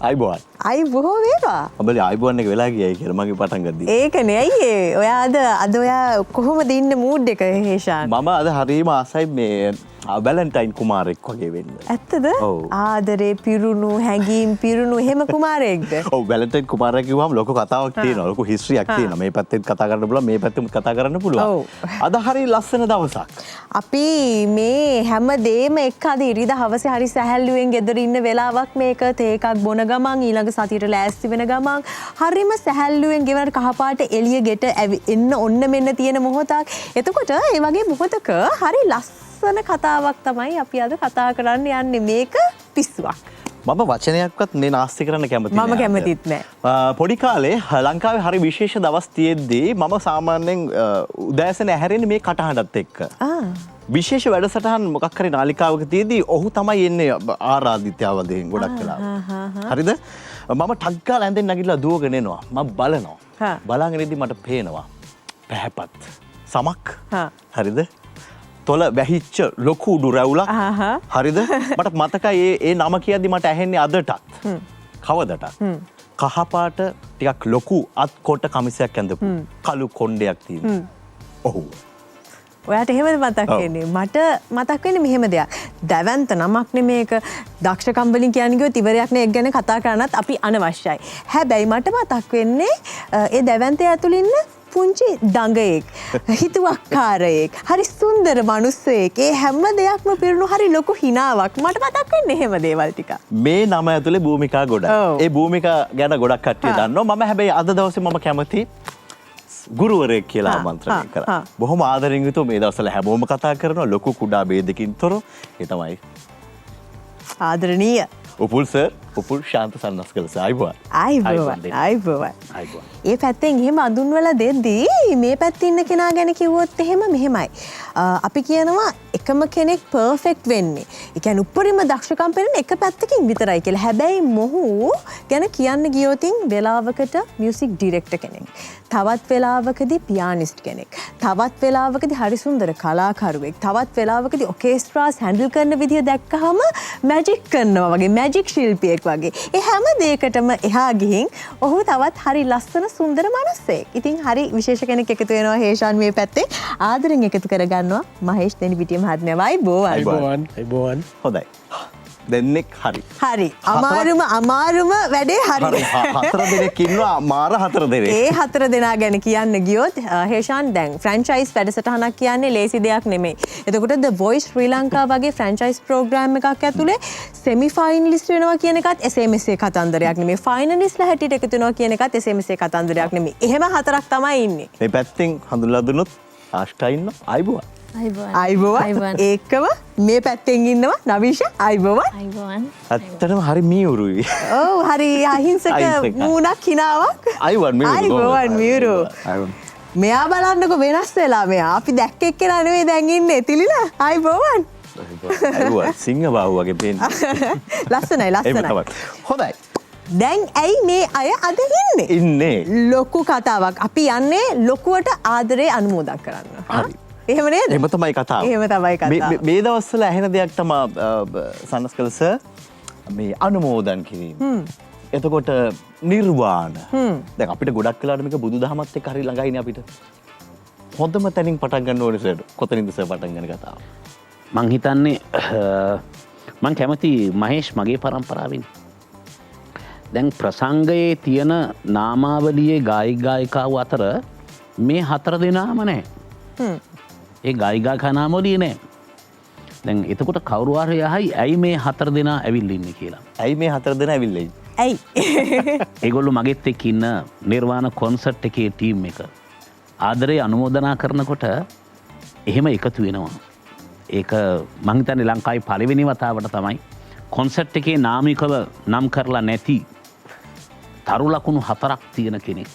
අයිබෝන්. අයි බොහෝ වේවා. ඔබලේ අයිබෝන් එක වෙලා ගියයි කියලා මගේ පටන් ගද්දි. ඒකනේ අයියේ. ඔයා අද ඔයා කොහොමද ඉන්න මූඩ් එක හේෂාන්? මම අද හරියම ආසයි මේ වැලන්ටයින් කුමාරෙක් වගේ වෙන්න. ඇත්තද? ඔව්. ආදරේ පිරුණු හැඟීම් පිරුණු එහෙම කුමාරයෙක්ද? ඔව් වැලන්ටයින් කුමාරයෙක් කිව්වම ලොකු කතාවක් තියෙනවා. ලොකු හිස්ටරියක් තියෙනවා. මේ පැත්තෙන් කතා කරන්න පුළුවන් මේ පැත්තෙන් කතා කරන්න පුළුවන්. අද හරිය ලස්සන දවසක්. අපි මේ හැම දෙයක්ම එක්ක අද ඉරිදා හවසේ හරි සැහැල්ලුවෙන් ගෙදර ඉන්න වෙලාවක් මේක තේ එකක් බොන ගමන් ඊළඟ සතියට ලෑස්ති වෙන ගමන් හරිම සැහැල්ලුවෙන් ගෙවන කහපාට එළිය ගෙට එන්න ඔන්න මෙන්න තියෙන මොහොතක්. එතකොට ඒ වගේ මොහොතක හරි ලස්සන කතාවක් තමයි අපි අද කතා කරන්න යන්නේ. මේක පිස්සුවක්. මම වචනයක්වත් මේ නාස්ති කරන්න කැමති නෑ. මම කැමතිත් නෑ. පොඩි කාලේ ලංකාවේ හරි විශේෂ දවස් තියෙද්දී මම සාමාන්‍යයෙන් උදෑසන ඇහැරෙන්නේ මේ කටහඬත් එක්ක. විශේෂ වැඩසටහන් මොකක් හරි නාලිකාවක තියදී ඔහු තමයි එන්නේ ආරාධිතයා වදෙන් ගොඩක් වෙලා. හරිද? මම ටක් ගාලා ඇඳෙන් නැගිටලා දුවගෙන එනවා. මම බලනවා. බලාගෙන ඉඳි මට පේනවා. පැහැපත් සමක්. හරිද? තොල වැහිච්ච ලොකු උඩු රැවුලක්. හරිද? මට මතකයි ඒ නම කියද්දි මට ඇහෙන්නේ අදටත්. කවදටත්. කහපාට ටිකක් ලොකු අත් කොට කමිසයක් ඇඳපු කළු කොණ්ඩයක් තියෙන. ඔහු. ඔයාට එහෙමද මතක් වෙන්නේ? මට මතක් වෙන්නේ මෙහෙම දෙයක්. දැවැන්ත නමක් මේක දක්ෂකම් වලින් කියන්නේ කිව්වොත් ඉවරයක් නේ ඒක ගැන කතා කරන්නත් අපි අනවශ්‍යයි. හැබැයි මට මතක් වෙන්නේ ඒ දැවැන්තය ඇතුළේ ඉන්න පුංචි දඟයෙක්, හිතුවක්කාරයෙක්, හරි සුන්දර මිනිස්සෙක්. ඒ හැම දෙයක්ම පිරුණු හරි ලොකු හිනාවක්. මට මතක් වෙන්නේ එහෙම දේවල් ටික. මේ නම ඇතුලේ භූමිකා ගොඩක්. ඒ භූමිකා ගැන ගොඩක් කට්ටිය දන්නවා. මම හැබැයි අද දවසේ මම කැමති ගුරුවරයෙක් කියලා ආමන්ත්‍රණය කරා. බොහොම ආදරෙන් යුතුව මේ දවස්වල හැමෝම කතා කරනවා ලොකු කුඩා ભેදකින් තොරව. ඒ තමයි ආදරණීය උපුල් සර්, උපුල් ශාන්ත සන්නස්කල සර්. අයිබෝවන්. ඒ පැත්තෙන් එහෙම අඳුන්වලා දෙද්දී මේ පැත්තේ ඉන්න කෙනා ගැන කිව්වොත් එහෙම මෙහෙමයි. අපි කියනවා එකම කෙනෙක් පර්ෆෙක්ට් වෙන්නේ. ඒ කියන්නේ උඩරිම දක්ෂකම් පෙරෙන එක පැත්තකින් විතරයි කියලා. හැබැයි මොහු ගැන කියන්න ගියොත් වෙලාවකට මියුසික් ඩිරෙක්ටර් කෙනෙක්. තවත් වෙලාවකදී පියානිස්ට් කෙනෙක්. තවත් වෙලාවකදී හරි සුන්දර කලාකරුවෙක්. තවත් වෙලාවකදී ඔකෙස්ට්‍රාස් හැන්ඩල් කරන විදිය දැක්කහම මැජික් කරනවා වගේ මැජික් ශිල්පියෙක් වගේ. ඒ හැම දෙයකටම එහා ගිහින් ඔහු තවත් හරි ලස්සන සුන්දර මනුස්සයෙක්. ඉතින් හරි විශේෂ කෙනෙක් එකතු වෙනවා හේෂාන් මේ පැත්තේ. ආදරෙන් එකතු කරගන්නවා මහේෂ් දෙනිපිටිය මහත්මයා. අයිබෝවන්. හොඳයි. දෙන්නෙක් හරි. හරි. අමාරුම වැඩේ හරි. හතර දෙනෙක් ඉන්නවා අමාර හතර දෙනෙක්. ඒ හතර දෙනා ගැන කියන්න ගියොත් හේෂාන් දැන් ෆ්‍රැන්චයිස් වැඩසටහනක් කියන්නේ ලේසි දෙයක් නෙමෙයි. එතකොට The Voice ශ්‍රී ලංකා වගේ ෆ්‍රැන්චයිස් ප්‍රෝග්‍රෑම් එකක් ඇතුලේ සෙමි ෆයිනලිස්ට් වෙනවා කියන එකත් SMS කතන්දරයක් නෙමෙයි. ෆයිනලිස්ට්ලා හැටියට එකතු වෙනවා කියන එකත් SMS කතන්දරයක් නෙමෙයි. එහෙම හතරක් තමයි ඉන්නේ. මේ පැත්තෙන් හඳුල්ලා දුන්නොත් ආෂ්ටා ඉන්නවා. අයිබෝවන්. අයිබෝවන්. ඒකම මේ පැත්තෙන් ඉන්නවා නවීෂා. අයිබෝවන්. ඇත්තටම හරි මියුරුයි. ඔව් හරි අහිංසක මූණක් හිනාවක්. අයිබෝවන් මියුරු. මෙයා බලන්නකො වෙනස් වෙලා මෙයා. අපි දැක්ක එක්කෙනා නෙවෙයි දැන් ඉන්නේ තිලිලා. අයිබෝවන්. අයිබෝවන්. සිංහ බාහුව වගේ පේන්නේ. ලස්සනයි. හොඳයි. දැන් ඇයි මේ අය අද ඉන්නේ? ලොකු කතාවක්. අපි යන්නේ ලොකුවට ආදරේ අනුමෝදන් කරන්න. හරි. එහෙම නේද? එහෙම තමයි කතාව. මේ දවස්වල ඇහෙන දෙයක් තමයි සන්නස්කල සර් මේ අනුමෝදන් කිරීම. එතකොට නිර්වාණ. දැන් අපිට ගොඩක් වෙලාවට මේක බුදුදහමත් එක්ක හරි ළඟයිනේ අපිට. හොඳම තැනින් පටන් ගන්න ඕනේ සර්. කොතනින්ද සර් පටන් ගන්න කතාව? මං හිතන්නේ මං කැමති මහේෂ් මගේ පරම්පරාවෙන්. දැන් ප්‍රසංගයේ තියෙන නාමාවලියේ ගායිකාවෝ අතර මේ හතර දෙනාම නැහැ. ඒ ගායිකා නාමවලිය නෑ. දැන් එතකොට කවුරු හරි යහයි ඇයි මේ හතර දෙනා ඇවිල්ලා ඉන්නේ කියලා. ඇයි මේ හතර දෙනා ඇවිල්ලා ඉන්නේ? ඇයි? ඒගොල්ලෝ මගෙත් එක්ක ඉන්න නිර්වාණ කොන්සර්ට් එකේ ටීම් එක ආදරේ අනුමෝදනා කරනකොට එහෙම එකතු වෙනවා. ඒක මං හිතන්නේ ලංකාවේ පළවෙනි වතාවට තමයි කොන්සර්ට් එකේ නාමිකව නම් කරලා නැති තරු ලකුණු හතරක් තියෙන කෙනෙක්.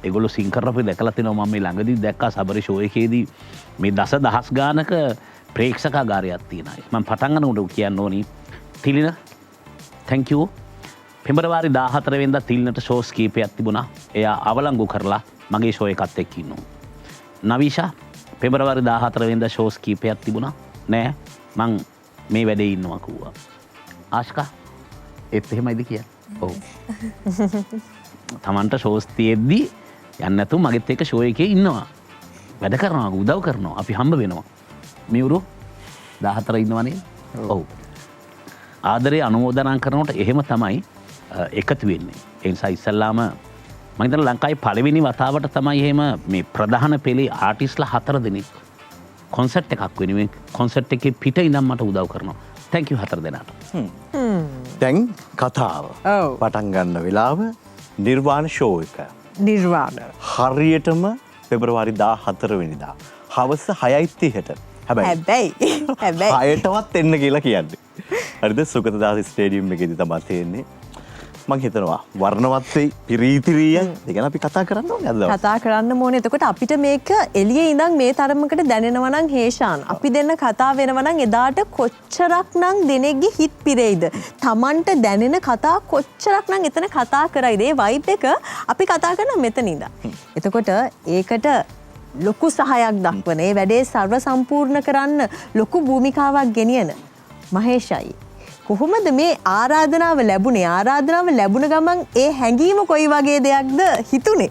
ඒගොල්ලෝ සිං කරලා අපි දැකලා තිනවා. මම මේ ළඟදී දැක්කා සබරි ෂෝ එකේදී මේ දහස් ගානක ප්‍රේක්ෂකාගාරයක් තියෙන අය. මම පටන් ගන්නකොට කියන්න ඕනි තිලින thank you. පෙබරවාරි 14 වෙනිදා තිලිනට ෂෝස් කීපයක් තිබුණා. එයා අවලංගු කරලා මගේ ෂෝ එකත් එක්ක ඉන්නවා. නවීෂා පෙබරවාරි 14 වෙනිදා ෂෝස් කීපයක් තිබුණා. නෑ මං මේ වැඩේ ඉන්නවා කිව්වා. ආෂ්කා ඒත් එහෙමයිද කියන්නේ? ඔව්. තමන්ට ෂෝස් තියෙද්දි යන්නේ නැතුව මගෙත් එක්ක ෂෝ එකේ ඉන්නවා. වැඩ කරනවා, උදව් කරනවා, අපි හම්බ වෙනවා. මියුරු 14 ඉන්නවනේ. ඔව්. ආදරේ අනුමෝදනා කරනකොට එහෙම තමයි එකතු වෙන්නේ. ඒ නිසා ඉස්සල්ලාම මම හිතන ලංකාවේ පළවෙනි වතාවට තමයි එහෙම මේ ප්‍රධාන පෙළේ ආටිස්ලා 4 දෙනෙක් කොන්සර්ට් එකක් වෙනුවෙන් කොන්සර්ට් එකේ පිට ඉඳන් මට උදව් කරනවා. thank you 4 දෙනාට. දැන් කතාව පටන් ගන්න වෙලාව නිර්වාණ ෂෝ එක. නිර්වාණ. හරියටම පෙබරවාරි 14 වෙනිදා හවස 6:30ට. හැබැයි 6ටවත් එන්න කියලා කියන්නේ. හරිද? සුගතදාස ස්ටේඩියම් එකේදී තමයි තියෙන්නේ. මං හිතනවා වර්ණවත් වෙයි පිරීතිරියෙන් ඒ ගැන අපි කතා කරන්න ඕනේ අද දවසේ. කතා කරන්න ඕනේ. එතකොට අපිට මේක එළියේ ඉඳන් මේ තරමකට දැනෙනවා නම් හේෂාන් අපි දෙන්න කතා වෙනවා නම් එදාට කොච්චරක්නම් දෙනෙක්ගේ හිත් පිරෙයිද? Tamanට දැනෙන කතා කොච්චරක්නම් එතන කතා කරයිද? ඒ වයිබ් එක අපි කතා කරන මෙතන ඉඳන්. එතකොට ඒකට ලොකු සහයක් දක්වන ඒ වැඩේ සර්ව සම්පූර්ණ කරන්න ලොකු භූමිකාවක් ගෙනියන මහේෂයි. කොහොමද මේ ආරාධනාව ලැබුණේ? ආරාධනාව ලැබුණ ගමන් ඒ හැඟීම කොයි වගේ දෙයක්ද හිතුනේ?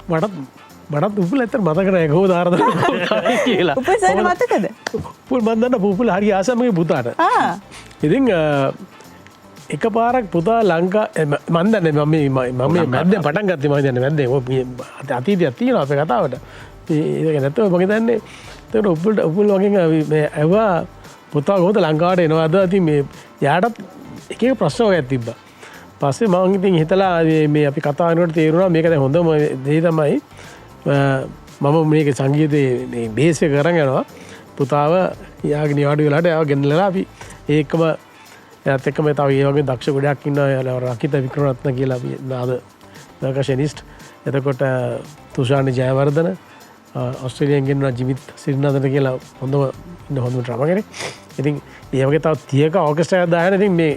මටත් උපුල් ඇත්තට මතක නැහැ කොහොමද ආරාධනාව කියලා. උපුල් සර් මතකද? උපුල් මන් දන්න උපුල් හරි ආසමගේ පුතාට. ඉතින් එකපාරක් පුතා ලංකා මන් දන්නේ මම මැද්දෙන් පටන් ගත්තේ මම දන්නේ මැද්දෙන් අතීතයක් තියෙනවා අපේ කතාවට. ඒක නැත්නම් මම හිතන්නේ ඒකට උපුල් වගේ මේ ඇවා පුතා කොහොමද ලංකාවට එනවද? ඉතින් මේ යාටත් එක එක ප්‍රශ්න වගේ තිබ්බා. පස්සේ මම ඉතින් හිතලා මේ අපි කතා කරනකොට තේරුණා මේක දැන් හොඳම දේ තමයි මම මේක සංගීතයේ මේ බේස් එක කරන් යනවා. පුතාව යාගේ නිවාඩු වෙලාට ආව ගෙන්නලා අපි ඒකම එයාත් එක්කම තව ඒ වගේ දක්ෂ ගොඩක් ඉන්නවා. රකිත වික්‍රමරත්න කියලා අපි නාද පර්කෂනිස්ට්. එතකොට තුෂාර් ජයවර්ධන ඔස්ට්‍රේලියාවෙන් ගෙන්නා ජිමිත් සිරිනන්දන කියලා හොඳම ඩ්‍රම කෙනෙක්. ඉතින් ඒ වගේ තව 30ක ඕකෙස්ට්‍රා එකක් දාගෙන ඉතින් මේ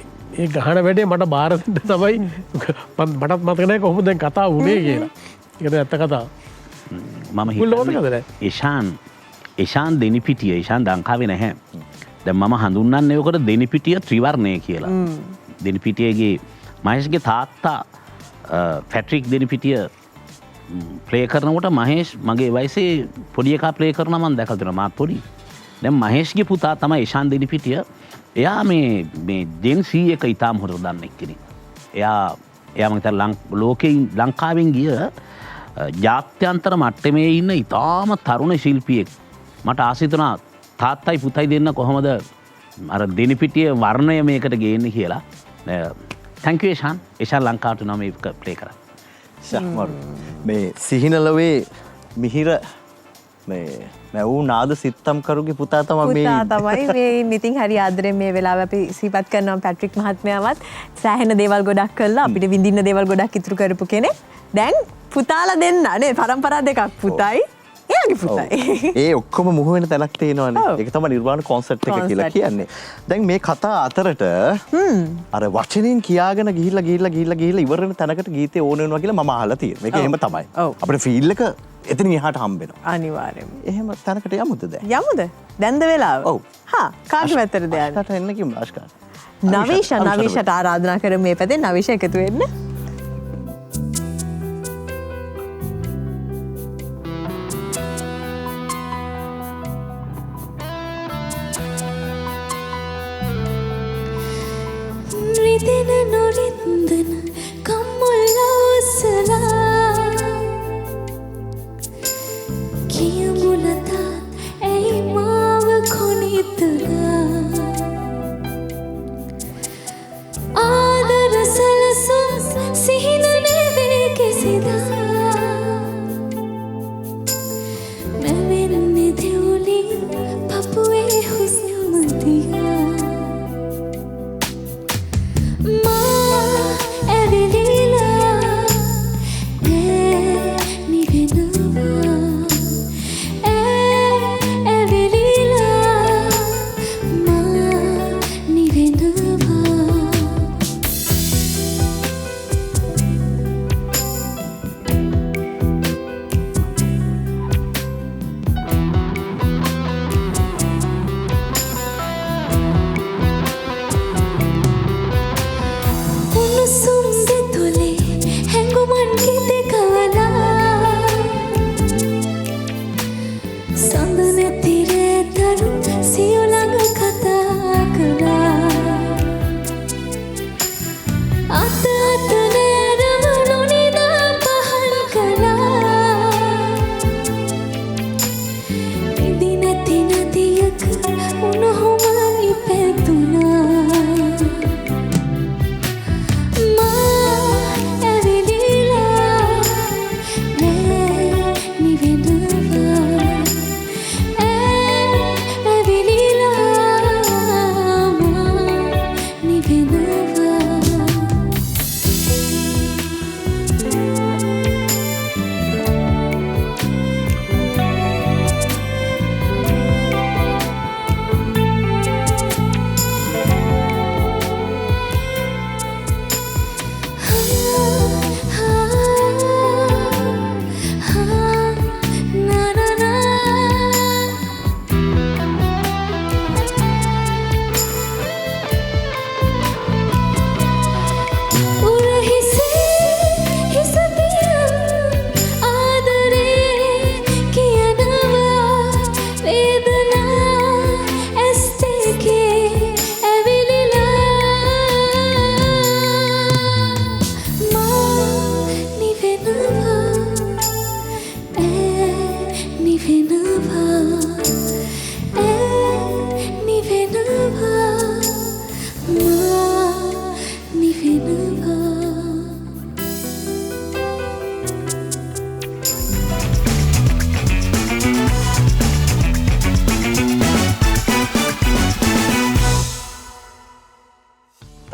ගහන වැඩේ මට බාර දෙන්න තමයි මටත් මතක නැහැ කොහොමද දැන් කතා වුනේ කියලා. ඒකද ඇත්ත කතාව. මම හිතන්නේ ඉෂාන් දෙනිපිටිය ඉෂාන් ලංකාවේ නැහැ. දැන් මම හඳුන්වන්නේ ඔකට දෙනිපිටිය ත්‍රිවර්ණය කියලා. දෙනිපිටියගේ මහේෂ්ගේ තාත්තා පැට්‍රික් දෙනිපිටිය ප්ලේ කරනකොට මහේෂ් මගේ වයසේ පොඩි එකා ප්ලේ කරනවා මම දැකලා තියෙනවා මාත් පොඩි. දැන් මහේෂ්ගේ පුතා තමයි ඉෂාන් දෙනිපිටිය. එයා මේ ජෙන් සී එක ඉතාම හොරව දන්න එක්කෙනෙක්. එයා මම හිතලා ලංකාවෙන් ගිය ජාත්‍යන්තර මට්ටමේ ඉන්න ඉතාම තරුණ ශිල්පියෙක්. මට ආසිතුනා තාත්තයි පුතයි දෙන්න කොහොමද අර දෙනිපිටිය වර්ණය මේකට ගේන්නේ කියලා. thank you Ishan. ඉෂාන් ලංකාවට නම් මේක ප්ලේ කරා. ශහ්මර් මේ සිහිනලවේ මිහිර මේ මැවූ නාද සිත්තම් කරුගේ පුතා තමයි මේ ඉතින් හරි ආදරෙන් මේ වෙලාව අපි සිහිපත් කරනවා පැට්‍රික් මහත්මයාවත් සෑහෙන දේවල් ගොඩක් කළා අපිට විඳින්න දේවල් ගොඩක් ඉතුරු කරපු කෙනෙක්. දැන් පුතාලා දෙන්න නේ පරම්පරා දෙකක් පුතයි එයාගේ පුතයි. ඒ ඔක්කොම මුහ වෙන තැනක් තියෙනවානේ. ඒක තමයි නිර්වාණ කොන්සර්ට් එක කියලා කියන්නේ. දැන් මේ කතා අතරට අර වචනෙන් කියාගෙන ගිහිල්ලා ඉවර වෙන තැනකට ගීතේ ඕන වෙනවා කියලා මම අහලා තියෙනවා. මේක එහෙම තමයි. අපේ ෆීල් එක එතනින් එහාට හම්බ වෙනවා. අනිවාර්යයෙන්ම. එහෙම තැනකට යමුද දැන්? යමුද? දැන්ද වෙලාව? ඔව්. හා කාගේ පැත්තටද යන්නේ? අකට එන්න කිව්ව ආස්කාර. නවීෂට ආරාධනා කරමු මේ පැත්තේ නවීෂ එකතු වෙන්න. රිදෙන නොරින්දන කම්මුල උසලා කියමුලතා ඇයි මාව කොනිතුලා ආදර සලසුම් අත අත නෑරව නොනිදා පහන් කළා නිදි නැති නදියක උණුහුම ඉපැතුනා මා ඇවිලිලා නෑ නිවෙනවා ඇවිලිලා මා නිවෙනවා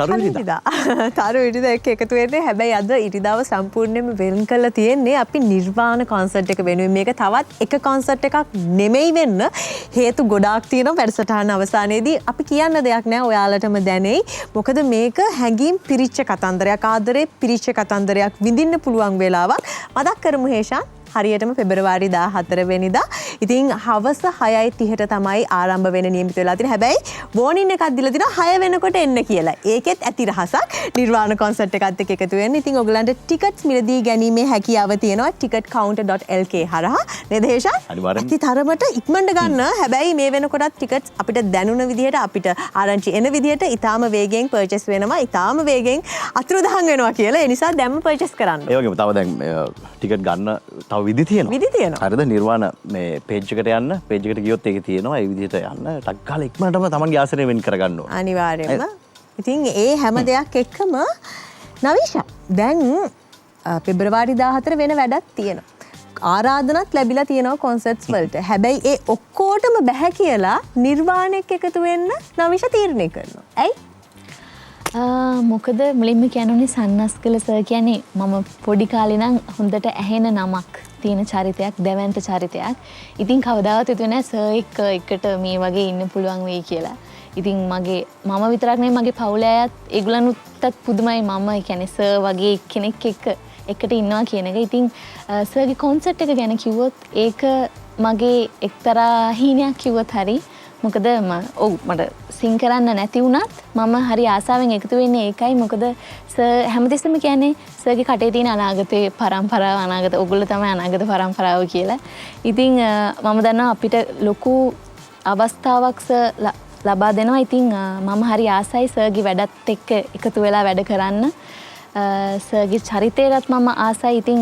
තරු ඉරිදා. තරු ඉරිදා එක්ක එකතු වෙන්නේ. හැබැයි අද ඉරිදාව සම්පූර්ණයෙන්ම වෙන් කරලා තියෙන්නේ අපි නිර්වාණ කොන්සර්ට් එක වෙනුවෙන්. මේක තවත් එක කොන්සර්ට් එකක් නෙමෙයි වෙන්න හේතු ගොඩාක් තියෙනවා. වැඩසටහන අවසානයේදී අපි කියන්න දෙයක් නෑ, ඔයාලටම දැනෙයි. මොකද මේක හැඟීම් පිරිච්ච කතන්දරයක්, ආදරේ පිරිච්ච කතන්දරයක්, විඳින්න පුළුවන් වෙලාවක්. මතක් කරමු හේෂාන්. හරියටම පෙබරවාරි 14 වෙනිදා. ඉතින් හවස 6:30ට තමයි ආරම්භ වෙන නියමිත වෙලා තියෙන්නේ. හැබැයි වෝනින් එකක් දීලා තිනවා 6 වෙනකොට එන්න කියලා. ඒකෙත් ඇති රහසක්. නිර්වාණ කොන්සර්ට් එකත් එක්ක එකතු වෙන්න. ඉතින් ඔයගලන්ට ටිකට්ස් මිලදී ගැනීමේ හැකියාව තියෙනවා ticketcounter.lk හරහා. නේද හේෂාන්? අනිවාර්යෙන්. ඇති තරමට ඉක්මනට ගන්න. හැබැයි මේ වෙනකොටත් ටිකට්ස් අපිට දැනුණ විදිහට, අපිට ආරංචි එන විදිහට ඊටාම වේගෙන් පර්චේස් වෙනවා. ඊටාම වේගෙන් අතුරුදහන් වෙනවා කියලා. ඒ නිසා දැම්ම පර්චේස් කරන්න. ඒ වගේම තව දැන් ටිකට් ගන්න තව විදි තියෙනවා. විදි තියෙනවා. හරිද? නිර්වාණ මේ පේජ් එකට යන්න, පේජ් එකට ගියොත් ඒකේ තියෙනවා. ඒ විදිහට යන්න ටක් ගාලා ඉක්මනටම තමන්ගේ ආසනය වෙන් කරගන්න ඕනේ. අනිවාර්යයෙන්ම. ඉතින් ඒ හැම දෙයක් එක්කම නවිෂා දැන් පෙබරවාරි 14 වෙන වැඩක් තියෙනවා. ආරාධනත් ලැබිලා තියෙනවා කොන්සර්ට්ස් වලට. හැබැයි ඒ ඔක්කොටම බැහැ කියලා නිර්වාණයක් එකතු වෙන්න නවිෂා තීරණය කරනවා. ඇයි? මොකද මුලින්ම කියනුනේ සන්නස්කල සර් කියන්නේ මම පොඩි කාලේ නම් හොඳට ඇහෙන නමක් තියෙන චරිතයක්, දැවැන්ත චරිතයක්. ඉතින් කවදාවත් හිතුවේ නෑ සර් එකට මේ වගේ ඉන්න පුළුවන් වෙයි කියලා. ඉතින් මම විතරක් නෙවෙයි මගේ පවුලේ අයත් ඒගොල්ලන්ටත් පුදුමයි මම කියන්නේ සර් වගේ කෙනෙක් එකට ඉන්නවා කියන එක. ඉතින් සර්ගේ කොන්සර්ට් එක ගැන කිව්වොත් ඒක මගේ එක්තරා හීනයක් කිව්වොත් හරි. මොකද මට සිං කරන්න නැති වුණත් මම හරි ආසාවෙන් එකතු වෙන්නේ ඒකයි. මොකද සර් හැමතිස්සෙම කියන්නේ සර්ගේ කටේ තියෙන අනාගතේ පරම්පරාව, අනාගත ඔයගොල්ලෝ තමයි අනාගත පරම්පරාව කියලා. ඉතින් මම දන්නවා අපිට ලොකු අවස්ථාවක් ලබා දෙනවා. ඉතින් මම හරි ආසයි සර්ගේ වැඩත් එක්ක එකතු වෙලා වැඩ කරන්න. සර්ගේ චරිතයටත් මම ආසයි. ඉතින්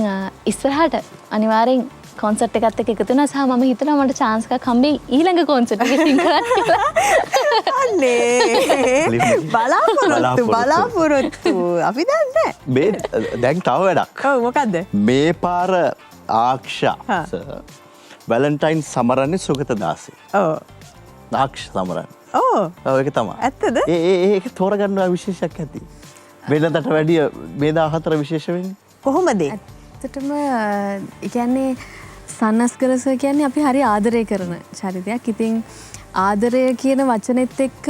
ඉස්සරහට අනිවාර්යෙන් කොන්සර්ට් එකත් එක්ක එකතු වෙනවා. සහ මම හිතනවා මට chance එකක් හම්බෙයි ඊළඟ කොන්සර්ට් එකේ සිං කරන්න කියලා. අනේ බලාපොරොත්තු අපි දන්නේ මේ දැන් තව වැඩක්. ඔව් මොකද්ද? මේ පාර ආක්ෂා වැලන්ටයින් සමරන්නේ සුගතදාසේ. ඔව්. ආක්ෂ සමරන්නේ. ඔව්. ඔව් ඒක තමයි. ඇත්තද? ඒක තෝරගන්න විශේෂයක් ඇති. වෙනදට වැඩිය මේ 14 විශේෂ වෙන්නේ. කොහොමද? ඇත්තටම කියන්නේ සන්නස්කල සර් කියන්නේ අපි හරි ආදරය කරන චරිතයක්. ඉතින් ආදරය කියන වචනෙත් එක්ක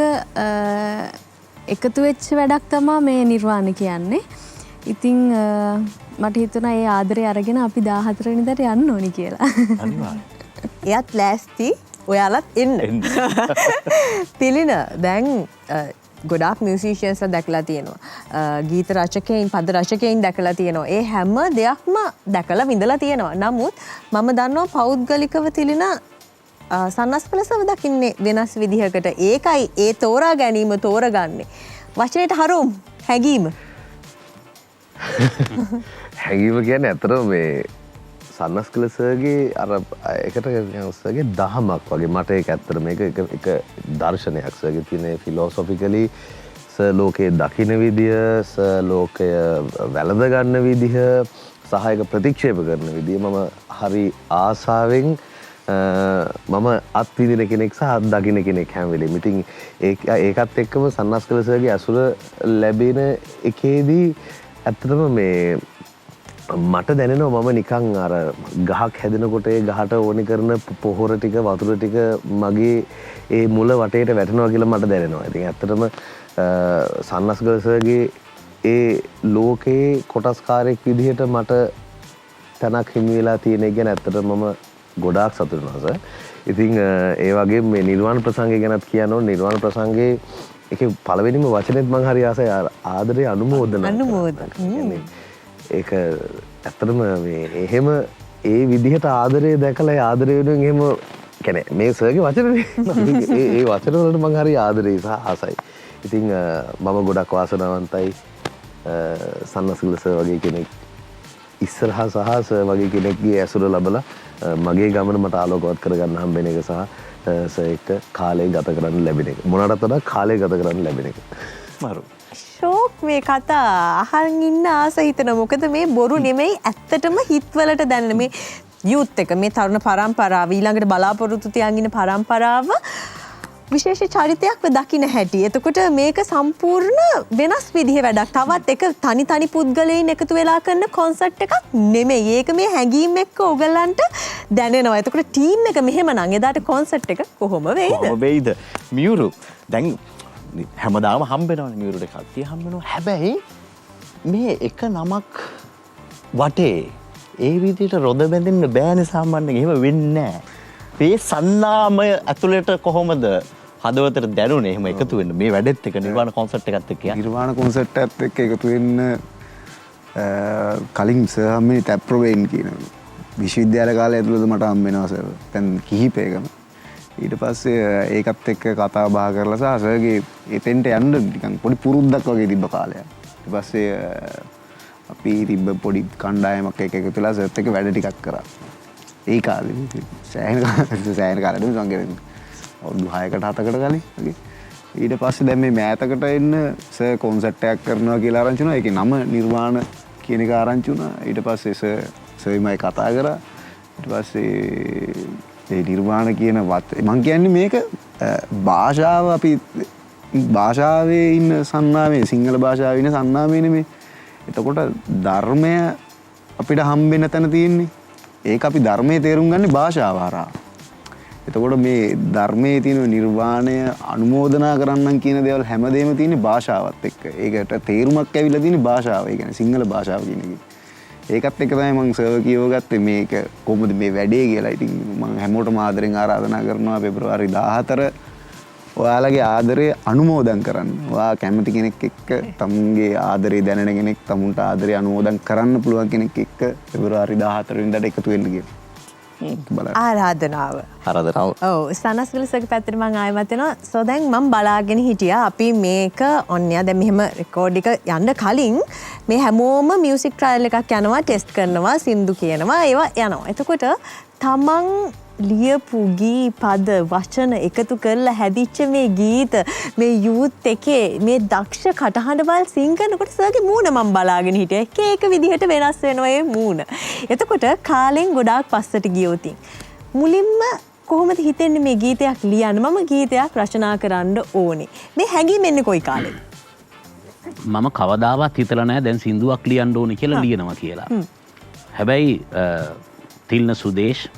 එකතු වෙච්ච වැඩක් තමයි මේ නිර්වාණ කියන්නේ. ඉතින් මට හිතුණා ඒ ආදරය අරගෙන අපි 14 වෙනිදාට යන්න ඕනි කියලා. අනිවාර්යයෙන්. එයත් ලෑස්ති, ඔයාලත් එන්න. පිළින දැන් ගොඩාක් මියුසිෂියන්ස්ලා දැකලා තියෙනවා. ගීත රචකයින්, පද රචකයින් දැකලා තියෙනවා. ඒ හැම දෙයක්ම දැකලා විඳලා තියෙනවා. නමුත් මම දන්නවා පෞද්ගලිකව තිලින සන්නස්කලසව දකින්නේ වෙනස් විදිහකට. ඒකයි ඒ තෝරා ගැනීම තෝරගන්නේ. වචනයට හරුම් හැඟීම. හැඟීම කියන්නේ ඇත්තටම මේ සන්නස්කලසගේ අර එකටගේ දහමක් වගේ මට ඒක ඇත්තටම එක දර්ශනයක් සගේ තියෙන ෆිලෝසොෆිකලි ලෝකයේ දකින විදිය ලෝකය වැළඳ ගන්න විදිහ සහ එක ප්‍රතික්ෂේප කරන විදිය මම හරි ආසාවෙන් මම අත්විදින කෙනෙක් සහ අත් දකින්න කෙනෙක් හැම වෙලේම. ඉතින් ඒකත් එක්කම සන්නස්කලසගේ ඇසුර ලැබෙන එකේදී ඇත්තටම මේ මට දැනෙනවා මම නිකන් අර ගහක් හැදෙනකොට ඒ ගහට ඕනි කරන පොහොර ටික වතුර ටික මගේ ඒ මුල වටේට වැටෙනවා කියලා මට දැනෙනවා. ඉතින් ඇත්තටම සන්නස්ගලසගේ ඒ ලෝකයේ කොටස්කාරයෙක් විදිහට මට තැනක් හිමි වෙලා තියෙන එක ගැන ඇත්තටම මම ගොඩාක් සතුටු වෙනවා සර්. ඉතින් ඒ වගේ මේ නිර්වාණ ප්‍රසංගය ගැනත් කියනවා. නිර්වාණ ප්‍රසංගයේ ඒකේ පළවෙනිම වචනේත් මම හරි ආසයි ආදරේ අනුමෝදන. ඒක ඇත්තටම මේ එහෙම ඒ විදිහට ආදරේ දැකලා ඒ ආදරේ වෙනුවෙන් එහෙම කියන්නේ මේ සර්ගේ වචනේ ඒ වචන වලට මම හරි ආදරේ සහ ආසයි. ඉතින් මම ගොඩක් වාසනාවන්තයි සන්නස්ගල සර් වගේ කෙනෙක් ඉස්සරහා සහ සර් වගේ කෙනෙක්ගේ ඇසුර ලැබලා මගේ ගමන මට ආලෝකවත් කරගන්න හම්බෙන එක සහ සර් එක්ක කාලය ගත කරන්න ලැබෙන එක. මොනකටද වඩා කාලය ගත කරන්න ලැබෙන එක. මරු. ෂෝක් මේ කතා අහන් ඉන්න ආස හිතෙනවා. මොකද මේ බොරු නෙමෙයි ඇත්තටම හිත්වලට දැනෙන මේ යූත් එක මේ තරුණ පරම්පරාව ඊළඟට බලාපොරොත්තු තියන් ඉන්න පරම්පරාව විශේෂ චරිතයක්ව දකින්න හැටි. එතකොට මේක සම්පූර්ණ වෙනස් විදිහේ වැඩක්. තවත් එක තනි පුද්ගලයන් එකතු වෙලා කරන කොන්සර්ට් එකක් නෙමෙයි. ඒක මේ හැඟීම් එක්ක ඔයගලන්ට දැනෙනවා. එතකොට ටීම් එක මෙහෙම නම් එදාට කොන්සර්ට් එක කොහොම වෙයිද? කොහොම වෙයිද? මියුරු දැන් හැමදාම හම්බෙනවනේ මියුරුට කට්ටිය හම්බෙනවා. හැබැයි මේ එක නමක් වටේ ඒ විදිහට රොද බැඳින්න බෑනේ සාමාන්‍යයෙන්. එහෙම වෙන්නේ නැහැ. මේ සන්නාමය ඇතුළට කොහොමද හදවතට දැනුනේ එහෙම එකතු වෙන්න මේ වැඩෙත් එක නිර්වාණ කොන්සර්ට් එකත් එක්ක? නිර්වාණ කොන්සර්ට් එකත් එක්ක එකතු වෙන්න කලින් සර් හම්බෙන්නේ ටැප්රොවෙන් කියන විශ්වවිද්‍යාල කාලය ඇතුළත මට හම්බ වෙනවා සර්. දැන් කිහිපයකම. ඊට පස්සේ ඒකත් එක්ක කතා බහ කරලා සහ සර්ගේ එතෙන්ට යන්න නිකන් පොඩි පුරුද්දක් වගේ තිබ්බ කාලයක්. ඊට පස්සේ අපි තිබ්බ පොඩි කණ්ඩායමක් එක්ක එකතු වෙලා සර්ත් එක්ක වැඩ ටිකක් කරා. ඒ කාලේ සෑහෙන කාලෙට මම කියන්නේ අවුරුදු 6කට 7කට කලින් වගේ. ඊට පස්සේ දැන් මේ මෑතකට එන්න සර් කොන්සර්ට් එකක් කරනවා කියලා ආරංචි වුණා. ඒකේ නම නිර්වාණ කියන එක ආරංචි වුණා. ඊට පස්සේ සර්මයි කතා කරා. ඊට පස්සේ ඒ නිර්වාණ කියන මං කියන්නේ මේක භාෂාව අපි භාෂාවේ ඉන්න සන්නාමයේ සිංහල භාෂාවේ ඉන්න සන්නාමයේ නෙමෙයි. එතකොට ධර්මය අපිට හම්බෙන්න තැන තියෙන්නේ. ඒක අපි ධර්මයේ තේරුම් ගන්නේ භාෂාව හරහා. එතකොට මේ ධර්මයේ තියෙන නිර්වාණය අනුමෝදනා කරන්නම් කියන දේවල් හැමදේම තියෙන්නේ භාෂාවත් එක්ක. ඒකට තේරුමක් ඇවිල්ලා තියෙන්නේ භාෂාව. ඒ කියන්නේ සිංහල භාෂාව කියන එක. ඒකත් එක්ක තමයි මම සර්වර් කියවගත්තේ මේක කොහොමද මේ වැඩේ කියලා. ඉතින් මම හැමෝටම ආදරෙන් ආරාධනා කරනවා පෙබරවාරි 14 ඔයාලගේ ආදරය අනුමෝදන් කරන්න. ඔයා කැමති කෙනෙක් එක්ක තමුන්ගේ ආදරය දැනෙන කෙනෙක් තමුන්ට ආදරය අනුමෝදන් කරන්න පුළුවන් කෙනෙක් එක්ක පෙබරවාරි 14 වෙනිදාට එකතු වෙන්න කියලා. ආරාධනාව. ඔව් සනස්ගලසගේ පැත්තට මම ආයෙමත් එනවා. සෝ දැන් මම බලාගෙන හිටියා අපි මේක ඔන්නියා දැන් මෙහෙම රෙකෝඩ් එක යන්න කලින් මේ හැමෝම මියුසික් ට්‍රයල් එකක් යනවා ටෙස්ට් කරනවා සින්දු කියනවා ඒවා යනවා. එතකොට තමන් ලියපු ගී පද වචන එකතු කරලා හැදිච්ච මේ ගීත මේ යූත් එකේ මේ දක්ෂ කටහඬවල් සිං කරනකොට සර්ගේ මූණ මම බලාගෙන හිටියා. එක එක විදිහට වෙනස් වෙනවා මේ මූණ. එතකොට කාලෙන් ගොඩාක් පස්සට ගියොතින් මුලින්ම කොහොමද හිතෙන්නේ මේ ගීතයක් ලියන්න මම ගීතයක් රචනා කරන්න ඕනේ. මේ හැඟීම එන්නේ කොයි කාලෙද? මම කවදාවත් හිතලා නැහැ දැන් සින්දුවක් ලියන්න ඕනේ කියලා ලියනවා කියලා. හැබැයි තිල්න සුදේශ්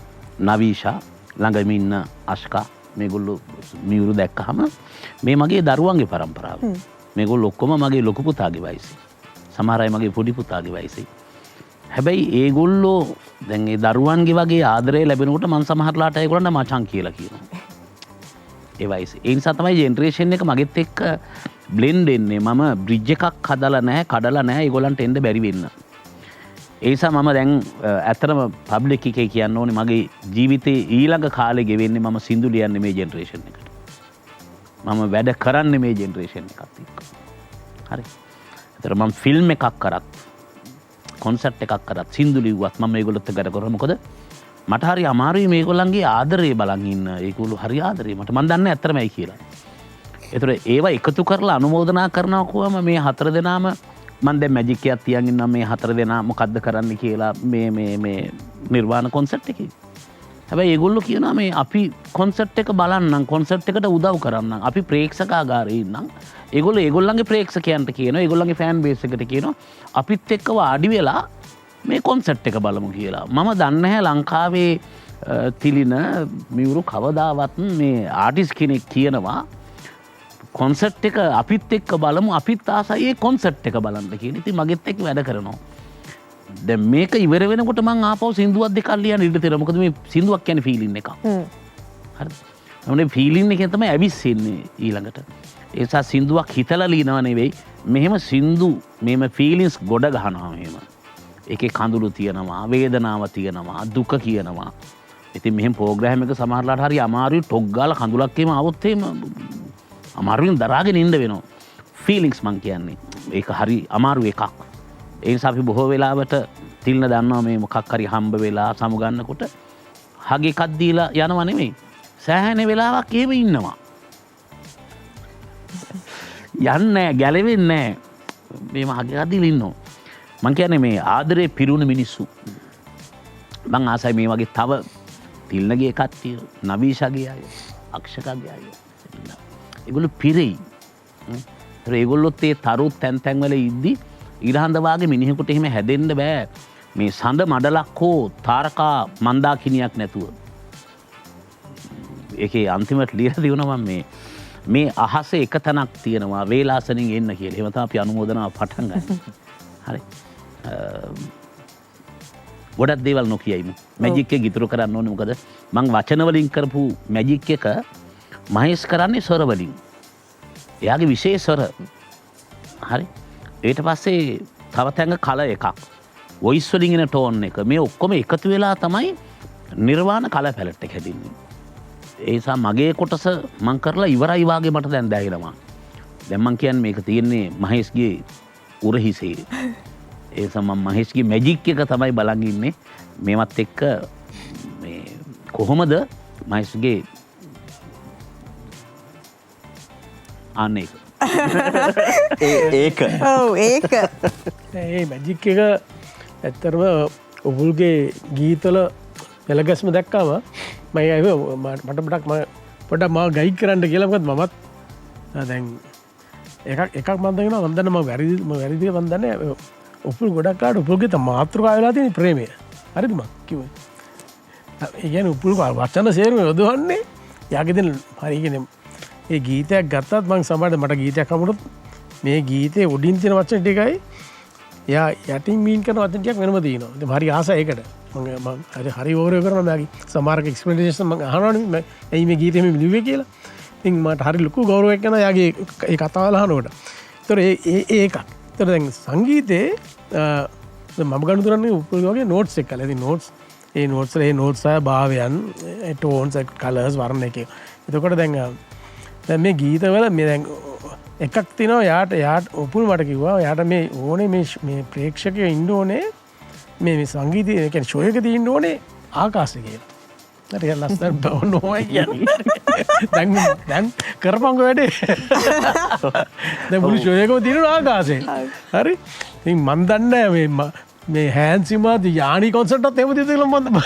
නවීෂා ළඟම ඉන්න අෂ්කා මේගොල්ලෝ මියුරු දැක්කහම මේ මගේ දරුවන්ගේ පරම්පරාව. මේගොල්ලෝ ඔක්කොම මගේ ලොකු පුතාගේ වයසේ. සමහර අය මගේ පොඩි පුතාගේ වයසේ. හැබැයි ඒගොල්ලෝ දැන් ඒ දරුවන්ගේ වගේ ආදරය ලැබෙනකොට මම සමහරලාට ඒගොල්ලන්ට මචං කියලා කියනවා. ඒ වයසේ. ඒ නිසා තමයි ජෙනරේෂන් එක මගෙත් එක්ක බ්ලෙන්ඩ් වෙන්නේ. මම බ්‍රිජ් එකක් හදලා නැහැ, කඩලා නැහැ ඒගොල්ලන්ට එන්න බැරි වෙන්න. ඒ නිසා මම දැන් ඇත්තටම පබ්ලික් එකේ කියන්න ඕනේ මගේ ජීවිතේ ඊළඟ කාලේ ගෙවෙන්නේ මම සින්දු ලියන්නේ මේ ජෙනරේෂන් එකට. මම වැඩ කරන්නේ මේ ජෙනරේෂන් එකත් එක්ක. හරි. ඒතර මම ෆිල්ම් එකක් කරත් කොන්සර්ට් එකක් කරත් සින්දු ලිව්වත් මම මේගොල්ලොත් එක්ක වැඩ කරනවා. මොකද මට හරි අමාරුයි මේගොල්ලන්ගේ ආදරේ බලන් ඉන්න. ඒගොල්ලෝ හරි ආදරේ මට මන් දන්නේ ඇත්තටමයි කියලා. ඒතර ඒවා එකතු කරලා අනුමෝදනා කරනවා කොහම මේ 4 දෙනාම මම දැන් මැජික් එකක් තියන් ඉන්නවා මේ 4 දෙනා මොකද්ද කරන්න කියලා මේ නිර්වාණ කොන්සර්ට් එකේ. හැබැයි ඒගොල්ලෝ කියනවා මේ අපි කොන්සර්ට් එක බලන්නම් කොන්සර්ට් එකට උදව් කරන්නම් අපි ප්‍රේක්ෂකාගාරේ ඉන්නම්. ඒගොල්ලෝ ඒගොල්ලන්ගේ ප්‍රේක්ෂකයන්ට කියනවා ඒගොල්ලන්ගේ ෆෑන් බේස් එකට කියනවා අපිත් එක්ක වාඩි වෙලා මේ කොන්සර්ට් එක බලමු කියලා. මම දන්නේ නැහැ ලංකාවේ තිලින මියුරු කවදාවත් මේ ආටිස්ට් කෙනෙක් කියනවා කොන්සර්ට් එක අපිත් එක්ක බලමු අපිත් ආසයි ඒ කොන්සර්ට් එක බලන්න කියන. ඉතින් මගෙත් එක්ක වැඩ කරනවා. දැන් මේක ඉවර වෙනකොට මං ආපහු සින්දුවක් දෙකක් ලියන්න ඉඩ තියෙනවා. මොකද මේ සින්දුවක් කියන්නේ ෆීලින් එකක්. හරිද? මොනේ ෆීලින් එකෙන් තමයි ඇවිස්සෙන්නේ ඊළඟට. ඒ නිසා සින්දුවක් හිතලා ලියනව නෙවෙයි. මෙහෙම සින්දු මෙහෙම ෆීලින්ස් ගොඩ ගහනවා මෙහෙම. ඒකේ කඳුළු තියෙනවා, වේදනාව තියෙනවා, දුක කියනවා. ඉතින් මෙහෙම ප්‍රෝග්‍රෑම් එක සමහරලාට හරි අමාරුයි ටොක් ගාලා කඳුලක් එහෙම આવොත් එහෙම අමාරුවෙන් දරාගෙන ඉන්න වෙනවා. ෆීලිංස් මං කියන්නේ. ඒක හරි අමාරු එකක්. ඒ නිසා අපි බොහෝ වෙලාවට තිල්න දන්නවා මේ මොකක් හරි හම්බ වෙලා සමුගන්නකොට හග එකක් දීලා යනවා නෙමෙයි. සෑහෙන වෙලාවක් එහෙම ඉන්නවා. යන්නේ ගැලවෙන්නේ නැහැ. මේ හග එකක් දීලා ඉන්නවා. මං කියන්නේ මේ ආදරේ පිරුණු මිනිස්සු. මං ආසයි මේ වගේ තව තිල්නගේ කට්ටිය, නවීෂගේ අය, අක්ෂකගේ අය. ඒගොල්ලෝ පිරෙයි. ඒගොල්ලොත් ඒ තරුත් තැන් වල ඉද්දි ඉරහඳ වාගේ මිනිහෙකුට එහෙම හැදෙන්න බෑ. මේ සඳ මඩලක් හෝ තාරකා මන්දාකිනියක් නැතුව. ඒකේ අන්තිමට ලියලා දිනුවා මම මේ අහසේ එක තැනක් තියෙනවා වේලාසනින් එන්න කියලා. එහෙම තමයි අපි අනුමೋದනාව පටන් ගන්න. හරි. ගොඩක් දේවල් නොකියයිමු. මැජික් එක ඉතුරු කරන්න ඕනේ. මොකද මං වචන වලින් කරපු මැජික් එක මහේෂ් කරන්නේ ස්වර වලින්. එයාගේ විශේෂ ස්වර. හරි. ඊට පස්සේ තව තැඟ කල එකක්. වොයිස් වලින් එන ටෝන් එක. මේ ඔක්කොම එකතු වෙලා තමයි නිර්වාණ කල පැලට් එක හැදින්නේ. ඒ නිසා මගේ කොටස මං කරලා ඉවරයි වාගේ මට දැන් දැනෙනවා. දැන් මං කියන්නේ මේක තියෙන්නේ මහේෂ්ගේ උරහිසේ. ඒ නිසා මම මහේෂ්ගේ මැජික් එක තමයි බලන් ඉන්නේ. මේවත් එක්ක මේ කොහොමද මහේෂ්ගේ අනේක ඒක ඒක ඒ මැජික් එක ඇත්තරම ඔබුල්ගේ ගීතල පෙළගැස්ම දැක්කාම මට පටක් පොඩ ම ගයි කරන්න කියලමත් මමත් දැන් එකක් මන්දගෙන වන්දනම වැරදිය වන්දන්න උපුල් ගොඩක්කාට උපුල්ගෙත මාතෘකා වෙලා තියෙන ප්‍රේමය හරිම කිව ඒගැන උපුල් වච්චන සේරුම යොදවන්නේ යගෙදෙන හරිගෙන ඒ ගීතයක් ගත්තත් මං සමට මට ගීතයක් කමුණුත් මේ ගීතය උඩින් තියෙන වච්චන ටිකයි යා යටින් මීන් කරන වචනයක් වෙනම තියෙනවා. හරි ආස ඒකට මම හරි ඕරය කරනවා මගේ සමහරක එක්ස්ප්ලනේෂන් මම අහනවනේ ඇයි මේ ගීතෙ මේ ලිව්වේ කියලා. ඉතින් මට හරි ලොකු ගෞරවයක් කරනවා යාගේ ඒ කතාවල අහනකොට. ඒතර ඒකක්. ඒතර දැන් සංගීතේ මම ගන්න දුරන්නේ උපුල් වගේ නෝට්ස් එක කළා. ඉතින් නෝට්ස් ඒ නෝට්ස් වල ඒ නෝට්ස් ආය භාවයන් ටෝන්ස් කලර්ස් වර්ණ එක. එතකොට දැන් මේ ගීතවල මේ දැන් එකක් තියෙනවා යාට උපුල් මට කිව්වා යාට මේ ඕනේ මේ ප්‍රේක්ෂකයෝ ඉන්න ඕනේ මේ සංගීතය කියන්නේ ෂෝ එකේ ඉන්න ඕනේ ආකාශය කියලා. හරි ලස්සන බවනෝයි කියන්නේ. දැන් කරපංග වැඩේ. දැන් මුළු ෂෝ එකම තියෙන ආකාශය. හරි. ඉතින් මන් දන්නේ මේ හෑන්සිමාද යානි කොන්සර්ට් එකත් එහෙම තියෙද කියලා මම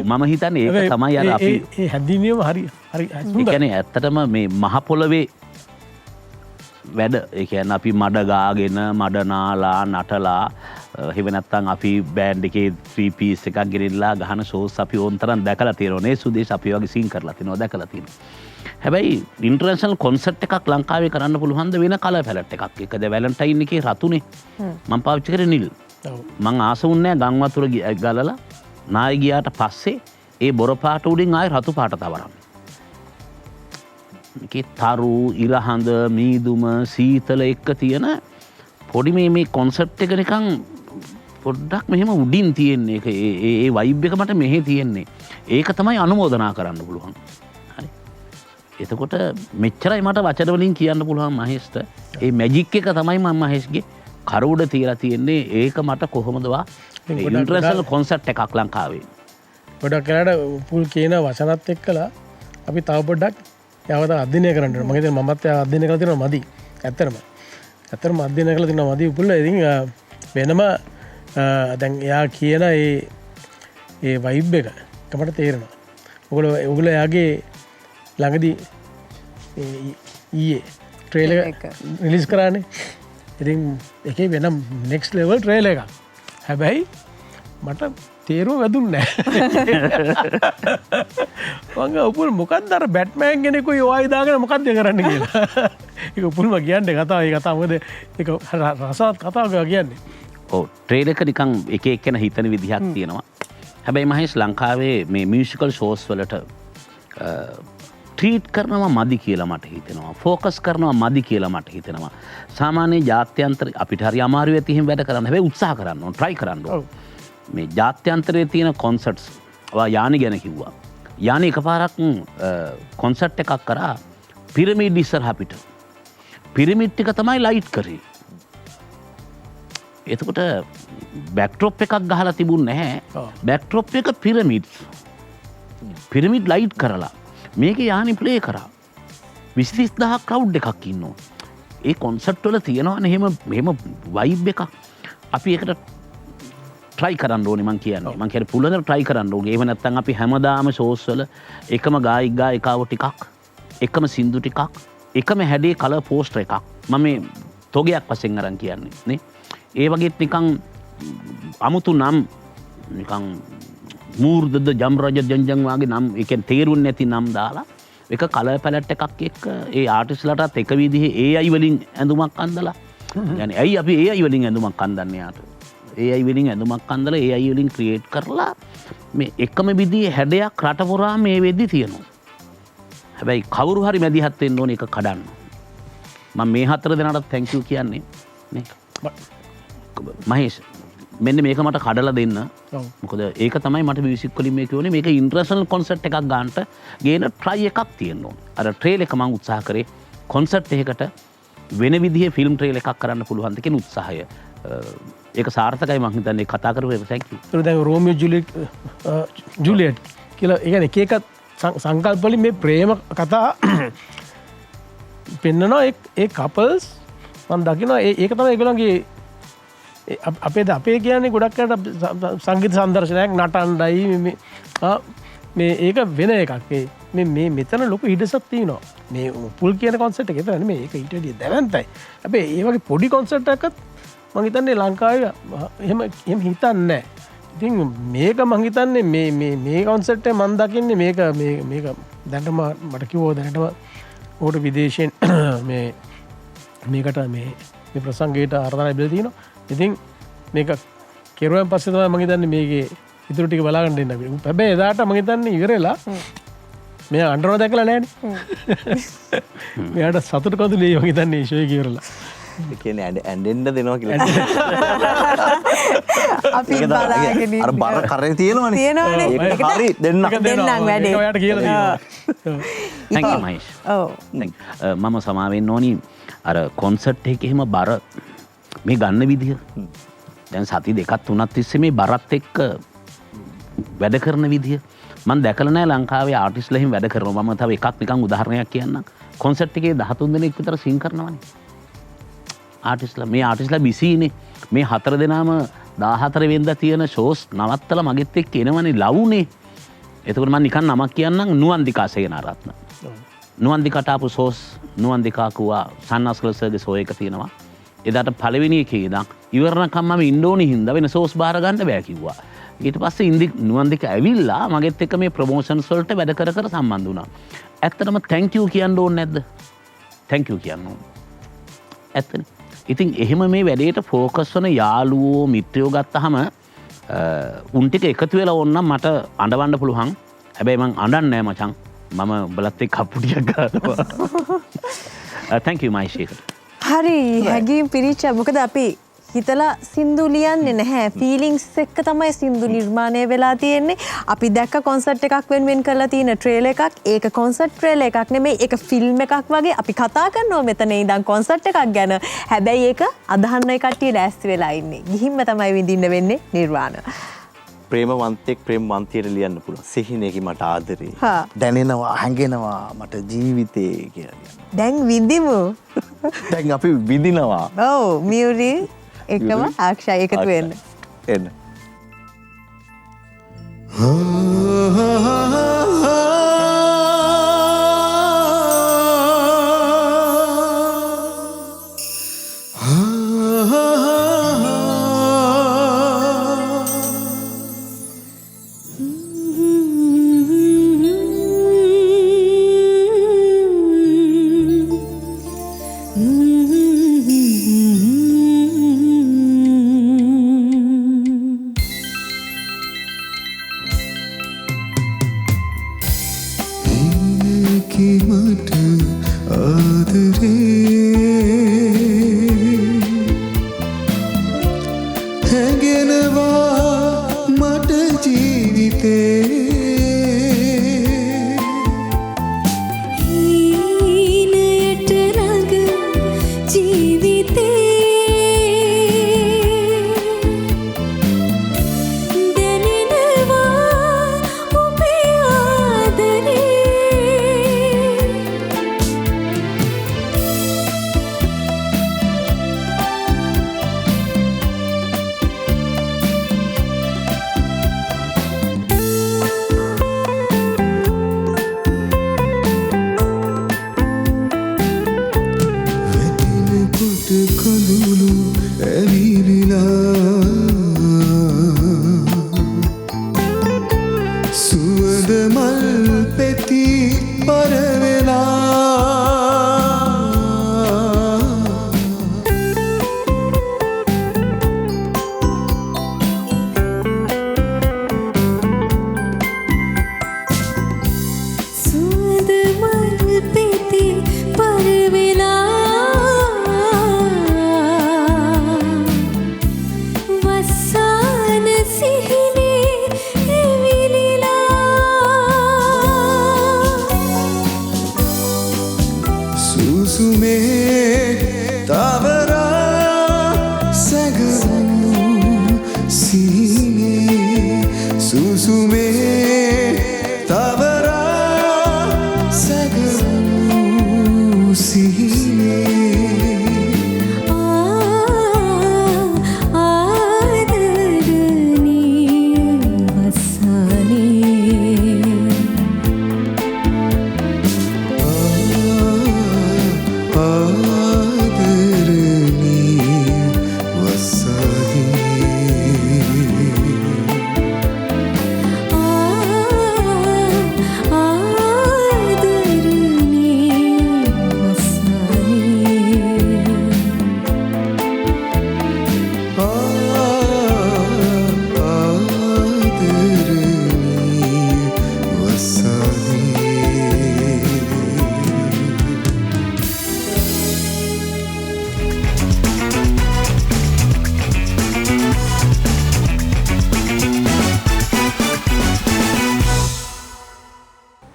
මම හිතන්නේ ඒක තමයි අර අපි ඒ හැඳින්වීම හරි ඒ කියන්නේ ඇත්තටම මේ මහ පොළවේ වැඩ ඒ කියන්නේ අපි මඩ ගාගෙන මඩ නාලා නටලා එහෙම නැත්නම් අපි බෑන්ඩ් එකේ 3 piece එකක් ගෙනිලා ගහන ෂෝස් අපි ඕන්තරම් දැකලා තියෙනවා නේ සුදේශ අපි වගේ සීන් කරලා තිනවා දැකලා තියෙනවා. හැබැයි ඉන්ටර්නැෂනල් කොන්සර්ට් එකක් ලංකාවේ කරන්න පුළුවන් ද වෙන කලර් පැලට් එකක්. ඒකද වැලන්ටයින් එකේ රතුනේ. මම පාවිච්චි කරේ නිල්. මං ආස වුණේ ගම් වතුර ගලලා නාය ගියාට පස්සේ ඒ බොර පාට උඩින් ආයෙ රතු පාට තවරන්න. මේකේ තරු ඉරහඳ මීදුම සීතල එක්ක තියෙන පොඩි මේ කොන්සෙප්ට් එක නිකන් පොඩ්ඩක් මෙහෙම උඩින් තියෙන්නේ. ඒක ඒ වයිබ් එක මට මෙහෙ තියෙන්නේ. ඒක තමයි අනුමෝදනා කරන්න පුළුවන්. හරි. එතකොට මෙච්චරයි මට වචන වලින් කියන්න පුළුවන් මහේෂ්ට. ඒ මැජික් එක තමයි මම මහේෂ්ගේ කරුඩ තියලා තියෙන්නේ ඒක මට කොහොමදවා ඉන්ට්‍රනැෂනල් කොන්සර්ට් එකක් ලංකාවේ. ගොඩක් කලාට පුල් කියන වචනත් එක්කලා අපි තව පොඩ්ඩක් යවත අධ්‍යයනය කරන්න ඕනේ. මම හිතන්නේ මමත් අධ්‍යයනය කරලා තියෙනවා මදි. ඇත්තටම අධ්‍යයනය කරලා තියෙනවා මදි උපුල්ල. ඉතින් වෙනම දැන් එයා කියන ඒ වයිබ් එක මට තේරෙනවා. ඔගොල්ලෝ එයාගේ ළඟදී ඊයේ ට්‍රේලර් එක රිලීස් කරානේ. ඉතින් එකේ වෙන නෙක්ස්ට් ලෙවල් ට්‍රේලර් එකක්. හැබැයි මට තේරුව වැදුන්නේ නැහැ. මං උපුල් මොකක්ද අර බැට්මෑන් කෙනෙකුයි ඔය දාගෙන මොකක්ද කරන්න කියලා. ඒක උපුල්ම කියන්නේ කතාව. ඒ කතාව මොකද ඒක රසවත් කතාවක් කියන්නේ. ඔව් ට්‍රේලර් එක නිකන් එක එක්කෙන හිතන විදිහක් තියෙනවා. හැබැයි මහේෂ් ලංකාවේ මේ මියුසිකල් ෂෝස් වලට ට්‍රීට් කරනවා මදි කියලා මට හිතෙනවා. ෆෝකස් කරනවා මදි කියලා මට හිතෙනවා. සාමාන්‍ය ජාත්‍යන්තර අපිට හරි අමාරු වෙති එහෙම වැඩ කරන්න. හැබැයි උත්සාහ කරන්න ඕන, try කරන්න ඕන. මේ ජාත්‍යන්තරයේ තියෙන කොන්සර්ට්ස් යානි ගැන කිව්වා. යානි එකපාරක් කොන්සර්ට් එකක් කරා පිරමීඩ් ඉස්සරහා පිට. පිරමීඩ් එක තමයි ලයිට් කරේ. එතකොට බැක්ඩ්‍රොප් එකක් ගහලා තිබුණ නැහැ. බැක්ඩ්‍රොප් එක පිරමීඩ්ස්. පිරමීඩ් ලයිට් කරලා මේක යානි ප්ලේ කරා. 20,000 ක්‍රවුඩ් එකක් ඉන්නවා. ඒ කොන්සර්ට් වල තියෙනවනේ එහෙම වයිබ් එකක්. අපි ඒකට try කරන්න ඕනේ මං කියන්නේ. මං කියන්නේ පුළුවන් try කරන්න ඕනේ. එහෙම නැත්නම් අපි හැමදාම ෂෝස් වල එකම ගායිකාවෝ ටිකක්, එකම සින්දු ටිකක්, එකම හැඩේ කලර් පෝස්ටර් එකක්. මම මේ තොගයක් වශයෙන් අරන් කියන්නේ නේ. ඒ වගේත් නිකන් අමුතු නම් නිකන් මූර්ධද ජම්රජ ජංජන් වගේ නම් ඒ කියන්නේ තේරුන්නේ නැති නම් දාලා එක කලර් පැලට් එකක් එක්ක ඒ ආටිස්ට්ලාටත් එක විදිහේ AI වලින් ඇඳුමක් අඳලා يعني ඇයි අපි AI වලින් ඇඳුමක් අඳන්නේ යාට AI වලින් ඇඳුමක් අඳලා AI වලින් ක්‍රියේට් කරලා මේ එකම විදිහේ හැඩයක් රට පුරා මේ වෙද්දි තියෙනවා. හැබැයි කවුරු හරි මැදිහත් වෙන්න ඕනේ ඒක කඩන්න. මම මේ හතර දෙනාට thank you කියන්නේ නේ. මහේෂ් මෙන්න මේක මට කඩලා දෙන්න. මොකද ඒක තමයි මට මියුසික් වලින් මේ කියෝනේ මේක ඉන්ටර්නැෂනල් කොන්සර්ට් එකක් ගන්නට ගේන try එකක් තියෙන්න ඕනේ. අර ට්‍රේල් එක මම උත්සාහ කරේ කොන්සර්ට් එකකට වෙන විදිහේ ෆිල්ම් ට්‍රේල් එකක් කරන්න පුළුවන් ද කියන උත්සාහය. ඒක සාර්ථකයි මම හිතන්නේ කතා කරපු එක thank you. ඒක දැන් රෝමියෝ ජුලියට් කියලා ඒ කියන්නේ එක එක සංකල්ප වලින් මේ ප්‍රේම කතා පෙන්නනවා ඒ කපල්ස් මම දකිනවා ඒක තමයි ඒගොල්ලන්ගේ අපේ කියන්නේ ගොඩක් අයට සංගීත සංදර්ශනයක් නටන්නයි මේ ඒක වෙන එකක්. මේ මෙතන ලොකු හිඩසක් තියෙනවා. මේ පුල් කියන කොන්සර්ට් එක විතර නෙමෙයි ඒක ඊට වඩා දැවැන්තයි. හැබැයි ඒ වගේ පොඩි කොන්සර්ට් එකක් මම හිතන්නේ ලංකාවේ එහෙම හිතන්නේ නැහැ. ඉතින් මේක මම හිතන්නේ මේ කොන්සර්ට් එක මම දකින්නේ මේක දැනටම මට කිව්වෝ දැනටම ඕකට විදේශයෙන් මේකට මේ ප්‍රසංගයට ආරාධනා ලැබිලා තියෙනවා. ඉතින් මේක කෙරුවෙන් පස්සේ තමයි මම හිතන්නේ මේකේ ඉතුරු ටික බලාගන්න දෙන්න අපි. හැබැයි එදාට මම හිතන්නේ ඉවරලා මෙයා අඬනවා දැකලා නැහැනේ. මෙයාට සතුට කඳුලේ මම හිතන්නේ ෂෝ එක ඉවරලා. ඒ කියන්නේ ඇඬෙන්න දෙනවා කියලා. අපි බලාගෙන අර බර කරේ තියෙනවනේ. ඒක හරි දෙන්නම් වැඩේ. ඔයාට කියලා තියෙනවා. thank you Mahesh. ඔව්. මම සමා වෙන්න ඕනි අර කොන්සර්ට් එකේ එහෙම බර මේ ගන්න විදිහ දැන් සති දෙකක් තුනක් තිස්සේ මේ බරත් එක්ක වැඩ කරන විදිහ මම දැකලා නැහැ ලංකාවේ ආටිස්ට්ලා එහෙම වැඩ කරනවා. මම තව එකක් නිකන් උදාහරණයක් කියන්නම්. කොන්සර්ට් එකේ 13 දෙනෙක් විතර සින් කරනවානේ. ආටිස්ට්ලා බිසීනේ. මේ 4 දෙනාම 14 වෙනිදා තියෙන ෂෝස් නවත්තලා මගෙත් එක්ක එනවනේ ලව්නේ. එතකොට මම නිකන් නමක් කියන්නම් නුවන්දිකා සේනාරත්න. නුවන්දිකට ආපු ෂෝස් නුවන්දිකා කිව්වා සන්නස්කලසර්ගේ ෂෝ එක තියෙනවා. එදාට පළවෙනි එකේ ඉඳන් ඉවරනකම් මම ඉන්ඩෝනි හින්දා වෙන සෝස් බාර ගන්න බෑ කිව්වා. ඊට පස්සේ නුවන්දික ඇවිල්ලා මගෙත් එක්ක මේ ප්‍රොමෝෂන්ස් වලට වැඩ කර සම්බන්ධ වුණා. ඇත්තටම thank you කියන්න ඕනේ නැද්ද? thank you කියන්න ඕනේ. ඇත්තනේ. ඉතින් එහෙම මේ වැඩේට ફોකස් වන යාළුවෝ මිත්‍රයෝ ගත්තාම උන් ටික එකතු වෙලා ඕනනම් මට අඬවන්න පුළුවන්. හැබැයි මං අඬන්නේ නැහැ මචං. මම උඹලත් එක්ක කප්පුටියක් ගන්නවා. thank you මයිෂේකට. හරි හැඟීම් පිරිච්ච මොකද අපි හිතලා සින්දු ලියන්නේ නැහැ. ෆීලිංස් එක්ක තමයි සින්දු නිර්මාණය වෙලා තියෙන්නේ. අපි දැක්ක කොන්සර්ට් එකක් වෙන කරලා තියෙන ට්‍රේලර් එකක්. ඒක කොන්සර්ට් ට්‍රේලර් එකක් නෙමෙයි. ඒක ෆිල්ම් එකක් වගේ. අපි කතා කරනවා මෙතන ඉඳන් කොන්සර්ට් එකක් ගැන. හැබැයි ඒක අදහන්නයි කට්ටිය ලෑස්ති වෙලා ඉන්නේ. ගිහින්ම තමයි විඳින්න වෙන්නේ නිර්වාණ. ප්‍රේමවන්තෙක් ප්‍රේමවන්තියට ලියන්න පුළුවන්. සිහිනේකි මට ආදරේ. දැනෙනවා, හැඟෙනවා මට ජීවිතේ කියලා. දැන් විඳිමු. දැන් අපි විඳිනවා. ඔව් මියුරි එකම ආක්ෂා එකතු වෙන්න. එන්න.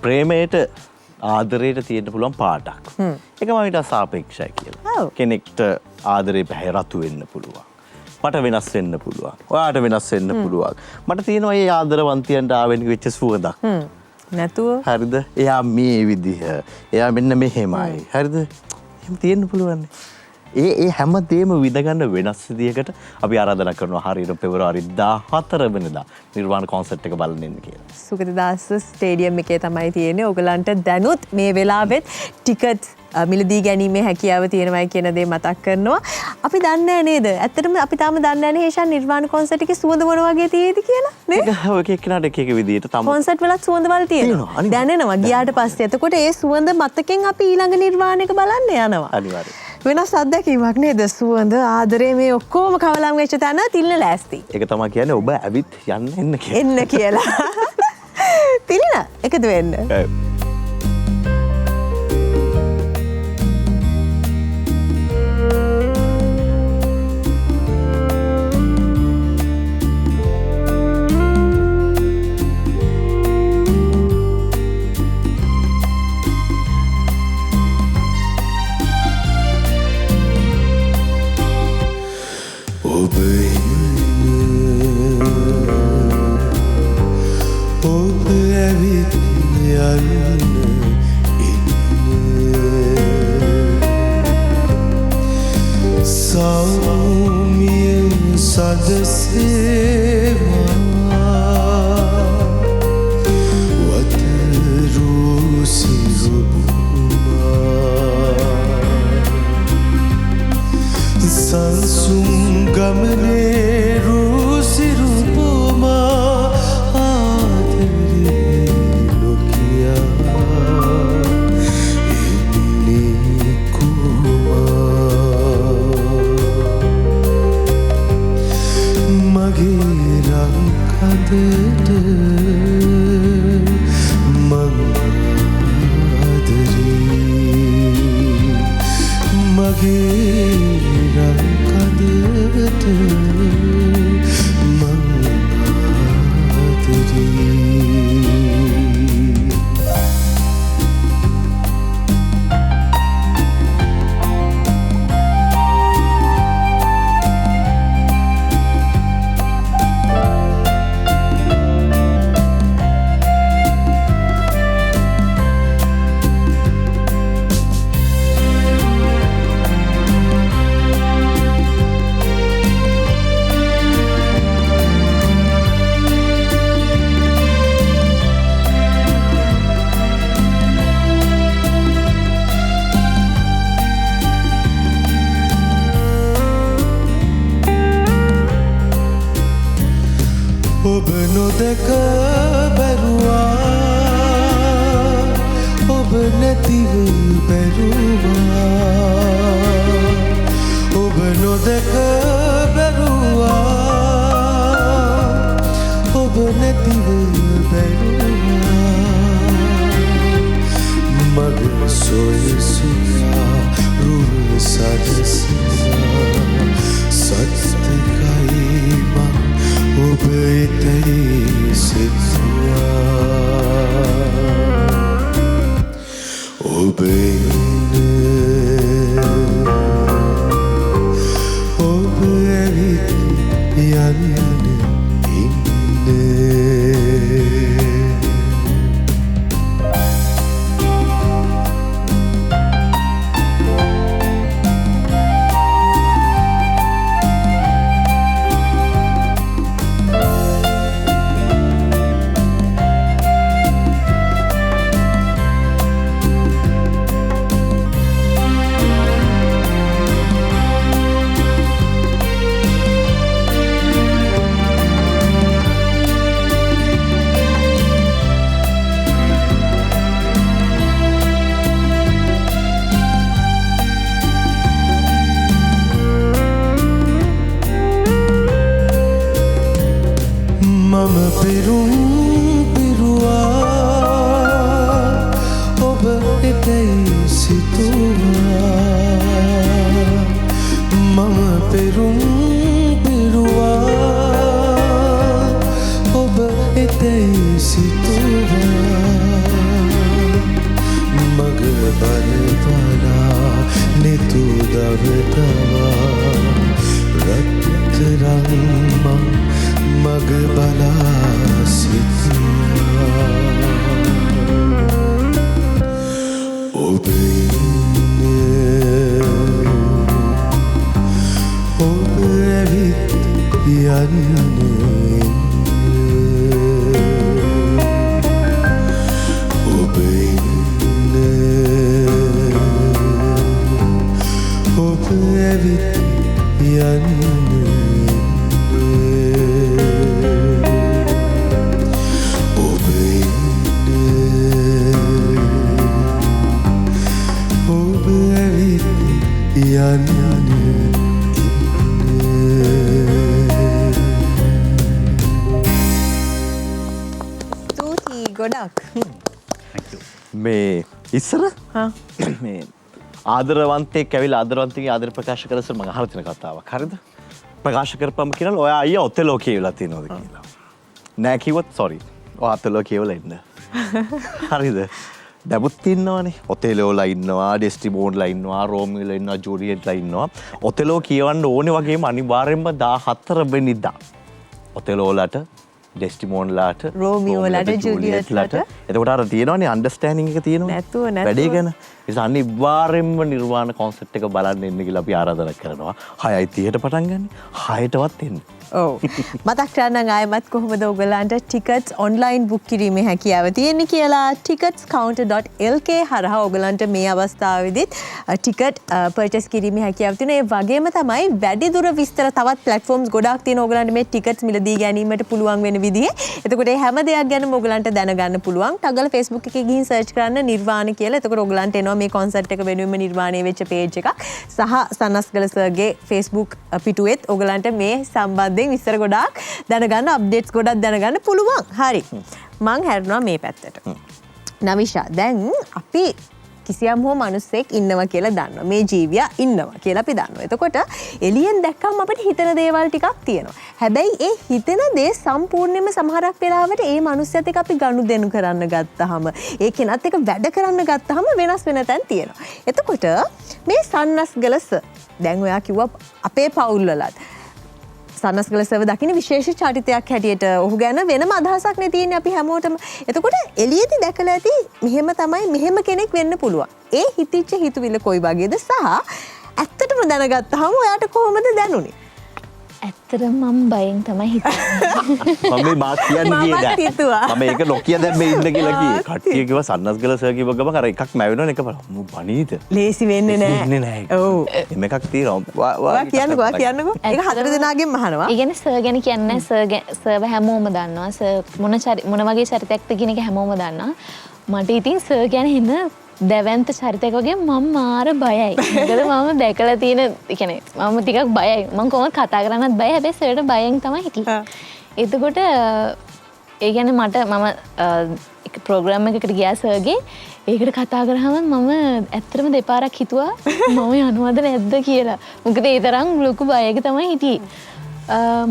ප්‍රේමයට ආදරයට තියෙන්න පුළුවන් පාටක්. ඒක මම ඊට සාපේක්ෂයි කියලා. කෙනෙක්ට ආදරේ පැහැ රතු වෙන්න පුළුවන්. මට වෙනස් වෙන්න පුළුවන්. ඔයාට වෙනස් වෙන්න පුළුවන්. මට තියෙනවා මේ ආදරවන්තියන්ට ආවෙන වෙච්ච සුවඳක්. නැතුව හරිද? එයා මේ විදිහ. එයා මෙන්න මෙහෙමයි. හරිද? එහෙම තියෙන්න පුළුවන්. ඒ හැම දෙයක්ම විඳගන්න වෙනස් විදියකට අපි ආරාධනා කරනවා හරියට පෙබරවාරි 14 වෙනිදා නිර්වාණ කොන්සර්ට් එක බලන්න එන්න කියලා. සුගතදාස ස්ටේඩියම් එකේ තමයි තියෙන්නේ. ඔයගලන්ට දැනුත් මේ වෙලාවෙත් ටිකට් මිලදී ගැනීමේ හැකියාව තියෙනවයි කියන දේ මතක් කරනවා. අපි දන්නේ නේද? ඇත්තටම අපි තාම දන්නේ නැහැ හේෂා නිර්වාණ කොන්සර්ට් එකේ සුවඳ මොන වගේ තියෙයිද කියලා නේද? ඒක එක්කෙනාට එක එක විදියට තමයි කොන්සර්ට් වලත් සුවඳ වල තියෙනවා. දැනෙනවා ගියාට පස්සේ. එතකොට ඒ සුවඳ මතකෙන් අපි ඊළඟ නිර්වාණයක බලන්න යනවා. අනිවාර්යයෙන්. වෙනස් අත්දැකීමක් නේද? සුවඳ ආදරේ මේ ඔක්කොම කවලම් වෙච්ච තැන තිල්න ලෑස්ති. ඒක තමයි කියන්නේ ඔබ ඇවිත් යන්න එන්න කියලා. එන්න කියලා. තිලින එකතු වෙන්න. ඔබ ඔබ ඇවිත් යන්න සෞමිය සදසේවා වතරු සිරුබුමා සංසුම් ගමනේ රුසිරුබුමා ආදරේ නොකියා එන්නේ කුමා මගේ රංකඳට මං ආදරේ මගේ රංකඳට මං ආදරේ ඔබ නොදක බැරුවා ඔබ නැතිව බැරුවා ඔබ නොදක බැරුවා ඔබ නැතිව බැරුවා මග සොයසුවා රුව සදසවා සත්‍යකයි මං ඔබ එතයි සිතුවා ඔබ ඉන්න ඔබ ඇවිත් යන්න ඉන්න මම පෙරුම් පිරුවා ඔබ එතැයි සිතුවා මම පෙරුම් පිරුවා ඔබ එතැයි සිතුවා මග බලපලා නෙතු දවතවා රත්තරන් මං මග බලා සිටියා ඔබ ඉන්න ඔබ ඇවිත් යන්න ඔබ ඉන්න ඔබ ඇවිත් යන්න ස්තුතියි ගොඩක් මේ ඉස්සර මේ ආදරවන්තයෙක් ඇවිල්ලා ආදරවන්තගේ ආදර ප්‍රකාශ කරසර මම අහලා තියෙන කතාවක්. හරිද? ප්‍රකාශ කරපම් කියනවා ඔයා අයියා ඔතෙලෝ කියවලා තියෙනවද කියලා. නෑ කිව්වොත් sorry. ඔයා ඔතෙලෝ කියවලා ඉන්න. හරිද? දැබුත් ඉන්නවානේ ඔතෙලෝලා ඉන්නවා ඩෙස්ටිමෝන්ලා ඉන්නවා රෝමිලා ඉන්නවා ජූලියට්ලා ඉන්නවා ඔතෙලෝ කියවන්න ඕනේ වගේම අනිවාර්යෙන්ම 14 වෙනිදා ඔතෙලෝලාට ඩෙස්ටිමෝන්ලාට රෝමියෝලාට ජූලියට්ලාට එතකොට අර තියෙනවානේ අන්ඩර්ස්ටෑන්ඩින් එක තියෙනවා නැතුව වැඩේ ගැන නිසා අනිවාර්යෙන්ම නිර්වාණ කොන්සර්ට් එක බලන්න එන්න කියලා අපි ආරාධනා කරනවා 6:30ට පටන් ගන්න 6ටවත් එන්න ඔව් මතක් කරන්න ආයමත් කොහොමද ඔයගලන්ට ටිකට්ස් ඔන්ලයින් බුක් කිරීමේ හැකියාව තියෙන්නේ කියලා ticketscounter.lk හරහා ඔයගලන්ට මේ අවස්ථාවේදීත් ටිකට් පර්චේස් කිරීමේ හැකියාව තියෙනවා. ඒ වගේම තමයි වැඩිදුර විස්තර තවත් platforms ගොඩාක් තියෙනවා ඔයගලන්ට මේ ටිකට්ස් මිලදී ගැනීමට පුළුවන් වෙන විදිහේ. එතකොට මේ හැම දෙයක් ගැනම ඔයගලන්ට දැනගන්න පුළුවන්. ටගල Facebook එකේ ගිහින් සර්ච් කරන්න නිර්වාණ කියලා. එතකොට ඔයගලන්ට එනවා මේ කොන්සර්ට් එක වෙනුවෙන්ම නිර්වාණය වෙච්ච page එකක්. සහ සන්නස්ගල සර්ගේ Facebook පිටුවෙත් ඔයගලන්ට මේ සම්බන්ධයෙන් විස්තර ගොඩාක් දැනගන්න අප්ඩේට්ස් ගොඩක් දැනගන්න පුළුවන්. හරි. මං හැරෙනවා මේ පැත්තට. නවිෂා දැන් අපි කිසියම් හෝ මිනිස්සෙක් ඉන්නවා කියලා දන්නවා. මේ ජීවියා ඉන්නවා කියලා අපි දන්නවා. එතකොට එළියෙන් දැක්කම අපිට හිතන දේවල් ටිකක් තියෙනවා. හැබැයි ඒ හිතන දේ සම්පූර්ණයෙන්ම සමහරක් වෙලාවට ඒ මිනිස්සයත් එක්ක අපි ගනුදෙනු කරන්න ගත්තාම ඒ කෙනත් එක්ක වැඩ කරන්න ගත්තාම වෙනස් වෙන තැන් තියෙනවා. එතකොට මේ සන්නස්ගලස දැන් ඔයා කිව්වා අපේ පවුල්වලත් සන්නස්ගල සර්ව දකින්න විශේෂ චරිතයක් හැටියට ඔහු ගැන වෙනම අදහසක් නේ තියෙන්නේ අපි හැමෝටම. එතකොට එළියේදී දැකලා ඇති මෙහෙම තමයි මෙහෙම කෙනෙක් වෙන්න පුළුවන්. ඒ හිතිච්ච හිතුවිල්ල කොයි වගේද සහ ඇත්තටම දැනගත්තාම ඔයාට කොහොමද දැනුනේ? ඇත්තටම මම බයෙන් තමයි හිතන්නේ. මම මාත් කියන්නේ මමත් හිතුවා. මම ඒක නොකිය දැන් මේ ඉන්න කියලා කියේ. කට්ටිය කිව්වා සන්නස්ගල සර් කිව්ව ගමන් අර එකක් මැවෙනවනේ එකපාර. මු බනීද? ලේසි වෙන්නේ නැහැ. වෙන්නේ නැහැ. ඔව්. එම එකක් තියෙනවා. ඔයා කියන්නකෝ. ඒක හතර දෙනාගෙන් අහනවා. ඒ කියන්නේ සර් ගැන කියන්නේ සර්ව හැමෝම දන්නවා. සර් මොන වගේ චරිතයක්ද කියන එක හැමෝම දන්නවා. මට ඉතින් සර් ගැන හින්න දැවන්ත චරිතයක් වගේ මම මාර බයයි. මොකද මම දැකලා තියෙන කියන්නේ මම ටිකක් බයයි. මම කොහොමද කතා කරන්නත් බයයි. හැබැයි සර්ට බයෙන් තමයි හිටියේ. එතකොට ඒ කියන්නේ මට මම එක ප්‍රෝග්‍රෑම් එකකට ගියා සර්ගේ. ඒකට කතා කරාම මම ඇත්තටම දෙපාරක් හිතුවා මම යනවද නැද්ද කියලා. මොකද ඒ තරම් ලොකු බයක තමයි හිටියේ.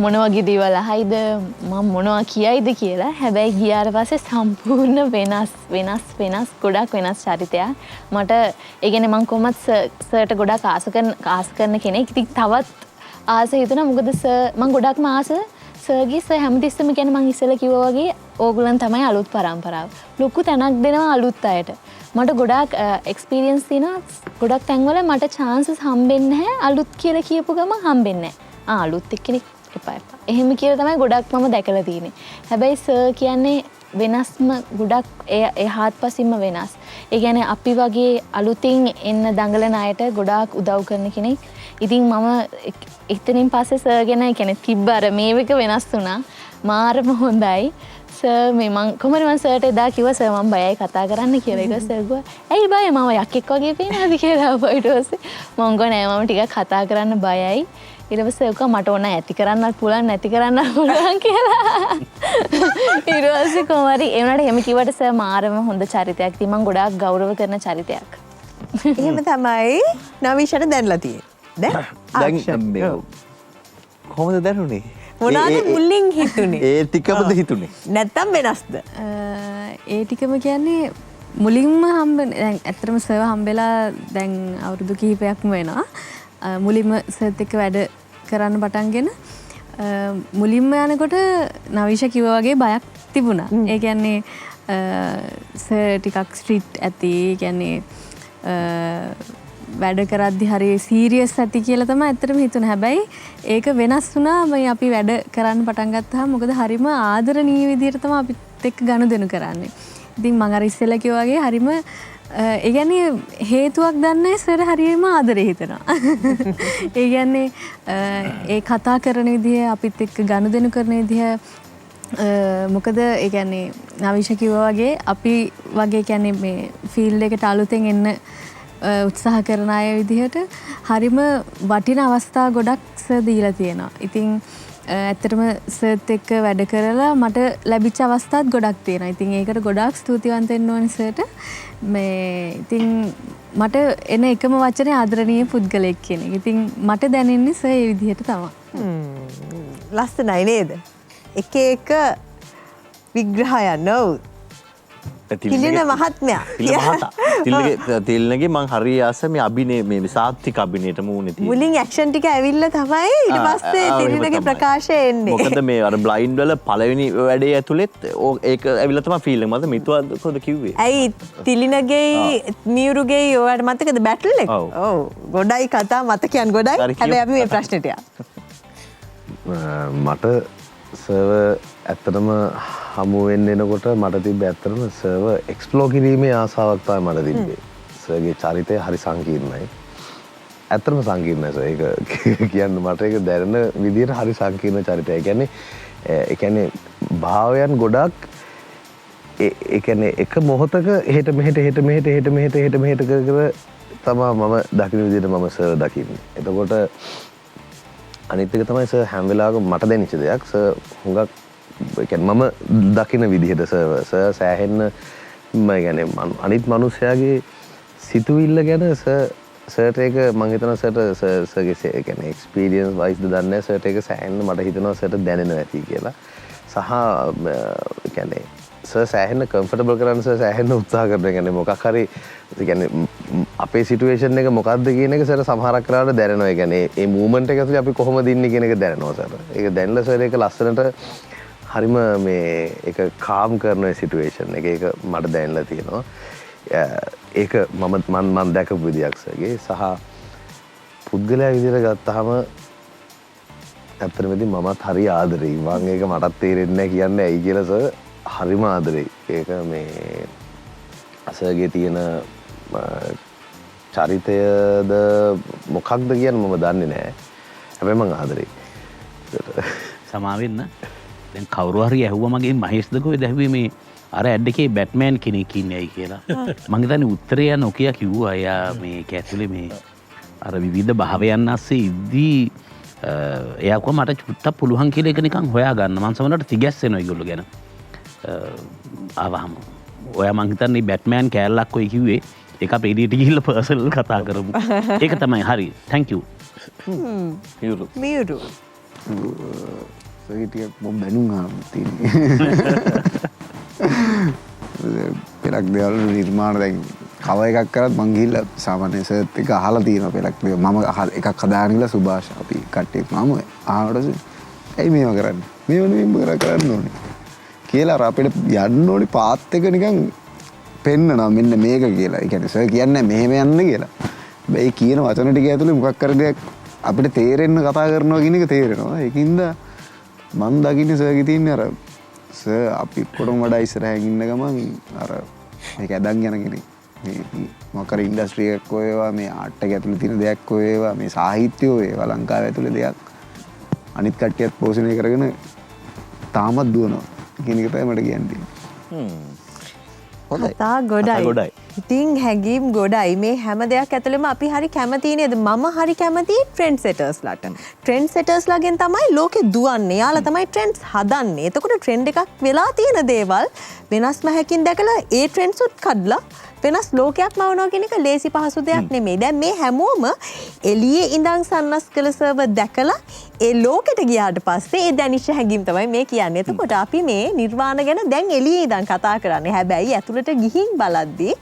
මොන වගේ දේවල් අහයිද මම මොනවා කියයිද කියලා. හැබැයි ගියාට පස්සේ සම්පූර්ණ වෙනස් ගොඩක් වෙනස් චරිතයක්. මට ඒ කියන්නේ මම කොහොමත් සර්ට ගොඩක් ආස කරන කෙනෙක්. ඉතින් තවත් ආස හිතුණා මොකද සර් මම ගොඩක්ම ආස සර්ගේ සර් හැමතිස්සෙම කියන්නේ මම ඉස්සෙල්ලා කිව්වා වගේ ඕගොල්ලන් තමයි අලුත් පරම්පරාව. ලොකු තැනක් දෙනවා අලුත් අයට. මට ගොඩාක් එක්ස්පීරියන්ස් තියෙනවා. ගොඩක් තැන්වල මට chances හම්බෙන්නේ නැහැ. අලුත් කියලා කියපු ගමන් හම්බෙන්නේ නැහැ. අලුත් එක්කෙනෙක් එපා. එහෙම කියලා තමයි ගොඩක් මම දැකලා තියෙන්නේ. හැබැයි සර් කියන්නේ වෙනස්ම ගොඩක් එහාත් පසින්ම වෙනස්. ඒ කියන්නේ අපි වගේ අලුතින් එන්න දඟලන අයට ගොඩාක් උදව් කරන කෙනෙක්. ඉතින් මම එතනින් පස්සේ සර් ගැන කියන්නේ තිබ්බ අර මේක වෙනස් වුණා. මාරම හොඳයි. සර් මේ මං කොහොමද මං සර්ට එදා කිව්වා සර් මම බයයි කතා කරන්න කියලා. ඒක සර් ගියා. "ඇයි බය? මම යකෙක් වගේ පේනවද?" කියලා ඊට පස්සේ මං ගෝ නෑ මම ටිකක් කතා කරන්න බයයි. ඊට පස්සේ ඔක මට ඕන ඇති කරන්නත් පුළුවන් නැති කරන්නත් පුළුවන් කියලා. ඊට පස්සේ කොහොමරි ඒ වුණාට එහෙම කිව්වට සර් මාරම හොඳ චරිතයක්. ඉතින් මම ගොඩාක් ගෞරව කරන චරිතයක්. එහෙම තමයි නවිෂට දැන්ලා තියෙන්නේ. දැන් කොහොමද දැනුනේ? මොනවාද මුලින් හිතුනේ? ඒ ටිකමද හිතුනේ? නැත්තම් වෙනස්ද? ඒ ටිකම කියන්නේ මුලින්ම දැන් ඇත්තටම සර්ව හම්බෙලා දැන් අවුරුදු කිහිපයක්ම වෙනවා. මුලින්ම සර්ත් එක්ක වැඩ කරන්න පටන්ගෙන මුලින්ම යනකොට නවිෂ කිව්වා වගේ බයක් තිබුණා. ඒ කියන්නේ සර් ටිකක් ස්ට්‍රික්ට් ඇති. කියන්නේ වැඩ කරද්දි හරි සීරියස් ඇති කියලා තමයි ඇත්තටම හිතුනේ. හැබැයි ඒක වෙනස් වුණා මේ අපි වැඩ කරන්න පටන් ගත්තාම. මොකද හරිම ආදරණීය විදියට තමයි අපිත් එක්ක ගනුදෙනු කරන්නේ. ඉතින් මම අර ඉස්සෙල්ලා කිව්වා වගේ හරිම ඒ කියන්නේ හේතුවක් දන්නේ සර් හරියම ආදරේ හිතනවා. ඒ කියන්නේ ඒ කතා කරන විදිය අපිත් එක්ක ගනුදෙනු කරන විදිය මොකද ඒ කියන්නේ නවිෂ කිව්වා වගේ අපි වගේ කියන්නේ මේ ෆීල්ඩ් එකට අලුතෙන් එන්න උත්සාහ කරන අය විදිහට හරිම වටින අවස්ථා ගොඩක් සර් දීලා තියෙනවා. ඉතින් ඇත්තටම සර්ත් එක්ක වැඩ කරලා මට ලැබිච්ච අවස්ථාත් ගොඩක් තියෙනවා. ඉතින් ඒකට ගොඩාක් ස්තුතිවන්ත වෙන්න ඕනේ සර්ට. මේ ඉතින් මට එන එකම වචනේ ආදරණීය පුද්ගලයෙක් කියන එක. ඉතින් මට දැනෙන්නේ සර් ඒ විදිහට තමයි. ලස්සනයි නේද? එක එක විග්‍රහයන් නෝ. තිලින මහත්මයා තිල්නගේ මං හරි ආස මේ අභිනය මේ සාත්තික අභිනයට මූුණ ති මුලින් ඇක්ෂන් ටික ඇවිල්ල තමයි ඊට පස්සේ තිලිනගේ ප්‍රකාශය එන්නේ. මොකද මේ අර බ්ලයින්ඩ් වල පළවෙනි වැඩේ ඇතුළෙත් ඒක ඇවිල්ලා තමයි ෆීල් එක මත මිතුවද කිව්වේ. ඇයි තිලිනගේ මියුරුගේ ඔයාලට මතකද බැටල් එක? ඔව් ගොඩයි කතා මතකයන් ගොඩයි. හැබැයි අපි මේ ප්‍රශ්නෙට මට සර්ව ඇත්තටම හමු වෙන්න එනකොට මට තිබ්බ ඇත්තටම සර්ව එක්ස්ප්ලෝර් කිරීමේ ආසාවක් තමයි මට තිබ්බේ. සර්ගේ චරිතය හරි සංකීර්ණයි. ඇත්තටම සංකීර්ණයි සර්. ඒක කියන්න මට ඒක දැනෙන විදිහට හරි සංකීර්ණ චරිතයක්. ඒ කියන්නේ භාවයන් ගොඩක් ඒ කියන්නේ එක මොහොතක එහෙට මෙහෙට එහෙට මෙහෙට එහෙට මෙහෙට එහෙට මෙහෙට කර තමයි මම දකින්න විදිහට මම සර් දකින්නේ. එතකොට අනිත් එක තමයි සර් හැම වෙලාවකම මට දැනෙච්ච දෙයක් සර් හුඟක් ඒ කියන්නේ මම දකින විදිහට සර් සෑහෙන්න මම කියන්නේ අනිත් මිනිස්යාගේ සිතුවිල්ල ගැන සර්ට ඒක මම හිතනවා සර්ගේ ඒ කියන්නේ එක්ස්පීරියන්ස් වයිස්ද දන්නේ නැහැ සර්ට ඒක සෑහෙන්න මට හිතෙනවා සර්ට දැනෙනවා ඇති කියලා. සහ ඒ කියන්නේ සර් සෑහෙන්න කම්ෆර්ටබල් කරන්න සර් සෑහෙන්න උත්සාහ කරනවා. ඒ කියන්නේ මොකක් හරි ඒ කියන්නේ අපේ සිටුේෂන් එක මොකක්ද කියන එක සර් සමහරක් වෙලාවට දැනෙනවා. ඒ කියන්නේ මේ මූවමන්ට් එක ඇතුලේ අපි කොහොමද ඉන්නේ කියන එක දැනෙනවා සර්. ඒක දැනලා සර් ඒක ලස්සනට හරිම මේ ඒක කාම් කරන සිටුේෂන් එක ඒක මට දැනලා තියෙනවා. ඒක මම දැකපු විදියක් සර්ගේ සහ පුද්ගලයා විදිහට ගත්තාම ඇත්තටම මමත් හරි ආදරෙයි. මම ඒක මටත් තේරෙන්නේ නැහැ කියන්නේ ඇයි කියලා සර් හරිම ආදරෙයි. ඒක මේ සර්ගේ තියෙන චරිතයද මොකක්ද කියන්නේ මම දන්නේ නැහැ. හැබැයි මම ආදරෙයි. සමාවෙන්න දැන් කවුරු හරි ඇහුවා මගේ මහේෂ්ද කොහෙද ඇහුවේ මේ අර ඇඩ් එකේ බැට්මෑන් කෙනෙක් ඉන්නේ ඇයි කියලා. මං හිතන්නේ උත්තරය නොකිය කිව්වා. එයා මේක ඇතුලේ මේ අර විවිධ භාවයන් ASCII ඉද්දී එයා කොහොම මට චුට්ටක් පුළුවන් කියලා ඒක නිකන් හොයාගන්න. මං සමහරවිට තිගැස්සෙනවා ඒගොල්ලෝ ගැන. ආවහම ඔයා මං හිතන්නේ බැට්මෑන් කෑල්ලක් ඔය කිව්වේ. ඒක අපේ එළියට ගිහිල්ලා පර්සනල් කතා කරමු. ඒක තමයි හරි. thank you. මියුරු ටිකක් මොම් බැනුම් ආවම තියෙන්නේ. පෙරක් දේවල් නිර්මාණ දැන් කව එකක් කරත් මං ගිහිල්ලා සාමාන්‍ය සර්ත් එක අහලා තියෙනවා පෙරක් දේවල්. මම එකක් හදාගෙන ඉලා සුභාෂ අපි කට්ටිය මම ආවට ඇයි මේව කරන්නේ? මේව නෙමෙයි කරන්න ඕනේ කියලා අර අපිට යන්න ඕනේ පාත් එක නිකන් පෙන්නනවා මෙන්න මේක කියලා. ඒ කියන්නේ සර් කියන්නේ මෙහෙම යන්න කියලා. මේ කියන වචන ටික ඇතුලේ මොකක් කර දෙයක් අපිට තේරෙන්න කතා කරනවා කියන එක තේරෙනවා. ඒකින්ද මම දකින්නේ සර්ගේ තියෙන්නේ අර සර් අපි කොටම වඩා ඉස්සරහින් ඉන්න ගමන් අර මේක ඇදන් යන කෙනෙක්. මේ මොකක් හරි ඉන්ඩස්ට්‍රි එකක් වේවා මේ ආර්ට් එක ඇතුලේ තියෙන දෙයක් වේවා මේ සාහිත්‍යය වේවා ලංකාවේ ඇතුලේ දෙයක් අනිත් කට්ටියත් පෝෂණය කරගෙන තාමත් දුවනවා කියන එක තමයි මට කියන්නේ. කතා ගොඩයි. ඉතින් හැඟීම් ගොඩයි. මේ හැම දෙයක් ඇතුළෙම අපි හරි කැමති නේද? මම හරි කැමති ට්‍රෙන්ඩ් සෙටර්ස්ලාට. ට්‍රෙන්ඩ් සෙටර්ස්ලාගෙන් තමයි ලෝකේ දුවන්නේ. යාලා තමයි ට්‍රෙන්ඩ්ස් හදන්නේ. එතකොට ට්‍රෙන්ඩ් එකක් වෙලා තියෙන දේවල් වෙනස් මහකින් දැකලා ඒ ට්‍රෙන්ඩ්ස් උත් කඩලා වෙනස් ලෝකයක් මවනවා කියන එක ලේසි පහසු දෙයක් නෙමෙයි. දැන් මේ හැමෝම එළියේ ඉඳන් සන්නස් කළ සර්වර් දැකලා ඒ ලෝකෙට ගියාට පස්සේ ඒ දැනිච්ච හැඟීම් තමයි මේ කියන්නේ. එතකොට අපි මේ නිර්වාණ ගැන දැන් එළියේ ඉඳන් කතා කරන්නේ. හැබැයි ඇතුළට ගිහින් බලද්දී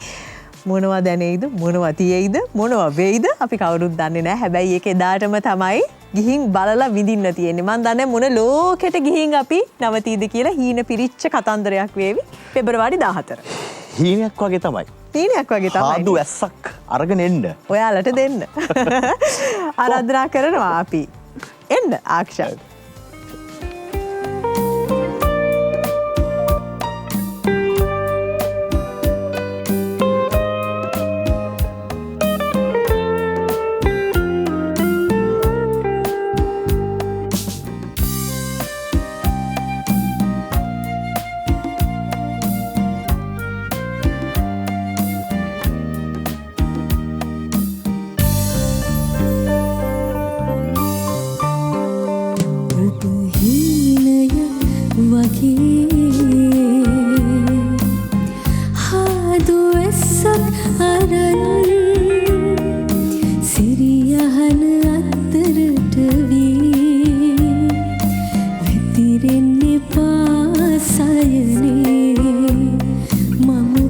මොනවා දැනෙයිද මොනවා තියෙයිද මොනවා වෙයිද අපි කවුරුත් දන්නේ නැහැ. හැබැයි ඒක එදාටම තමයි ගිහින් බලලා විඳින්න තියෙන්නේ. මම දන්නේ මොන ලෝකෙට ගිහින් අපි නවතීද කියලා හීන පිරිච්ච කතන්දරයක් වේවි පෙබරවාරි 14. හීනයක් වගේ තමයි. හීනයක් වගේ තමයි. ආදු ඇස්සක් අරගෙන එන්න. ඔයාලට දෙන්න. ආරාධනා කරනවා අපි. එන්න ආක්ෂා. Mama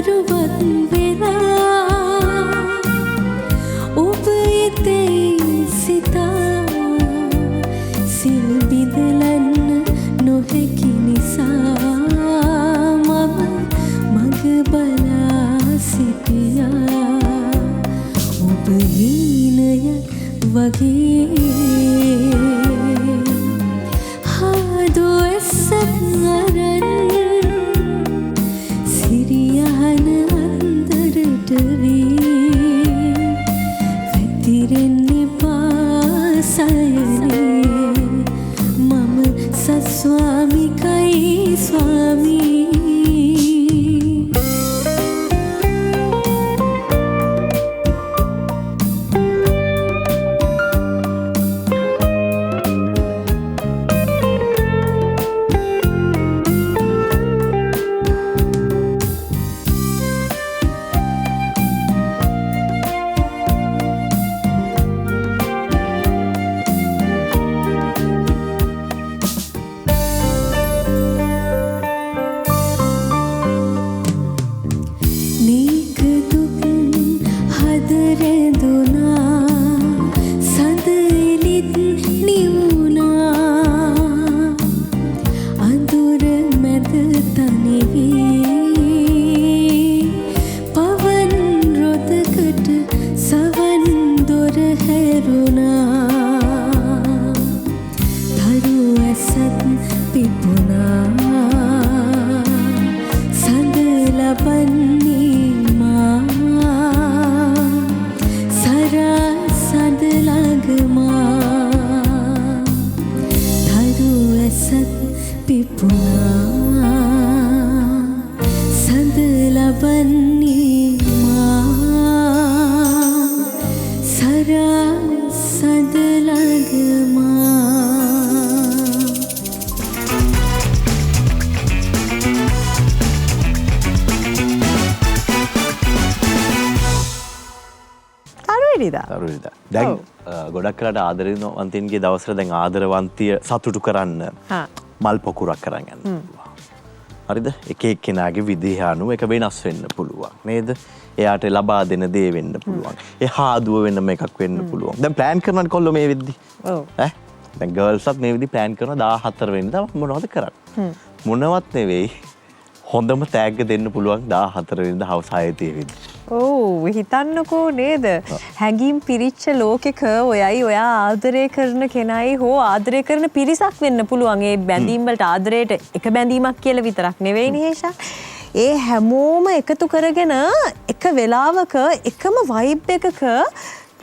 මරුවත් වෙලා ඔබ එතෙයි සිතා සිල් බිඳලන්න නොහැකි නිසා මම මග බලා සිටියා ඔබ හීනයක් වගේ හාදු ඇසක් අරන් සිරියහන අන්දරට වී වැතිරෙන්නේ පාසයනේ මම සස්වාමිකයි ස්වාමී දැන් ගොඩක් කලට ආදරවන්තයන්ගේ දවසට දැන් ආදරවන්තිය සතුටු කරන්න මල් පොකුරක් කරන්න යන්න හරිද එක එක්කෙනාගේ විදිහ අනුව එක වෙනස් වෙන්න පුළුවන් නේද එයාට ලබා දෙන දේ වෙන්න පුළුවන් ඒ හාදුව වෙනම එකක් වෙන්න පුළුවන් දැන් ප්ලෑන් කරනවානේ කොල්ලෝ මේ වෙද්දි දැන් ගර්ල්ස්ත් මේ වෙද්දි ප්ලෑන් කරනවා 14 වෙනිදා මොනවද කරන්නේ මොනවත් නෙවෙයි හොඳම තෑග්ග දෙන්න පුළුවන් 14 වෙනිදා හවස 6 වෙද්දි ඔව් හිතන්නකෝ නේද හැඟීම් පිරිච්ච ලෝකෙක ඔයයි ඔයා ආදරය කරන කෙනයි හෝ ආදරය කරන පිරිසක් වෙන්න පුළුවන් ඒ බැඳීම් වලට ආදරයට එක බැඳීමක් කියලා විතරක් නෙවෙයි නේෂා ඒ හැමෝම එකතු කරගෙන එක වෙලාවක එකම වයිබ් එකක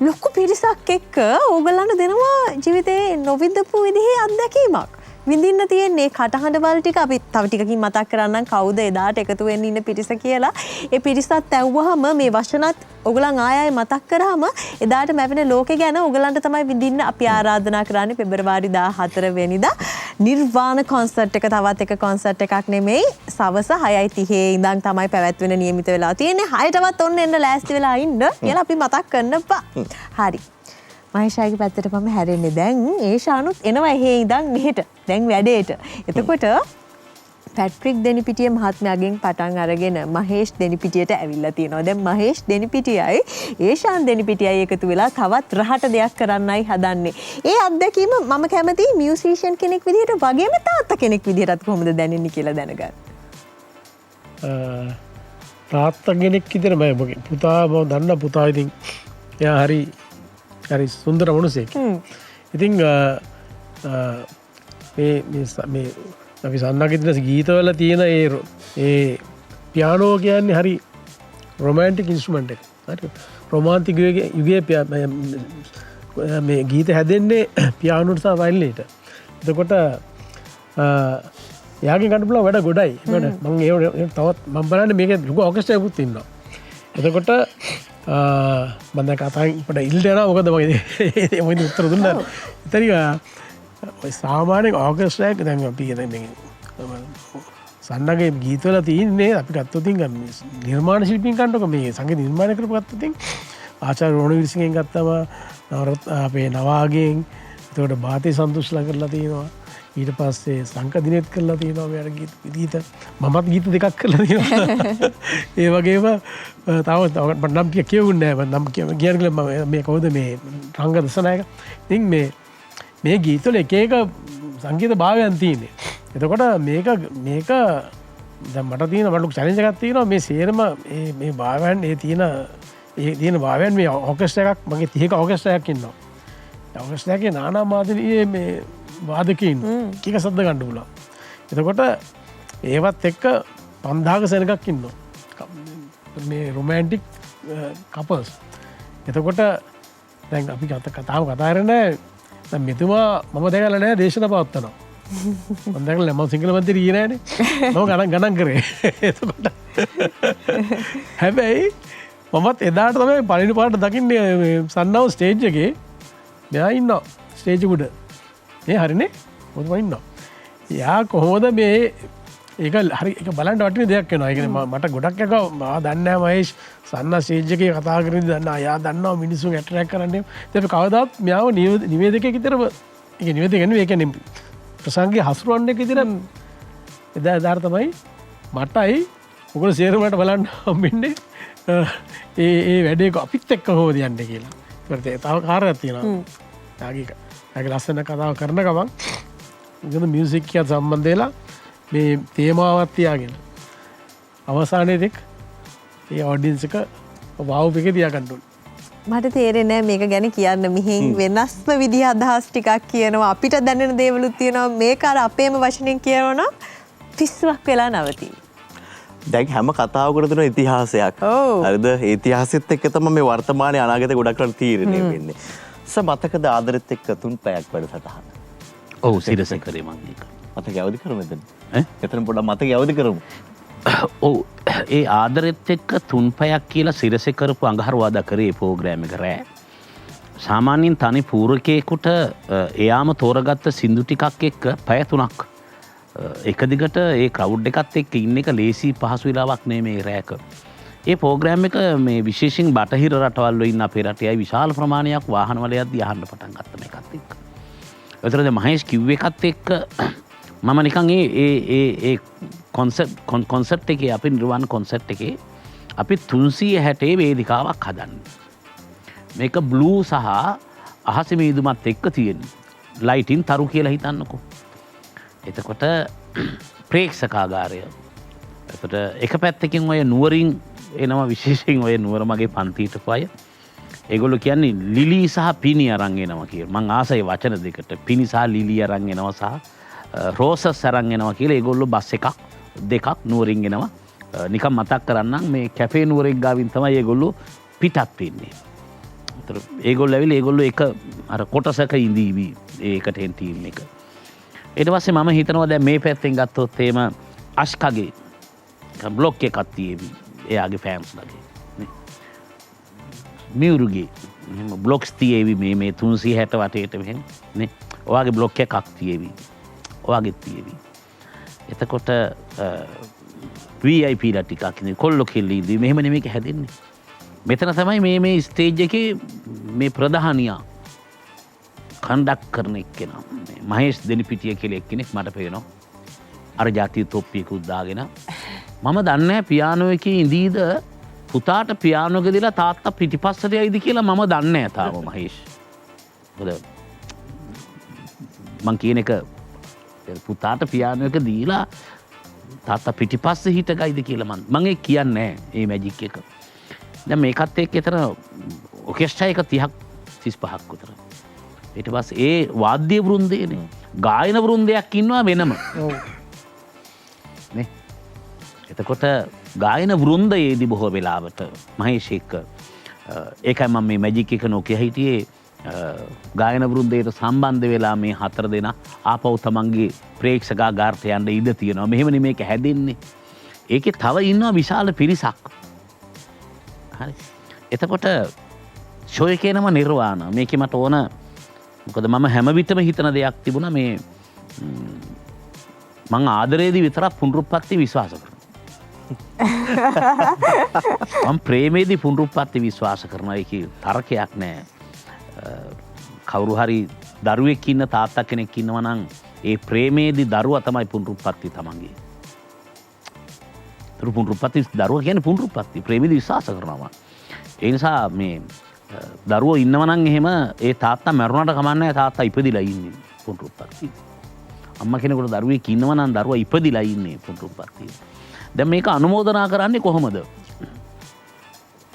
ලොකු පිරිසක් එක්ක ඕගොල්ලන්ට දෙනවා ජීවිතේ නොවිඳපු විදිහේ අත්දැකීමක් විඳින්න තියෙන්නේ කටහඬවල් ටික අපි තව ටිකකින් මතක් කරන්නම් කවුද එදාට එකතු වෙන්න ඉන්න පිරිස කියලා. ඒ පිරිසත් ඇව්වහම මේ වචනත් ඔයගලන් ආයෙ මතක් කරාම එදාට මැවෙන ලෝකේ ගැන ඔයගලන්ට තමයි විඳින්න අපි ආරාධනා කරන්නේ පෙබරවාරි 14 වෙනිදා නිර්වාණ කොන්සර්ට් එක තවත් එක කොන්සර්ට් එකක් නෙමෙයි සවස 6:30 ඉඳන් තමයි පැවැත්වෙන නියමිත වෙලා තියෙන්නේ 6ටවත් ඔන්න එන්න ලෑස්ති වෙලා ඉන්න කියලා අපි මතක් කරන්නපා. හරි. මහේෂාගේ පැත්තට මම හැරෙන්නේ දැන් ඒෂානුත් එනවා එහෙ ඉඳන් මෙහෙට දැන් වැඩේට. එතකොට පැට්‍රික් දෙනිපිටිය මහත්මයාගෙන් පටන් අරගෙන මහේෂ් දෙනිපිටියට ඇවිල්ලා තියෙනවා. දැන් මහේෂ් දෙනිපිටියයි ඒෂාන් දෙනිපිටියයි එකතු වෙලා තවත් රහට දෙයක් කරන්නයි හදන්නේ. ඒ අත්දැකීම මම කැමති මියුසිෂියන් කෙනෙක් විදිහට වගේම තාත්තා කෙනෙක් විදිහටත් කොහොමද දැනෙන්නේ කියලා දැනගන්න. තාත්තා කෙනෙක් විදිහට මම පුතා මම දන්න පුතා ඉතින් එයා හරි සුන්දර මනුස්සයෙක්. ඉතින් මේ අපි සන්නගෙ දින ගීතවල තියෙන ඒ පියානෝ කියන්නේ හරි රොමැන්ටික් ඉන්ස්ට්‍රුමන්ට් එක. හරි රොමාන්ටික් යුගයේ මේ ගීත හැදෙන්නේ පියානෝට සහ වයලිනේට. එතකොට යාගේ ගන්න පුළුවන් වැඩ ගොඩයි. ඒකට මම ඒ තවත් මම බලන්නේ මේකේ ලොකු ඔකෙස්ට්‍රා එකකුත් ඉන්නවා. එතකොට මම කතාවෙන් පොඩ ඉල්ලට යනවා මොකද මම මොකද උත්තර දුන්නා. ඉතින් සාමාන්‍යයෙන් ඔකෙස්ට්‍රා එක දැන් අපි කියන්නේ සන්නගේ ගීතවල තියෙන්නේ අපි ගත්තොත් නිර්මාණ ශිල්පීන් කන්නකො මේ සංගීත නිර්මාණය කරපු ගත්තොත් ආචාර්ය රෝණවිරසිංගෙන් ගත්තම අපේ නවාගෙන් එතකොට බාතේ සන්තුෂ්ලා කරලා තියෙනවා ඊට පස්සේ සංකදිනෙත් කරලා තියෙනවා මෙයාට ගීත මමත් ගීත දෙකක් කරලා තියෙනවා ඒ වගේම තව නම් කියවුන්නේ නැහැ නම් කියන්නේ මම මේ කවුද මේ රංග දසනායක ඉතින් මේ ගීතවල එක එක සංගීත භාවයන් තියෙන්නේ එතකොට මේක දැන් මට තියෙන මට චැලෙන්ජ් එකක් තියෙනවා මේ සේරම මේ භාවයන් ඒ තියෙන භාවයන් මේ ඕකෙස්ට්‍රා එකක් මගේ 30ක ඕකෙස්ට්‍රා එකක් ඉන්නවා ඕකෙස්ට්‍රා එකේ නානා මාදිරියේ මේ වාදකයින් කීක සද්ද ගන්න පුළුවන්. එතකොට ඒවත් එක්ක 5000ක සෙනගක් ඉන්නවා. මේ රොමැන්ටික් කපල්ස්. එතකොට දැන් අපි කතාව කතා කරන්නේ දැන් මෙතුමා මම දැකලා නැහැ දේශනා පවත්වනවා. මම දැකලා මම සිංහල මන්ත්‍රී ගියේ නැහනේ. මම ගණන් කරේ. එතකොට හැබැයි මමත් එදාට තමයි පළවෙනි පාට දකින්නේ සන්නව ස්ටේජ් එකේ මෙයා ඉන්නවා ස්ටේජ් උඩ. ඒ හරිනේ මොකද ඉන්නවා. යා කොහොමද මේ ඒක හරි ඒක බලන්න වටින දෙයක් වෙනවා. ඒ කියන්නේ මට ගොඩක් එක මම දන්නේ නැහැ මහේෂ් සන්න ස්ටේජ් එකේ කතා කරන්නේ දන්නා. යා දන්නවා මිනිස්සුන් ඇට්‍රැක්ට් කරන්නේ. ඒක කවදාවත් මෙයාව නිවේදකයෙක් විතර ඒක නිවේදකයෙක් නෙවෙයි. ඒ කියන්නේ ප්‍රසංගයේ හසුරවන්නේ විතර එදාට තමයි මටයි ඔයගොල්ලෝ සේරමට බලන්න හම්බෙන්නේ ඒ වැඩේ අපිත් එක්ක කොහොමද යන්නේ කියලා. ඒකට තව කාර්යයක් තියෙනවා. යාගේ ලස්සන කතාව කරන ගමන් ඉතින් මියුසික් කියත් සම්බන්ධ වෙලා මේ තේමාවක් තියාගෙන අවසානයේදී ඒ ඔඩියන්ස් එක වව් එකේ තියාගන්න ඕනේ. මට තේරෙන්නේ මේක ගැන කියන්න මෙහෙන් වෙනස්ම විදිහ අදහස් ටිකක් කියනවා අපිට දැනෙන දේවලුත් තියෙනවා මේක අර අපේම වචනෙන් කියනවා නම් පිස්සුවක් වෙලා නවතියි. දැන් හැම කතාවකට තියෙන ඉතිහාසයක්. හරිද? ඒ ඉතිහාසෙත් එක්ක තමයි මේ වර්තමානයේ අනාගතේ ගොඩක් රට තීරණය වෙන්නේ. මතකද ආදරෙත් එක්ක 3 පැයක් වැඩසටහන. ඔව් සිරස කරේ මම ඒක. මතක අවදි කරමු එතන. එතන පොඩ්ඩක් මතක අවදි කරමු. ඔව් ඒ ආදරෙත් එක්ක 3 පැයක් කියලා සිරස කරපු අඟහරුවාදා කරේ ප්‍රෝග්‍රෑම් එක රෑ. සාමාන්‍යයෙන් තනි පූරකයෙකුට එයාම තෝරගත්ත සින්දු ටිකක් එක්ක පැය 3ක් එක දිගට ඒ ක්‍රවුඩ් එකත් එක්ක ඉන්න එක ලේසි පහසු වෙලාවක් නෙමෙයි රෑක. ඒ ප්‍රෝග්‍රෑම් එක මේ විශේෂයෙන් බටහිර රටවල් වල ඉන්න අපේ රටේ විශාල ප්‍රමාණයක් වාහන වල යද්දී අහන්න පටන් ගත්ත මේකත් එක්ක. ඒතර දැන් මහේෂ් කිව්ව එකත් එක්ක මම නිකන් ඒ කොන්සර්ට් එකේ අපි නිර්වාණ කොන්සර්ට් එකේ අපි 360 වේදිකාවක් හදන්නේ. මේක බ්ලූ සහ අහස මීදුමත් එක්ක තියෙන්නේ. ලයිටින් තරු කියලා හිතන්නකෝ. එතකොට ප්‍රේක්ෂකාගාරය. එතකොට එක පැත්තකින් ඔය නුවරින් එනවා විශේෂයෙන් ඔය නුවර මගේ පන්තියට පය. ඒගොල්ලෝ කියන්නේ ලිලි සහ පිනි අරන් එනවා කියලා. මං ආසයි වචන දෙකට. පිනි සහ ලිලි අරන් එනවා සහ රෝසස් අරන් එනවා කියලා ඒගොල්ලෝ බස් දෙකක් නුවරින් එනවා. නිකන් මතක් කරන්නම් මේ කැෆේ නුවරින් ගාවින් තමයි ඒගොල්ලෝ පිටත් වෙන්නේ. ඒතර ඒගොල්ලෝ ඇවිල්ලා ඒගොල්ලෝ එක අර කොටසක ඉඳීවි ඒකට එන් ටීම් එක. ඊට පස්සේ මම හිතනවා දැන් මේ පැත්තෙන් ගත්තොත් එහෙම අෂ්කගේ බ්ලොක් එකක් තියෙවි. එයාගේ ෆෑන්ස් ලගේ නේ. මියුරුගේ බ්ලොක්ස් තියෙවි මේ 360 වටේට මෙහෙම නේ. ඔයාගේ බ්ලොක් එකක් තියෙවි. ඔයාගේ තියෙවි. එතකොට VIP ලා ටිකක් ඉන්නේ කොල්ල කෙල්ලී ඉඳි මෙහෙම නෙමෙයි හැදෙන්නේ. මෙතන තමයි මේ ස්ටේජ් එකේ මේ ප්‍රධානියා කන්ඩක්ට් කරන එක්කෙනා මහේෂ් දෙනිපිටිය කියලා එක්කෙනෙක් මට පේනවා. අර ජාතිය තොප්පියකුත් දාගෙන මම දන්නේ නැහැ පියානෝ එකේ ඉඳීද පුතාට පියානෝ එක දීලා තාත්තා පිටිපස්සට යයිද කියලා මම දන්නේ නැහැ තාම මහේෂ්. මොකද මං කියන එක පුතාට පියානෝ එක දීලා තාත්තා පිටිපස්සේ හිටගයිද කියලා මං ඒක කියන්නේ නැහැ මේ මැජික් එක. දැන් මේකත් එක්ක එතන ඔකෙස්ට්‍රා එක 30ක් 35ක් විතර. ඊට පස්සේ ඒ වාද්‍ය වෘන්දයනේ ගායන වෘන්දයක් ඉන්නවා වෙනම. ඔව්. නේ. එතකොට ගායන වෘන්දයේදී බොහෝ වෙලාවට මහේෂ් එක්ක ඒකයි මම මේ මැජික් එක නොකිය හිටියේ ගායන වෘන්දයට සම්බන්ධ වෙලා මේ 4 දෙනා ආපහු තමන්ගේ ප්‍රේක්ෂකාගාරට යන්න ඉඩ තියෙනවා. මෙහෙමනේ මේක හැදෙන්නේ. ඒකේ තව ඉන්නවා විශාල පිරිසක්. හරි. එතකොට ෂෝ එකේ නම නිර්වාණ. මේකේ මට ඕන මොකද මම හැම විටම හිතන දෙයක් තිබුණා මේ මං ආදරේදී විතරක් පුනරුත්පත්ති විශ්වාස කරනවා. මම ප්‍රේමේදී පුනරුත්පත්ති විශ්වාස කරනවා. ඒකේ තර්කයක් නැහැ. කවුරු හරි දරුවෙක් ඉන්න තාත්තා කෙනෙක් ඉන්නවා නම් ඒ ප්‍රේමේදී දරුවා තමයි පුනරුත්පත්ති තමන්ගේ. පුනරුත්පත්ති දරුවා කියන්නේ පුනරුත්පත්ති ප්‍රේමේදී විශ්වාස කරනවා. ඒ නිසා මේ දරුවෝ ඉන්නවනම් එහෙම ඒ තාත්තා මැරුණාට කමන්නේ තාත්තා ඉපදිලා ඉන්නේ පුනරුත්පත්ති. අම්මා කෙනෙකුට දරුවෙක් ඉන්නවනම් දරුවා ඉපදිලා ඉන්නේ පුනරුත්පත්ති. දැන් මේක අනුමෝදනා කරන්නේ කොහොමද?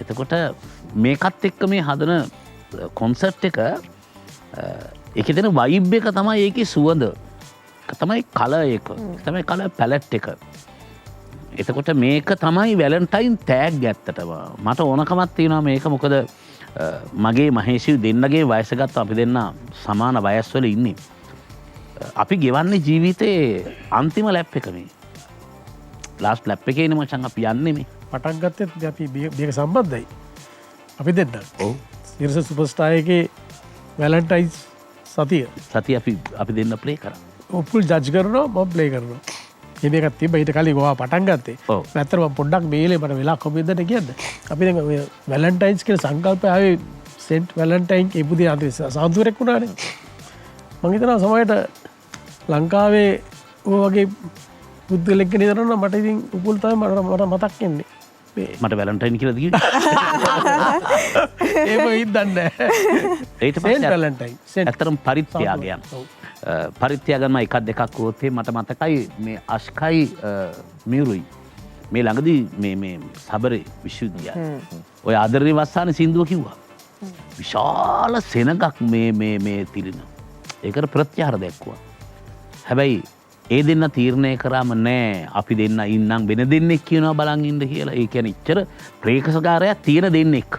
එතකොට මේකත් එක්ක මේ හදන කොන්සර්ට් එක ඒකේ තියෙන වයිබ් එක තමයි ඒකේ සුවඳ. ඒක තමයි කලර් එක. ඒක තමයි කලර් පැලට් එක. එතකොට මේක තමයි වැලන්ටයින් තෑග් ඇත්තටම. මට ඕනකමක් තියෙනවා මේක මොකද මගේ මහේෂි දෙන්නගේ වයස ගත්ත අපි දෙන්න සමාන වයස්වල ඉන්නේ. අපි ගෙවන්නේ ජීවිතේ අන්තිම ලැප් එක මේ. ලාස්ට් ලැප් එකේ නේ මචං අපි යන්නේ මේ. පටන් ගත්තෙත් අපි මේක සම්බන්ධයි. අපි දෙන්න. ඔව්. ඉරස සුපර්ස්ටාර් එකේ වැලන්ටයින්ස් සතිය අපි දෙන්න ප්ලේ කරා. උපුල් ජජ් කරනවා මම ප්ලේ කරනවා. මේකත් තිබ්බ ඊට කලින් ඔයා පටන් ගත්තේ. නැත්තර මම පොඩ්ඩක් මේලේ මට වෙලා කොහොමද කියන්න. අපි දැන් ඔය වැලන්ටයින්ස් කියලා සංකල්පය ආවේ සෙන්ට් වැලන්ටයින් ඉපුදී අන්තිම සාන්තුරෙක් වුණානේ. මම හිතනවා සමහරට ලංකාවේ ඔය වගේ පුද්ගලෙක් කෙනෙක් ඉඳලා මට ඉතින් උපුල් තමයි මට මතක් වෙන්නේ. මට වැලන්ටයින් කියලා කිව්වේ. ඒක හිතන්නේ. ඊට පස්සේ වැලන්ටයින්. ඇත්තටම පරිත්‍යාගයන්. පරිත්‍යාගම එකක් දෙකක් වුවොත් මට මතකයි මේ අෂ්කයි මියුරුයි මේ ළඟදී මේ සබරේ විශ්වවිද්‍යාලය ඔය ආදරණීය වස්සානේ සින්දුව කිව්වා. විශාල සෙනඟක් මේ තිරින. ඒකට ප්‍රත්‍යාර දැක්වුවා. හැබැයි ඒ දෙන්න තීරණය කරාම නෑ අපි දෙන්න ඉන්නම් වෙන දෙන්නෙක් කියනවා බලන් ඉන්න කියලා. ඒ කියන්නේ ඉච්චර ප්‍රේක්ෂකාරයක් තියෙන දෙන්නෙක්.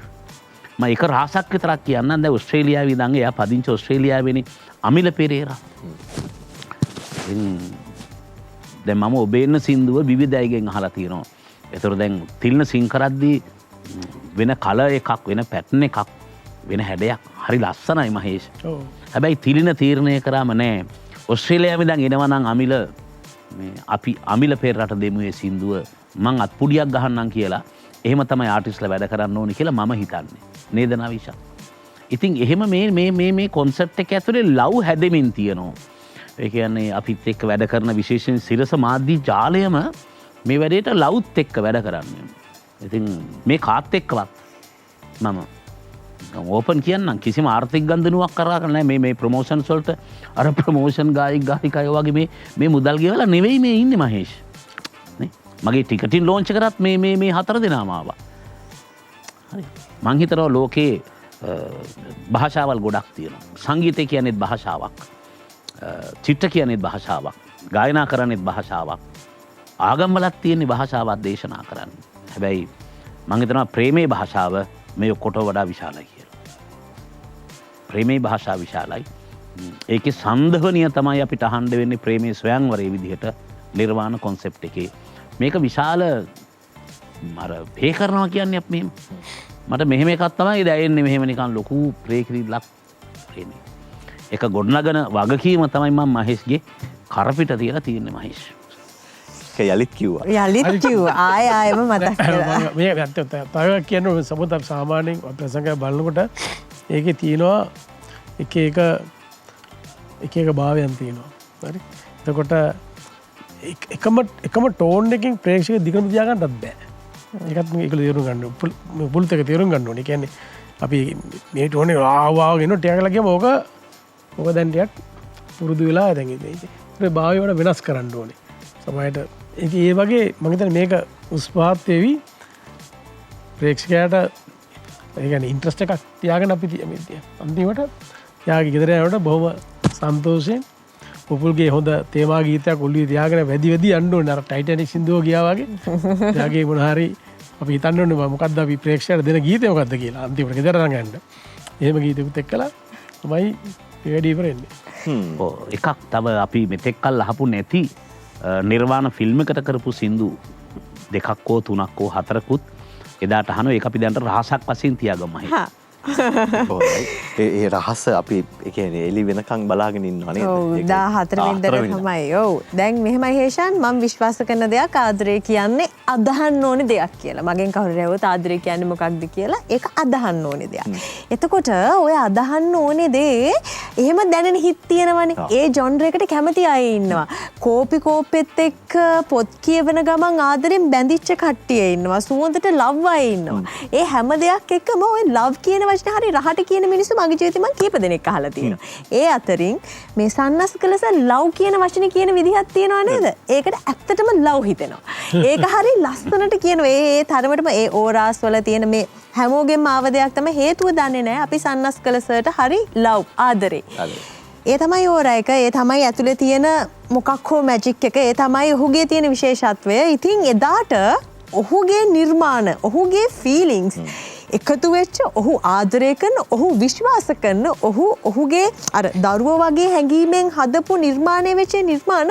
මම ඒක රහසක් විතරක් කියන්නම්. දැන් ඕස්ට්‍රේලියාවේ ඉඳන් එයා පදිංචි ඕස්ට්‍රේලියාවේනේ අමිල පෙරේරා. දැන් මම ඔබේන්න සින්දුව විවිධ අයගෙන් අහලා තියෙනවා. ඒතර දැන් තිල්න සින් කරද්දී වෙන කලර් එකක් වෙන පැටර්න් එකක් වෙන හැඩයක් හරි ලස්සනයි මහේෂ්. හැබැයි තිලින තීරණය කරාම නෑ. ඔස්ට්‍රේලියාවේ ඉඳන් එනවා නම් අමිල මේ අපි අමිල පෙරේරාට දෙමු මේ සින්දුව මං අත්පුඩියක් ගහන්නම් කියලා. එහෙම තමයි ආටිස්ට්ලා වැඩ කරන්න ඕනේ කියලා මම හිතන්නේ. නේද නවිෂා? ඉතින් එහෙම මේ කොන්සෙප්ට් එක ඇතුලේ ලව් හැදෙමින් තියෙනවා. ඒ කියන්නේ අපිත් එක්ක වැඩ කරන විශේෂයෙන් සිරස මාධ්‍ය ජාලයම මේ වැඩේට ලව්ත් එක්ක වැඩ කරන්නේ. ඉතින් මේ කාත් එක්කවත් මම ඕපන් කියන්නම් කිසිම ආර්ථික ගන්දනුවක් කරාගෙන නැහැ මේ ප්‍රොමෝෂන්ස් වලට අර ප්‍රොමෝෂන් ගායිකයෝ වගේ මේ මුදල් ගෙවලා නෙවෙයි මේ ඉන්නේ මහේෂ්. නේ? මගේ ටිකටින් ලොන්ච් කරත් මේ හතර දෙනාම ආවා. හරි. මං හිතනවා ලෝකේ භාෂාවල් ගොඩක් තියෙනවා. සංගීතය කියන්නේත් භාෂාවක්. චිත්‍ර කියන්නේත් භාෂාවක්. ගායනා කරන්නේත් භාෂාවක්. ආගම්වලත් තියෙන භාෂාවක් දේශනා කරන්නේ. හැබැයි මං හිතනවා ප්‍රේමේ භාෂාව මේ ඔක්කොට වඩා විශාලයි කියලා. ප්‍රේමේ භාෂාව විශාලයි. ඒකේ සන්දහවනිය තමයි අපිට අහන්න වෙන්නේ ප්‍රේමේ ස්වයංවරයේ විදිහට නිර්වාණ කොන්සෙප්ට් එකේ. මේක විශාල අර පේ කරනවා කියන්නේ අපි මෙහෙම. මට මෙහෙම එකක් තමයි දැනෙන්නේ මෙහෙම නිකන් ලොකු ප්‍රේක්‍රීලක් ප්‍රේමේ. ඒක ගොඩනගන වගකීම තමයි මම මහේෂ්ගේ කරපිට තියලා තියෙන්නේ මහේෂ්. ඒක යලිත් කිව්වා. යලිත් කිව්වා. ආයෙම මතක් කරා. මේ ඇත්ත තව කියන්නේ සමුද සාමාන්‍යයෙන් ප්‍රසංගය බලනකොට ඒකේ තියෙනවා එක භාවයන් තියෙනවා. හරි. එතකොට එකම ටෝන් එකකින් ප්‍රේක්ෂක දිගටම තියාගන්නත් බෑ. ඒකත් මේක තේරුම් ගන්න ඕනේ. පුල්ත් එක තේරුම් ගන්න ඕනේ. කියන්නේ අපි මේ ටෝනේ ආවාව ගෙන ටිකක් ලා ගියම ඕක දැන් ටිකක් පුරුදු වෙලා දැන් ඉතින් ඒ භාවය වල වෙනස් කරන්න ඕනේ. සමහරට ඒ වගේ මම හිතන්නේ මේක උස්පාත් වේවි ප්‍රේක්ෂකයාට ඒ කියන්නේ ඉන්ට්‍රස්ට් එකක් තියාගෙන අපි අන්තිමට යාගේ ගෙදර යනකොට බොහොම සන්තෝෂයෙන් පුපුල්ගේ හොඳ තේමා ගීතයක් ඔළුවේ තියාගෙන වැඩි යන්න ඕනේ. අර ටයිටැනික් සින්දුව ගියා වගේ. යාගේ මොන හරි අපි හිතන්න ඕනේ මොකද්ද අපි ප්‍රේක්ෂකයාට දෙන ගීතය මොකද්ද කියලා. අන්තිමට ගෙදර යන්න. එහෙම ගීතෙකුත් එක්කලා තමයි වැඩි ඉවරෙන්නේ. එකක් තව අපි මෙතෙක් කල් අහපු නැති නිර්වාණ ෆිල්ම් එකට කරපු සින්දු දෙකක් හෝ තුනක් හෝ හතරකුත් එදාට අහනවා. ඒක අපි දැන් රහසක් වශයෙන් තියාගමු. ඒ රහස අපි ඒ කියන්නේ එලි වෙනකන් බලාගෙන ඉන්නවා නේද? ඔව් 14 වෙනිදාට තමයි. ඔව්. දැන් මෙහෙමයි හේෂාන් මම විශ්වාස කරන දෙයක් ආදරේ කියන්නේ අදහන්න ඕනේ දෙයක් කියලා. මගෙන් කවුරු රැවුවත් ආදරේ කියන්නේ මොකක්ද කියලා ඒක අදහන්න ඕනේ දෙයක්. එතකොට ඔය අදහන්න ඕනේ දේ එහෙම දැනෙන හිත් තියෙනවනේ. ඒ ජොන්ර් එකට කැමති අය ඉන්නවා. කෝපි කෝපෙත් එක්ක පොත් කියවන ගමන් ආදරෙන් බැඳිච්ච කට්ටිය ඉන්නවා. සුවඳට ලව් අය ඉන්නවා. ඒ හැම දෙයක් එක්කම ඔය ලව් කියන වචනේ හරි රහට කියන මිනිස්සු මගේ ජීවිතේ මම කීප දෙනෙක් අහලා තියෙනවා. ඒ අතරින් මේ සන්නස්කලස ලව් කියන වචනේ කියන විදිහක් තියෙනව නේද? ඒකට ඇත්තටම ලව් හිතෙනවා. ඒක හරි ලස්සනට කියනවා. ඒ තරමටම ඒ ඕරාස් වල තියෙන මේ හැමෝගෙම ආව දෙයක් තමයි හේතුව දන්නේ නැහැ. අපි සන්නස්කලසට හරි ලව් ආදරේ. ඒ තමයි ඕරා එක. ඒ තමයි ඇතුලේ තියෙන මොකක් හෝ මැජික් එක. ඒ තමයි ඔහුගේ තියෙන විශේෂත්වය. ඉතින් එදාට ඔහුගේ නිර්මාණ, ඔහුගේ ෆීලිංස් එකතු වෙච්ච, ඔහු ආදරය කරන, ඔහු විශ්වාස කරන, ඔහුගේ අර දරුවෝ වගේ හැඟීමෙන් හදපු නිර්මාණය වෙච්ච නිර්මාණ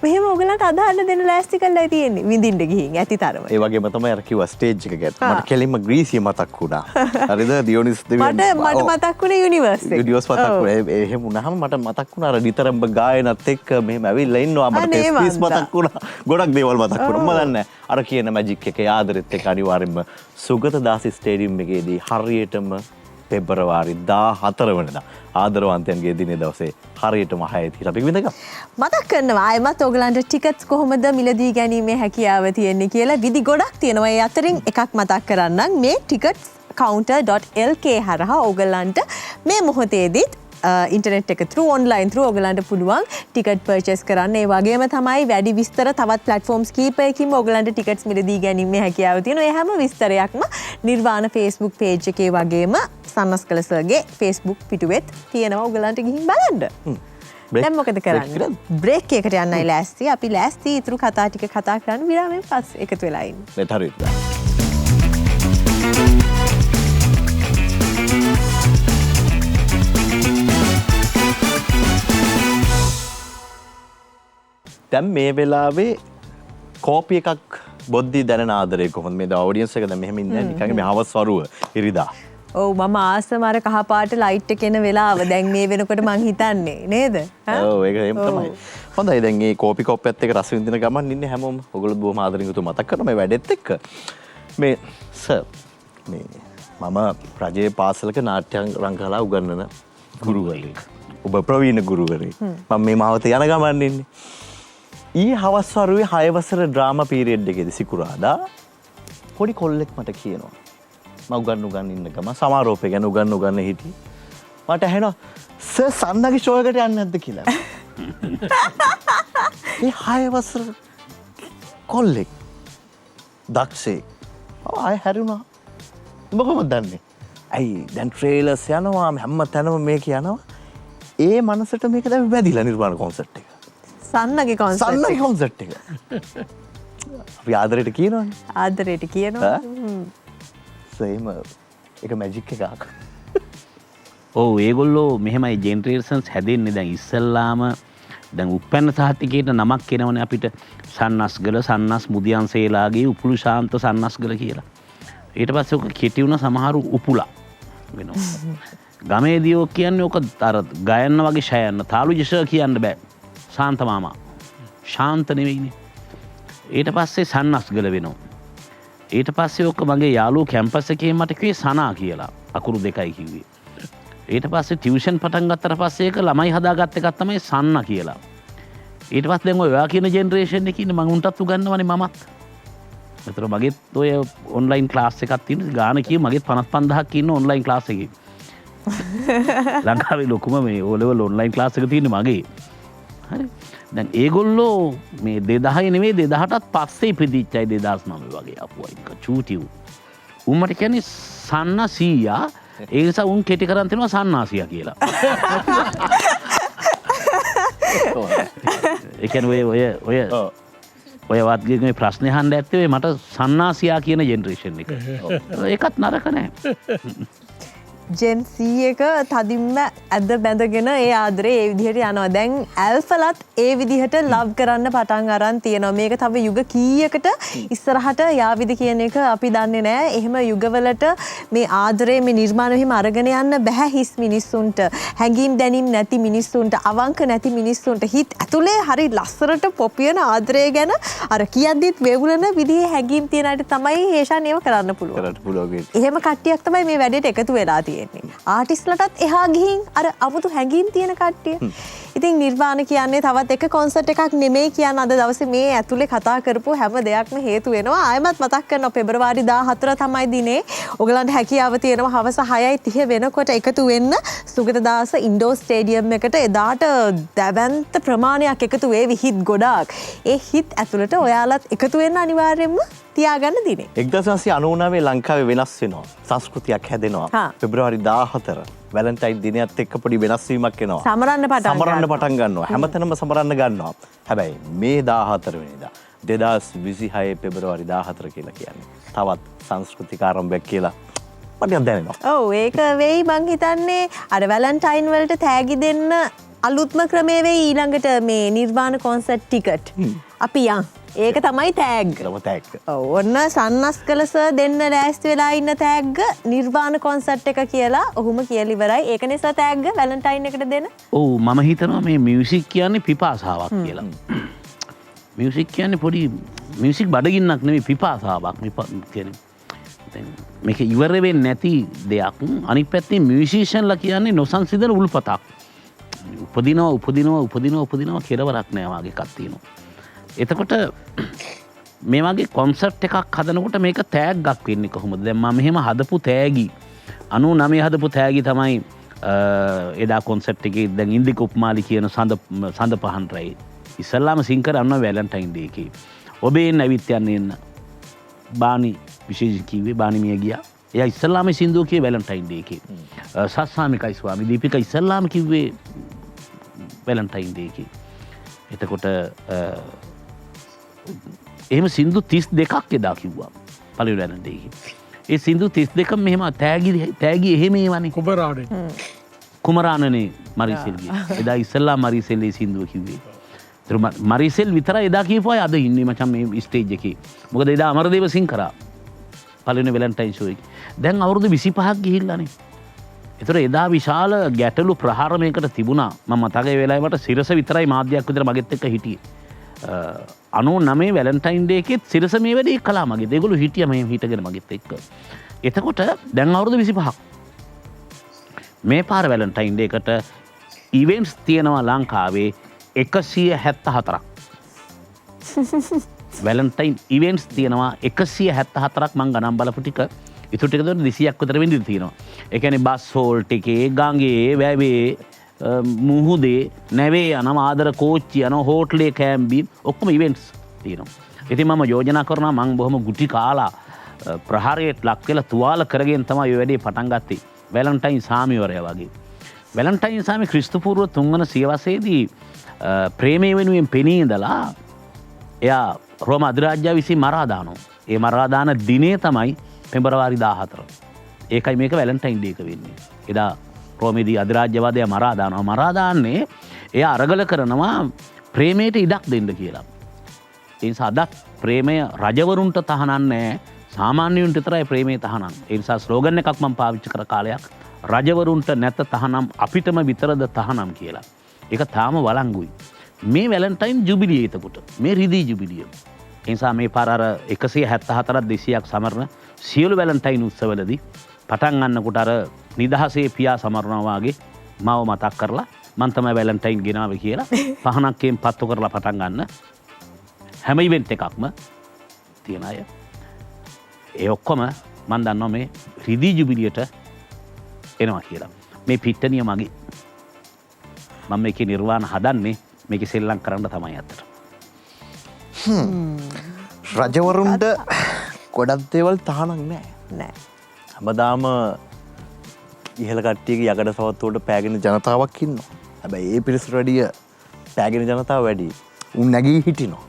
මෙහෙම ඔයගලන්ට අදහන්න දෙන්න ලෑස්ති කරලා තියෙන්නේ විඳින්න ගිහින් ඇති තරම. ඒ වගේම තමයි අර කිව්වා ස්ටේජ් එක ගැන. මට කෙලින්ම ග්‍රීසිය මතක් වුණා. හරිද? දියොනිස් දෙවියන්. මට මතක් වුණේ යුනිවර්ස් එක. යුනිවර්ස් මතක් වුණා. එහෙම වුණාම මට මතක් වුණා අර නිතරම ගායනත් එක්ක මෙහෙම ඇවිල්ලා ඉන්නවා. මට ටෙස්ටිස් මතක් වුණා. ගොඩක් දේවල් මතක් වුණා. මම දන්නේ අර කියන මැජික් එකේ ආදරෙත් එක්ක අනිවාර්යෙන්ම සුගතදාස ස්ටේඩියම් එකේදී හරියටම පෙබරවාරි 14 වෙනිදා ආදරවන්තයන්ගේ දිනේ දවසේ හරියටම 6:00 අපි විඳගමු. මතක් කරනවා ආයෙමත් ඔයගලන්ට ටිකට්ස් කොහොමද මිලදී ගැනීමේ හැකියාව තියෙන්නේ කියලා විදි ගොඩක් තියෙනවා. ඒ අතරින් එකක් මතක් කරන්නම්. මේ ticketscounter.lk හරහා ඔයගලන්ට මේ මොහොතේදීත් ඉන්ටර්නෙට් එක through online through ඔයගලන්ට පුළුවන් ටිකට් පර්චේස් කරන්න. ඒ වගේම තමයි වැඩි විස්තර තවත් platforms කීපයකින්ම ඔයගලන්ට ටිකට්ස් මිලදී ගැනීමේ හැකියාව තියෙනවා. ඒ හැම විස්තරයක්ම නිර්වාණ Facebook page එකේ වගේම සන්නස්කලසගේ Facebook පිටුවෙත් තියෙනවා. ඔයගලන්ට ගිහින් බලන්න. දැන් මොකද කරන්නේ? බ්‍රේක් එකකට යන්නයි ලෑස්ති. අපි ලෑස්ති ඊතුරු කතා ටික කතා කරන්න විරාමයෙන් පස්සේ එකතු වෙලා ඉන්න. මේත් හරියට. දැන් මේ වෙලාවේ කෝපි එකක් බොද්දී දැනෙන ආදරේ කොහොමද? මේ ඔඩියන්ස් එක දැන් මෙහෙම ඉන්නේ නිකන් මේ හවස් වරුව ඉරිදා. ඔව් මම ආසම අර කහ පාට ලයිට් එක එන වෙලාව දැන් මේ වෙනකොට මං හිතන්නේ නේද? ඔව් ඒක එහෙම තමයි. හොඳයි දැන් මේ කෝපි කොප්පයත් එක්ක රස විඳින ගමන් ඉන්නේ හැමෝම. ඔයගොල්ලෝ බොහොම ආදරෙන් යුතුව මතක් කරන මේ වැඩෙත් එක්ක. මේ සර් මේ මම රජයේ පාසලක නාට්‍ය රංගකලා උගන්වන ගුරුවරයෙක්. ඔබ ප්‍රවීණ ගුරුවරයෙක්. මම මේ මාවත යන ගමන් ඉන්නේ. ඊ හවස් වරුවේ 6 වසර ඩ්‍රාමා පීරියඩ් එකේදී සිකුරාදා පොඩි කොල්ලෙක් මට කියනවා මම උගන් ඉන්න ගම සමාරෝපය ගැන උගන්න හිටියේ මට ඇහෙනවා සර් සන්නගේ ෂෝ එකට යන්නේ නැද්ද කියලා. මේ 6 වසර කොල්ලෙක් දක්ෂයෙක් ආය හැරුණා. ඔබ කොහොමද දන්නේ? ඇයි දැන් ට්‍රේලර්ස් යනවා හැම තැනම මේක යනවා. ඒ මනසට මේක දැන් වැදිලා නිර්මාණ කොන්සර්ට් එක. සන්නගේ කොන්සර්ට් එක. අපි ආදරයට කියනවනේ. ආදරයට කියනවා. සේම එක මැජික් එකක්. ඔව් ඒගොල්ලෝ මෙහෙමයි ජෙනරේෂන්ස් හැදෙන්නේ. දැන් ඉස්සල්ලාම දැන් උපැන්න සහතිකයට නමක් එනවනේ අපිට සන්නස්ගල සන්නස් මුදියන්සේලාගේ උපුළු ශාන්ත සන්නස්ගල කියලා. ඊට පස්සේ ඔක කෙටි වුණ සමහරු උපුලා වෙනවා. ගමේදීෝ කියන්නේ ඔක අර ගයන්න වගේ ෂයන්න තාලු ජිෂ කියන්න බෑ. ශාන්ත මාමා ශාන්ත නෙවෙයිනේ. ඊට පස්සේ සන්නස්ගල වෙනවා. ඊට පස්සේ ඔක මගේ යාළුවෝ කැම්පස් එකේ මට කිව්වේ සනා කියලා. අකුරු 2යි කිව්වේ. ඊට පස්සේ ටියුෂන් පටන් ගත්තට පස්සේ ඒක ළමයි හදාගත්ත එකක් තමයි සන්න කියලා. ඊට පස්සේ දැන් ඔය කියන ජෙනරේෂන් එකේ ඉන්නේ මම උන්ටත් උගන්වන්නේ මමත්. ඒතර මගෙත් ඔය ඔන්ලයින් ක්ලාස් එකක් තියෙන ගාන කිය මගෙත් 55000ක් ඉන්න ඔන්ලයින් ක්ලාස් එකේ. ලංකාවේ ලොකුම මේ O level ඔන්ලයින් ක්ලාස් එක තියෙන්නේ මගේ. හරි. දැන් ඒගොල්ලෝ මේ 2010 නෙමෙයි 2008ත් පස්සේ ඉපදිච්චයි 2009 වගේ අපුවයි චූටි උ. උඹට කියන්නේ සන්නසීයා ඒ නිසා උන් කෙටි කරන් තිනවා සන්නාසියා කියලා. ඒ කියන්නේ ඔය වාත්ගේ මේ ප්‍රශ්නේ අහන්න ඇත්තේ මට සන්නාසියා කියන ජෙනරේෂන් එක. ඒකත් නරක නෑ. ජෙන් සී එක තදින්ම ඇද බැඳගෙන ඒ ආදරේ ඒ විදිහට යනවා. දැන් ඇල්ෆලත් ඒ විදිහට ලව් කරන්න පටන් අරන් තියෙනවා. මේක තව යුග කීයකට ඉස්සරහට යාවිද කියන එක අපි දන්නේ නැහැ. එහෙම යුගවලට මේ ආදරේ මේ නිර්මාණ එහෙම අරගෙන යන්න බෑ හිස් මිනිස්සුන්ට. හැඟීම් දැනීම් නැති මිනිස්සුන්ට, අවංක නැති මිනිස්සුන්ට හිත ඇතුලේ හරි ලස්සරට පොපියන ආදරේ ගැන අර කියද්දිත් වේවුලන විදිහේ හැඟීම් තියන අයට තමයි හේෂාන් ඒව කරන්න පුළුවන්. එහෙම කට්ටියක් තමයි මේ වැඩේට එකතු වෙලා තියෙන්නේ. තියෙන්නේ. ආටිස්ලටත් එහා ගිහින් අර අමුතු හැඟීම් තියෙන කට්ටිය. ඉතින් නිර්වාණ කියන්නේ තවත් එක කොන්සර්ට් එකක් නෙමෙයි කියන අද දවසේ මේ ඇතුලේ කතා කරපු හැම දෙයක්ම හේතු වෙනවා. ආයෙමත් මතක් කරනවා පෙබරවාරි 14 තමයි දිනේ. ඔයගලන්ට හැකියාව තියෙනවා හවස 6:30 වෙනකොට එකතු වෙන්න සුගතදාස ඉන්ඩෝර් ස්ටේඩියම් එකට. එදාට දැවැන්ත ප්‍රමාණයක් එකතු වේවි හිත් ගොඩාක්. ඒ හිත් ඇතුළට ඔයාලත් එකතු වෙන්න අනිවාර්යයෙන්ම තියාගන්න දිනේ. 1999 ලංකාවේ වෙනස් වෙනවා. සංස්කෘතියක් හැදෙනවා. පෙබරවාරි 14 වැලන්ටයින් දිනයත් එක්ක පොඩි වෙනස් වීමක් එනවා. සමරන්න පටන් ගන්නවා. හැමතැනම සමරන්න ගන්නවා. හැබැයි මේ 14 වෙනිදා 2026 පෙබරවාරි 14 කියලා කියන්නේ තවත් සංස්කෘතික ආරම්භයක් කියලා මට දැනෙනවා. ඔව් ඒක වෙයි මං හිතන්නේ අර වැලන්ටයින් වලට තෑගි දෙන්න අලුත්ම ක්‍රමේ වෙයි ඊළඟට මේ නිර්වාණ කොන්සර්ට් ටිකට්. අපි යන්. ඒක තමයි තෑග්. ඔව් ඔන්න සන්නස්කල සර් දෙන්න ලෑස්ති වෙලා ඉන්න තෑග්ග නිර්වාණ කොන්සර්ට් එක කියලා ඔහුම කියලා ඉවරයි. ඒක නිසා තෑග්ග වැලන්ටයින් එකට දෙන්න. ඔව් මම හිතනවා මේ මියුසික් කියන්නේ පිපාසාවක් කියලා. මියුසික් කියන්නේ පොඩි මියුසික් බඩගින්නක් නෙමෙයි පිපාසාවක්. මේක ඉවර වෙන්නේ නැති දෙයක්. අනිත් පැත්තේ මියුසිෂියන්ලා කියන්නේ නොසන්සිඳන උල්පතක්. උපදිනවා කෙලවරක් නෑ වගේ එකක් තියෙනවා. එතකොට මේ වගේ කොන්සර්ට් එකක් හදනකොට මේක තෑග්ගක් වෙන්නේ කොහොමද? දැන් මම මෙහෙම හදපු තෑගි 99 හදපු තෑගි තමයි එදා කොන්සර්ට් එකේ දැන් ඉන්දික උපමාලි කියන සඳ පහන් රැයි ඉස්සල්ලාම සිං කරනවා වැලන්ටයින් ඩේ එකේ. ඔබේ එන්න ඇවිත් යන්න බානි විශේෂ කිව්වේ බානි මිය ගියා. එයා ඉස්සල්ලාම සින්දුව කියේ වැලන්ටයින් ඩේ එකේ. සස්සාමිකයි ස්වාමි දීපිකා ඉස්සල්ලාම කිව්වේ වැලන්ටයින් ඩේ එකේ. එතකොට එහෙම සින්දු 32ක් එදා කිව්වා පළවෙනි වැලන්ටයින් ඩේ එකේ. ඒ සින්දු 32ම මෙහෙම තෑගි එහෙම ඒවනේ. කුමරාණනේ මරිසෙල්ගේ. එදා ඉස්සල්ලා මරිසෙල් ඒ සින්දුව කිව්වේ. ඒතර මරිසෙල් විතරයි එදා කියපු අය අද ඉන්නේ මචං මේ ස්ටේජ් එකේ. මොකද එදා අමරදේව සිං කරා. පළවෙනි වැලන්ටයින් ෂෝ එකේ. දැන් අවුරුදු 25ක් ගිහිල්ලානේ. ඒතර එදා විශාල ගැටලු ප්‍රහාර මේකට තිබුණා. මම මතකයි වෙලාවේ මට සිරස විතරයි මාධ්‍යයක් විතර මගෙත් එක්ක හිටියේ. 99 වැලන්ටයින් ඩේ එකෙත් සිරස මේ වැඩේ කළා මගෙත්. ඒගොල්ලෝ හිටියා මේ හිටගෙන මගෙත් එක්ක. එතකොට දැන් අවුරුදු 25ක්. මේ පාර වැලන්ටයින් ඩේ එකට ඉවෙන්ට්ස් තියෙනවා ලංකාවේ 174ක්. වැලන්ටයින් ඉවෙන්ට්ස් තියෙනවා 174ක් මං ගණන් බලපු ටික. ඉතුරු ටික දොර 200ක් විතර වෙන්න තියෙනවා. ඒ කියන්නේ බස් හෝල්ට් එකේ, ගඟේ, වැවේ, මුහුදේ, නැවේ යන ආදර කෝච්චි යන හෝටලේ කැම්බි ඔක්කොම ඉවෙන්ට්ස් තියෙනවා. ඉතින් මම යෝජනා කරනවා මං බොහොම ගුටි කාලා ප්‍රහාරයට ලක් වෙලා තුවාල කරගෙන තමයි ඔය වැඩේ පටන් ගත්තේ. වැලන්ටයින් සාමිවරයා වගේ. වැලන්ටයින් සාමි ක්‍රිස්තු පූර්ව 3 වන සියවසේදී ප්‍රේමය වෙනුවෙන් පෙනී ඉඳලා එයා රෝම අධිරාජ්‍යය විසින් මරා දානවා. ඒ මරා දාන දිනේ තමයි පෙබරවාරි 14. ඒකයි මේක වැලන්ටයින් ඩේ එක වෙන්නේ. එදා රෝමේදී අධිරාජ්‍යවාදය මරා දානවා. මරා දාන්නේ එයා අරගල කරනවා ප්‍රේමයට ඉඩක් දෙන්න කියලා. ඒ නිසා අදත් ප්‍රේමය රජවරුන්ට තහනම් නැහැ. සාමාන්‍යයන්ට විතරයි ප්‍රේමය තහනම්. ඒ නිසා ස්ලෝගන් එකක් මම පාවිච්චි කර කාලයක් රජවරුන්ට නැත තහනම් අපිටම විතරද තහනම් කියලා. ඒක තාම වළංගුයි. මේ වැලන්ටයින් ජුබිලිය එතකොට. මේ රිදී ජුබිලිය. ඒ නිසා මේ පාර අර 174ක් 200ක් සමරන සියලු වැලන්ටයින් උත්සවවලදී පටන් ගන්නකොට අර නිදහසේ පියා සමරනවා වගේ මාව මතක් කරලා මම තමයි වැලන්ටයින් ගෙනාවේ කියලා පහනක්කෙන් පත්තු කරලා පටන් ගන්න හැම ඉවෙන්ට් එකක්ම තියෙන අය. ඒ ඔක්කොම මම දන්නවා මේ රිදී ජුබිලියට එනවා කියලා. මේ පිට්ටනිය මගේ. මම මේකේ නිර්වාණ හදන්නේ මේකේ සෙල්ලම් කරන්න තමයි අතට. රජවරුන්ට ගොඩක් දේවල් තහනම් නෑ. හැමදාම ඉහළ කට්ටියගේ යකඩ සවත්තුවට පෑගෙන ජනතාවක් ඉන්නවා. හැබැයි ඒ පිරිසට වැඩිය පෑගෙන ජනතාව වැඩි. උන් නැගී හිටිනවා.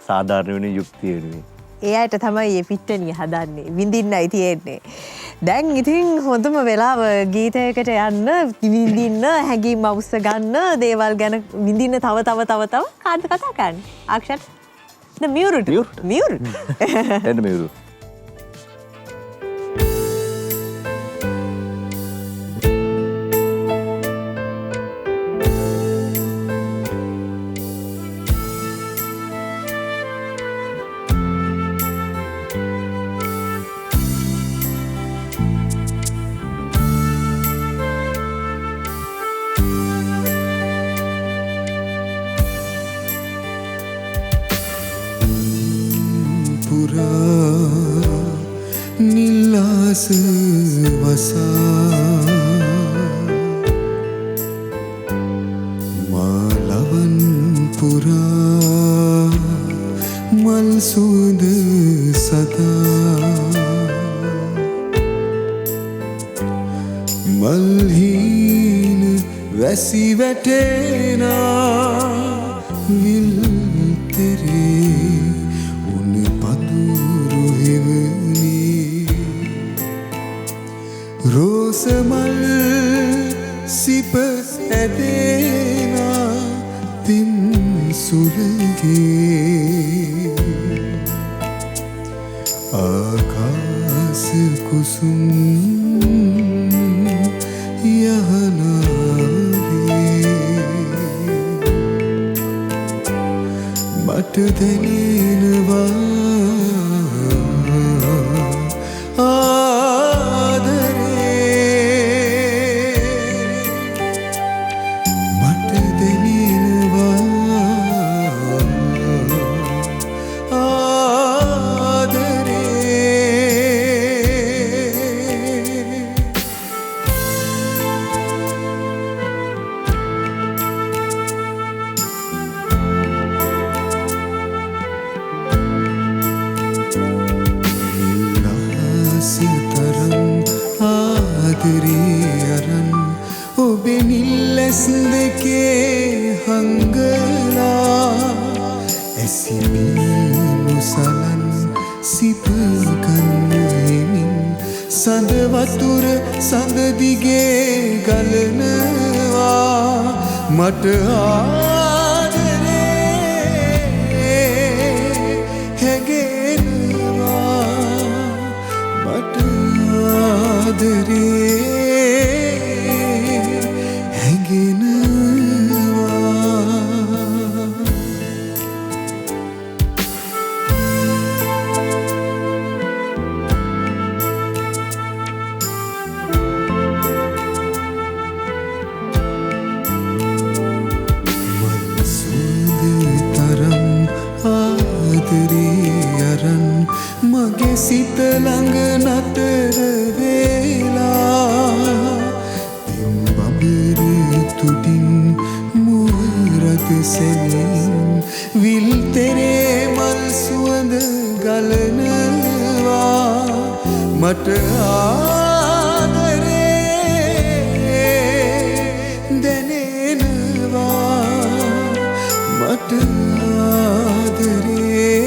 සාධාරණ වෙන යුක්තිය වෙනුවෙන්. ඒ අයට තමයි මේ පිට්ටනිය හදන්නේ. විඳින්නයි තියෙන්නේ. දැන් ඉතින් හොඳම වෙලාව ගීතයකට යන්න විඳින්න හැඟීම් අවුස්ස ගන්න දේවල් ගැන විඳින්න තව කාටද කතා කරන්නේ? ආක්ෂත් මියුරුට එන්න මියුරු පුරා නිල්ලාස වසා මාලවන් පුරා මල් සුවඳ සදා මල්හීන වැසි වැටෙනා විල් තෙරේ උන පදුරු හෙවනි රෝසමල් සිප ඇදෙනා පින් සුලගේ ආකාස කුසුම් මට දැනෙනවා ආදරේ මට දැනෙනවා ආදරේ අරන් ඔබේ නිල්ලැස් දෙකේ හංගලා ඇසිමින් මුසලන් සිප කන්නේමින් සඳ වතුර සඳ දිගේ ගලනවා මට ආදරේ හැගෙනවා මට ආදරේ මගේ සිත ළඟ නතර වෙලා පිම්බඹර තුඩින් මුරද සෙමින් විල් තෙරේ මල් සුවඳ ගලනවා මට ආදරේ දැනෙනවා මට ආදරේ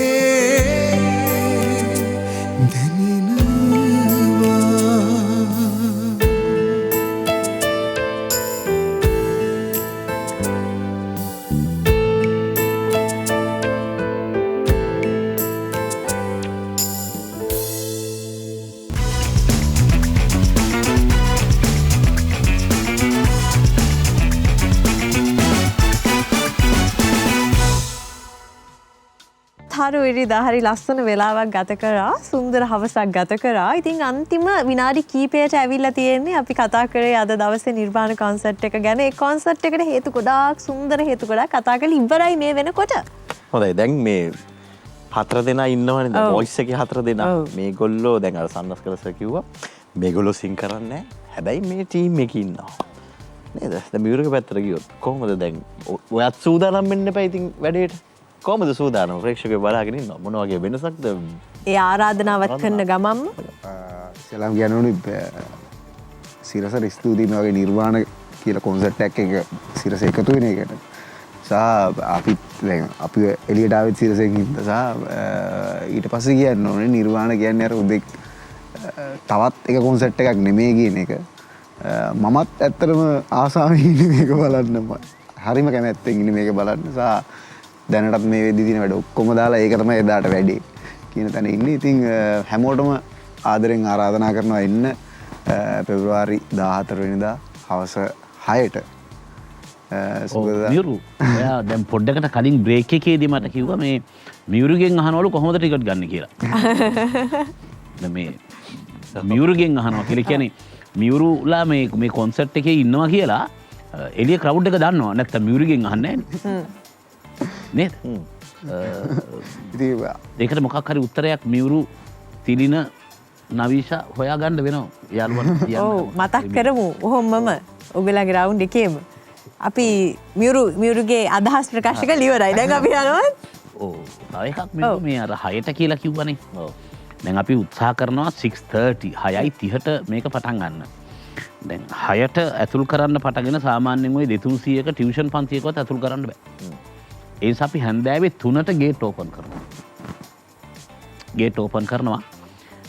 හරු ඉරිදා හරි ලස්සන වෙලාවක් ගත කරා සුන්දර හවසක් ගත කරා. ඉතින් අන්තිම විනාඩි කීපයට ඇවිල්ලා තියෙන්නේ අපි කතා කරේ අද දවසේ නිර්වාණ කොන්සර්ට් එක ගැන. ඒ කොන්සර්ට් එකට හේතු ගොඩාක් සුන්දර හේතු ගොඩාක් කතා කරලා ඉවරයි මේ වෙනකොට. හොඳයි දැන් මේ 4 දෙනා ඉන්නවනේ දැන් වොයිස් එකේ 4 දෙනා. මේගොල්ලෝ දැන් අර සන්නස් කලස කිව්වා මේගොල්ලෝ සිං කරන්නේ නැහැ. හැබැයි මේ ටීම් එකේ ඉන්නවා. නේද? දැන් මියුරික පැත්තට ගියොත් කොහොමද දැන් ඔයත් සූදානම් වෙන්න එපා ඉතින් වැඩේට. කොහොමද සූදානම් ප්‍රේක්ෂකයෝ බලාගෙන ඉන්නවා මොන වගේ වෙනසක්ද ඒ ආරාධනාවත් කරන ගමම්ම සලාම් කියනවනේ සිරසට ස්තුතියි මේ වගේ නිර්වාණ කියලා කොන්සර්ට් එකක් එක සිරස එකතු වෙන එකට සහ අපි දැන් අපි එළියට ආවෙත් සිරසෙන් හින්දා සහ ඊට පස්සේ කියන්න ඕනේ නිර්වාණ කියන්නේ අර උදේ තවත් එක කොන්සර්ට් එකක් නෙමෙයි කියන එක මමත් ඇත්තටම ආසාවෙන් ඉන්නේ මේක බලන්න හරිම කැමැත්තෙන් ඉන්නේ මේක බලන්න සහ දැනටත් මේ වෙද්දි තියෙන වැඩ ඔක්කොම දාලා ඒක තමයි එදාට වැඩේ කියන තැන ඉන්නේ. ඉතින් හැමෝටම ආදරෙන් ආරාධනා කරනවා එන්න පෙබ්‍රුවාරි 14 වෙනිදා හවස 6ට. මියුරු එයා දැන් පොඩ්ඩකට කලින් බ්‍රේක් එකේදී මට කිව්වා මේ මියුරුගෙන් අහනවලු කොහොමද ටිකට් ගන්න කියලා. මේ මියුරුගෙන් අහනවා කියලා කියන්නේ මියුරුලා මේ කොන්සර්ට් එකේ ඉන්නවා කියලා එළිය ක්‍රවුඩ් එක දන්නවා. නැත්නම් මියුරුගෙන් අහන්නේ නැහැ නේද? ඒකට මොකක් හරි උත්තරයක් මියුරු තිලින නවීෂා හොයා ගන්න වෙනවා යාළුවන් ඔව් මතක් කරමු ඔහොමම ඔයගලගේ රවුන්ඩ් එකේම අපි මියුරුගේ අදහස් ප්‍රකාශ කරලා ඉවරයි දැන් අපි යනවා ඔව් තව එකක් මේ අර 6ට කියලා කිව්වනේ ඔව් දැන් අපි උත්සාහ කරනවා 6:30 6:30ට මේක පටන් ගන්න දැන් 6ට ඇතුල් කරන්න පටගෙන සාමාන්‍යයෙන් ওই 200ක ටියුෂන් පන්තියකවත් ඇතුල් කරන්න බෑ ඒ නිසා අපි හැන්දෑවේ 3ට ගේට් ඕපන් කරනවා ගේට් ඕපන් කරනවා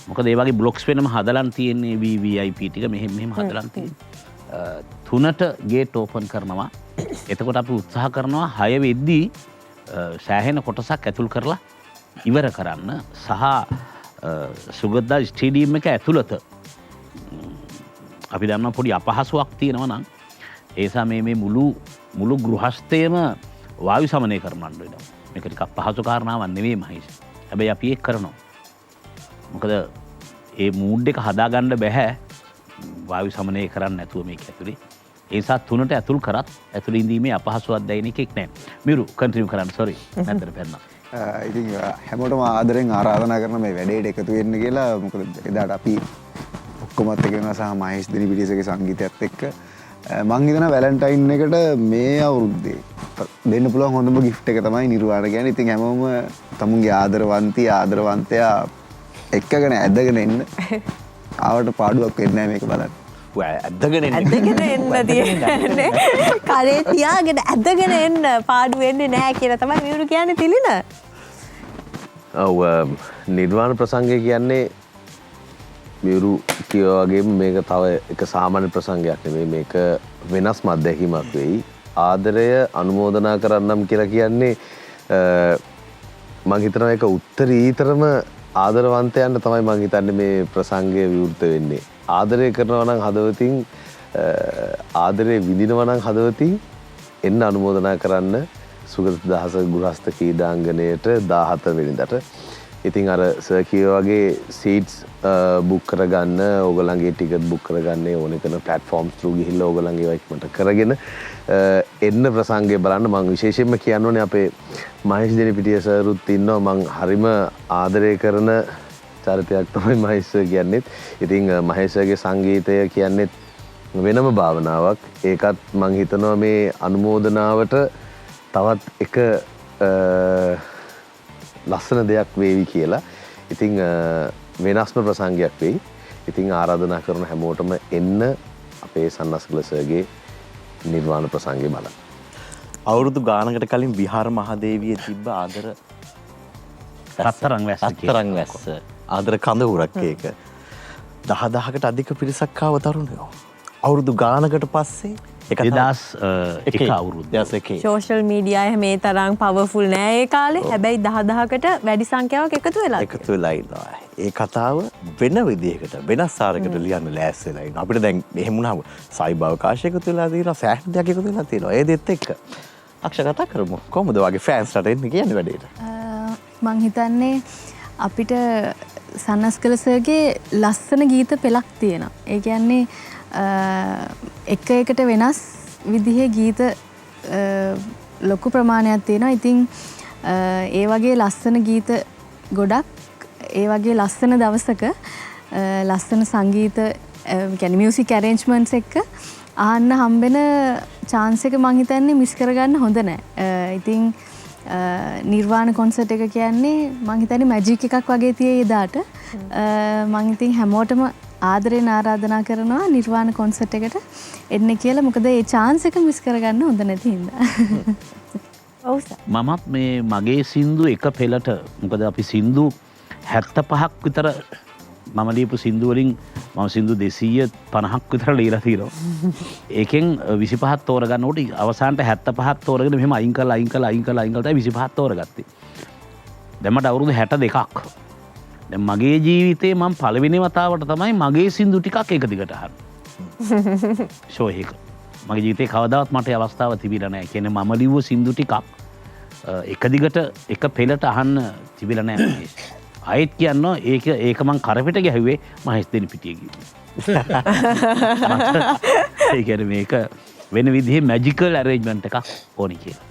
මොකද ඒ වගේ බ්ලොක්ස් වෙනම හදලා තියෙන්නේ VVIP ටික මෙහෙම හදලා තියෙන්නේ 3ට ගේට් ඕපන් කරනවා එතකොට අපි උත්සාහ කරනවා 6 වෙද්දී සෑහෙන කොටසක් ඇතුල් කරලා ඉවර කරන්න සහ සුගතදා ස්ටේඩියම් එක ඇතුළත අපි දන්නවා පොඩි අපහසුයක් තියෙනවා නම් ඒ නිසා මේ මුළු ගෘහස්ථයම වායු සමනය කරන්න වෙනවා මේක ටිකක් පහසු කාරණාවක් නෙවෙයි මහේෂ් හැබැයි අපි ඒක කරනවා මොකද ඒ මූඩ් එක හදාගන්න බෑ වායු සමනය කරන්න නැතුව මේක ඇතුලේ ඒ නිසා 3ට ඇතුල් කරත් ඇතුළේ ඉඳීමේ අපහසුවක් දැනෙන එකක් නෑ මිරු කන්ටිනියු කරන්න සෝරි නැතර පැන්නා ඉතින් හැමෝටම ආදරෙන් ආරාධනා කරන මේ වැඩේට එකතු වෙන්න කියලා මොකද එදාට අපි ඔක්කොමත් එක වෙනවා සහ මහේෂ් දිනිපිටියසගේ සංගීතයත් එක්ක මං හිතනවා වැලන්ටයින් එකට මේ අවුරුද්දේ දෙන්න පුළුවන් හොඳම ගිෆ්ට් එක තමයි නිර්වාණ කියන්නේ. ඉතින් හැමෝම තමුන්ගේ ආදරවන්තයා එක්කගෙන ඇදගෙන එන්න. ආවට පාඩුවක් වෙන්නේ නැහැ මේක බලන්න. ඇදගෙන එන්න තියෙන්නේ. කරේ තියාගෙන ඇදගෙන එන්න පාඩු වෙන්නේ නැහැ කියලා තමයි මියුරු කියන්නේ තිලින. ඔව් නිර්වාණ ප්‍රසංගය කියන්නේ මියුරු කියෝ වගේම මේක තව එක සාමාන්‍ය ප්‍රසංගයක් නෙමෙයි මේක වෙනස්ම අත්දැකීමක් වෙයි. ආදරය අනුමෝදනා කරන්නම් කියලා කියන්නේ මම හිතනවා ඒක උත්තරීතරම ආදරවන්තයන්ට තමයි මම හිතන්නේ මේ ප්‍රසංගය විවෘත වෙන්නේ. ආදරය කරනවා නම් හදවතින් ආදරය විඳිනවා නම් හදවතින් එන්න අනුමෝදනා කරන්න සුගත දහස ගෘහස්ත ක්‍රීඩාංගණයට 17 වෙනිදාට. ඉතින් අර සර් කියෝ වගේ සීට්ස් බුක් කරගන්න ඕගලන්ගේ ටිකට් බුක් කරගන්න ඕන කරන ප්ලැට්ෆෝම්ස් through ගිහිල්ලා ඕගලන්ගේ වයික්මට කරගෙන එන්න ප්‍රසංගය බලන්න මම විශේෂයෙන්ම කියන්න ඕනේ අපේ මහේෂ් දෙනිපිටිය සර්ුත් ඉන්නවා මම හරිම ආදරය කරන චරිතයක් තමයි මහේෂ් සර් කියන්නේත්. ඉතින් මහේෂ් සර්ගේ සංගීතය කියන්නේත් වෙනම භාවනාවක්. ඒකත් මම හිතනවා මේ අනුමෝදනාවට තවත් එක ලස්සන දෙයක් වේවි කියලා. ඉතින් වෙනස්ම ප්‍රසංගයක් වෙයි. ඉතින් ආරාධනා කරන හැමෝටම එන්න අපේ සන්නස්ගල සර්ගේ නිර්වාණ ප්‍රසංගය බලන්න. අවුරුදු ගානකට කලින් විහාර මහදේවිය තිබ්බ ආදර රත්තරන් වැස්ස ආදර කඳවුරක් ඒක 10000කට අධික පිරිසක් ආව තරුණයෝ. අවුරුදු ගානකට පස්සේ 2001 අවුරුද්ද සෝෂල් මීඩියා මේ තරම් පවර්ෆුල් නෑ ඒ කාලේ. හැබැයි 10000කට වැඩි සංඛ්‍යාවක් එකතු වෙලා ඉන්නවා. ඒ කතාව වෙන විදිහකට වෙනස් ආරයකට ලියන්න ලෑස්ති වෙලා ඉන්නවා. අපිට දැන් එහෙම වුණාම සයිබ අවකාශය එකතු වෙලා තියෙනවා, සෑහෙන දෙයක් එකතු වෙලා තියෙනවා. ඒ දෙත් එක්ක අක්ෂ කතා කරමු. කොහොමද වගේ ෆෑන්ස්ලාට එන්නේ කියන්නේ වැඩේට? මං හිතන්නේ අපිට සන්නස්ගල සර්ගේ ලස්සන ගීත පෙළක් තියෙනවා. ඒ කියන්නේ එක එකට වෙනස් විදිහේ ගීත ලොකු ප්‍රමාණයක් තියෙනවා. ඉතින් ඒ වගේ ලස්සන ගීත ගොඩක් ඒ වගේ ලස්සන දවසක ලස්සන සංගීත කියන්නේ මියුසික් ඇරේන්ජ්මන්ට්ස් එක්ක අහන්න හම්බෙන chance එක මං හිතන්නේ මිස් කරගන්න හොඳ නැහැ. ඉතින් නිර්වාණ කොන්සර්ට් එක කියන්නේ මං හිතන්නේ මැජික් එකක් වගේ තියෙයි එදාට. මං ඉතින් හැමෝටම ආදරයෙන් ආරාධනා කරනවා නිර්වාණ කොන්සර්ට් එකට එන්න කියලා. මොකද ඒ chance එක මිස් කරගන්න හොඳ නැති හින්දා. ඔව් සර්. මමත් මේ මගේ සින්දු එක පෙළට මොකද අපි සින්දු 75ක් විතර මම ලියපු සින්දු වලින් මම සින්දු 250ක් විතර ලියලා තියෙනවා. ඒකෙන් 25ක් තෝරගන්නකොට අවසානට 75ක් තෝරගෙන මෙහෙම අයින් කරලා 25ක් තෝරගත්තේ. දැන් මට අවුරුදු 62ක්. දැන් මගේ ජීවිතේ මම පළවෙනි වතාවට තමයි මගේ සින්දු ටිකක් එක දිගට අහන්නේ. ෂෝ එක. මගේ ජීවිතේ කවදාවත් මට ඒ අවස්ථාව තිබිලා නැහැ. කියන්නේ මම ලිව්ව සින්දු ටිකක් එක දිගට එක පෙළට අහන්න තිබිලා නැහැ. ආයෙත් කියනවා ඒක මං කරපිට ගැහුවේ මහේෂ් දෙනිපිටිය කිව්වා. ඒ කියන්නේ මේක වෙන විදිහේ මැජිකල් ඇරේන්ජ්මන්ට් එකක් ඕනි කියලා.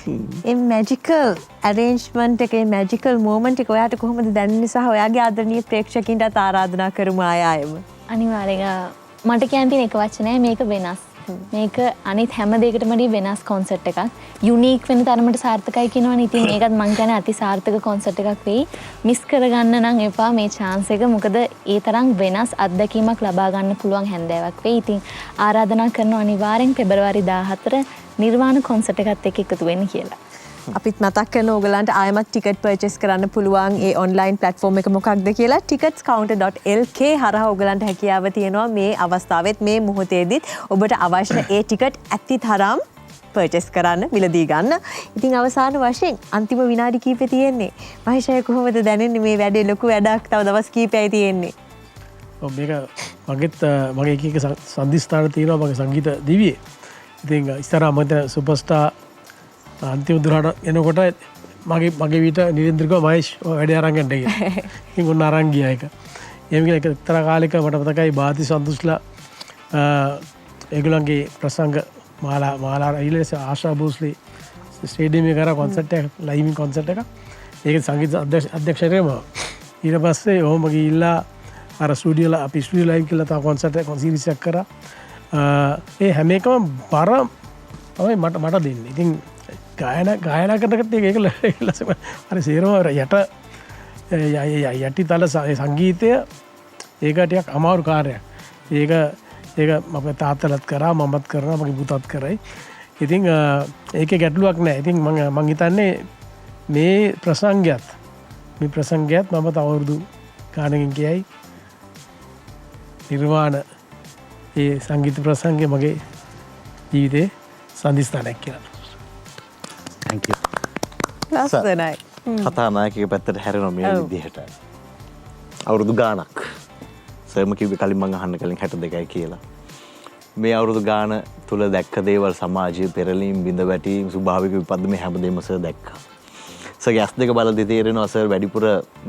ඒ මැජිකල් ඇරේන්ජ්මන්ට් එකේ මැජිකල් මෝමන්ට් එක ඔයාට කොහොමද දැනෙන්නේ සහ ඔයාගේ ආදරණීය ප්‍රේක්ෂකින්ටත් ආරාධනා කරමු ආයෙම. අනිවාර්යෙන් මට කියන්න තියෙන එක වචනය මේක වෙනස්. මේක අනිත් හැම දෙයකටම වඩා වෙනස් කොන්සර්ට් එකක්. යුනික් වෙන තරමට සාර්ථකයි කියනවනේ. ඉතින් ඒකත් මං කියන්නේ අති සාර්ථක කොන්සර්ට් එකක් වෙයි. මිස් කරගන්න නම් එපා මේ chance එක. මොකද ඒ තරම් වෙනස් අත්දැකීමක් ලබා ගන්න පුළුවන් හැන්දෑවක් වෙයි. ඉතින් ආරාධනා කරනවා අනිවාර්යෙන් පෙබරවාරි 14 නිර්වාණ කොන්සර්ට් එකත් එක්ක එකතු වෙන්න කියලා. අපිත් මතක් කරන ඕගලන්ට ආයමත් ටිකට් පර්චේස් කරන්න පුළුවන් ඒ ඔන්ලයින් ප්ලැට්ෆෝම් එක මොකක්ද කියලා ticketscounter.lk හරහා ඕගලන්ට හැකියාව තියෙනවා මේ අවස්ථාවෙත් මේ මොහොතේදීත් ඔබට අවශ්‍ය ඒ ටිකට් ඇති තරම් පර්චේස් කරන්න මිලදී ගන්න. ඉතින් අවසාන වශයෙන් අන්තිම විනාඩි කිහිපෙ තියෙන්නේ. මහේෂය කොහොමද දැනෙන්නේ මේ වැඩේ ලොකු වැඩක් තව දවස් කිහිපයයි තියෙන්නේ. මේක මගෙත් මගේ එක සන්ධිස්ථාන තියෙනවා මගේ සංගීත දිවියේ. ඉතින් ඉස්සරහා මම සුපර්ස්ටාර් අන්තිම දුරට එනකොට මගේ විට නිරේන්ද්‍රකව මහේෂ් වැඩේ අරන් යන්න කියලා. ඉතින් ඔන්න අරන් ගියා ඒක. එහෙම කියලා එක්තරා කාලෙක මට මතකයි බාති සන්තුස්ලා ඒගොල්ලන්ගේ ප්‍රසංග මාලා ඊළඟ ආශා භෝස්ලි ස්ටේඩියම් එකේ කරා කොන්සර්ට් එක ලයිව් කොන්සර්ට් එක. ඒක සංගීත අධ්‍යක්ෂකයම ඊට පස්සේ ඔහොම ගිහිල්ලා අර ස්ටුඩියෝ අපි ස්ටුඩියෝ ලයිව් කියලා තව කොන්සර්ට් එක සීරීස් එකක් කරා. ඒ හැම එකම බර තමයි මට දෙන්නේ. ඉතින් ගායනා කරනකට ඒක හරි සේරම යට යටි තල සංගීතය ඒක ටිකක් අමාරු කාර්යයක්. ඒක මම තාත්තලත් කරා මමත් කරා මගේ පුතත් කරයි. ඉතින් ඒකේ ගැටලුවක් නැහැ. ඉතින් මම හිතන්නේ මේ ප්‍රසංගයත් මම තව අවුරුදු ගානකින් කියයි නිර්වාණ ඒ සංගීත ප්‍රසංගය මගේ ජීවිතේ සන්ධිස්ථානයක් කියලා. Thank you. ලස්සනයි. කතානායකගේ පැත්තට හැරෙනවා මේ විදිහට. අවුරුදු ගාණක්. සර්ම කිව්වේ කලින් මං අහන්න කලින් 62යි කියලා. මේ අවුරුදු ගාණ තුල දැක්ක දේවල් සමාජයේ පෙරලීම් බිඳ වැටීම් ස්වභාවික විපත් මේ හැමදේම සර් දැක්කා. සර්ගේ ඇස් දෙක බලද්දී තේරෙනවා සර් වැඩිපුර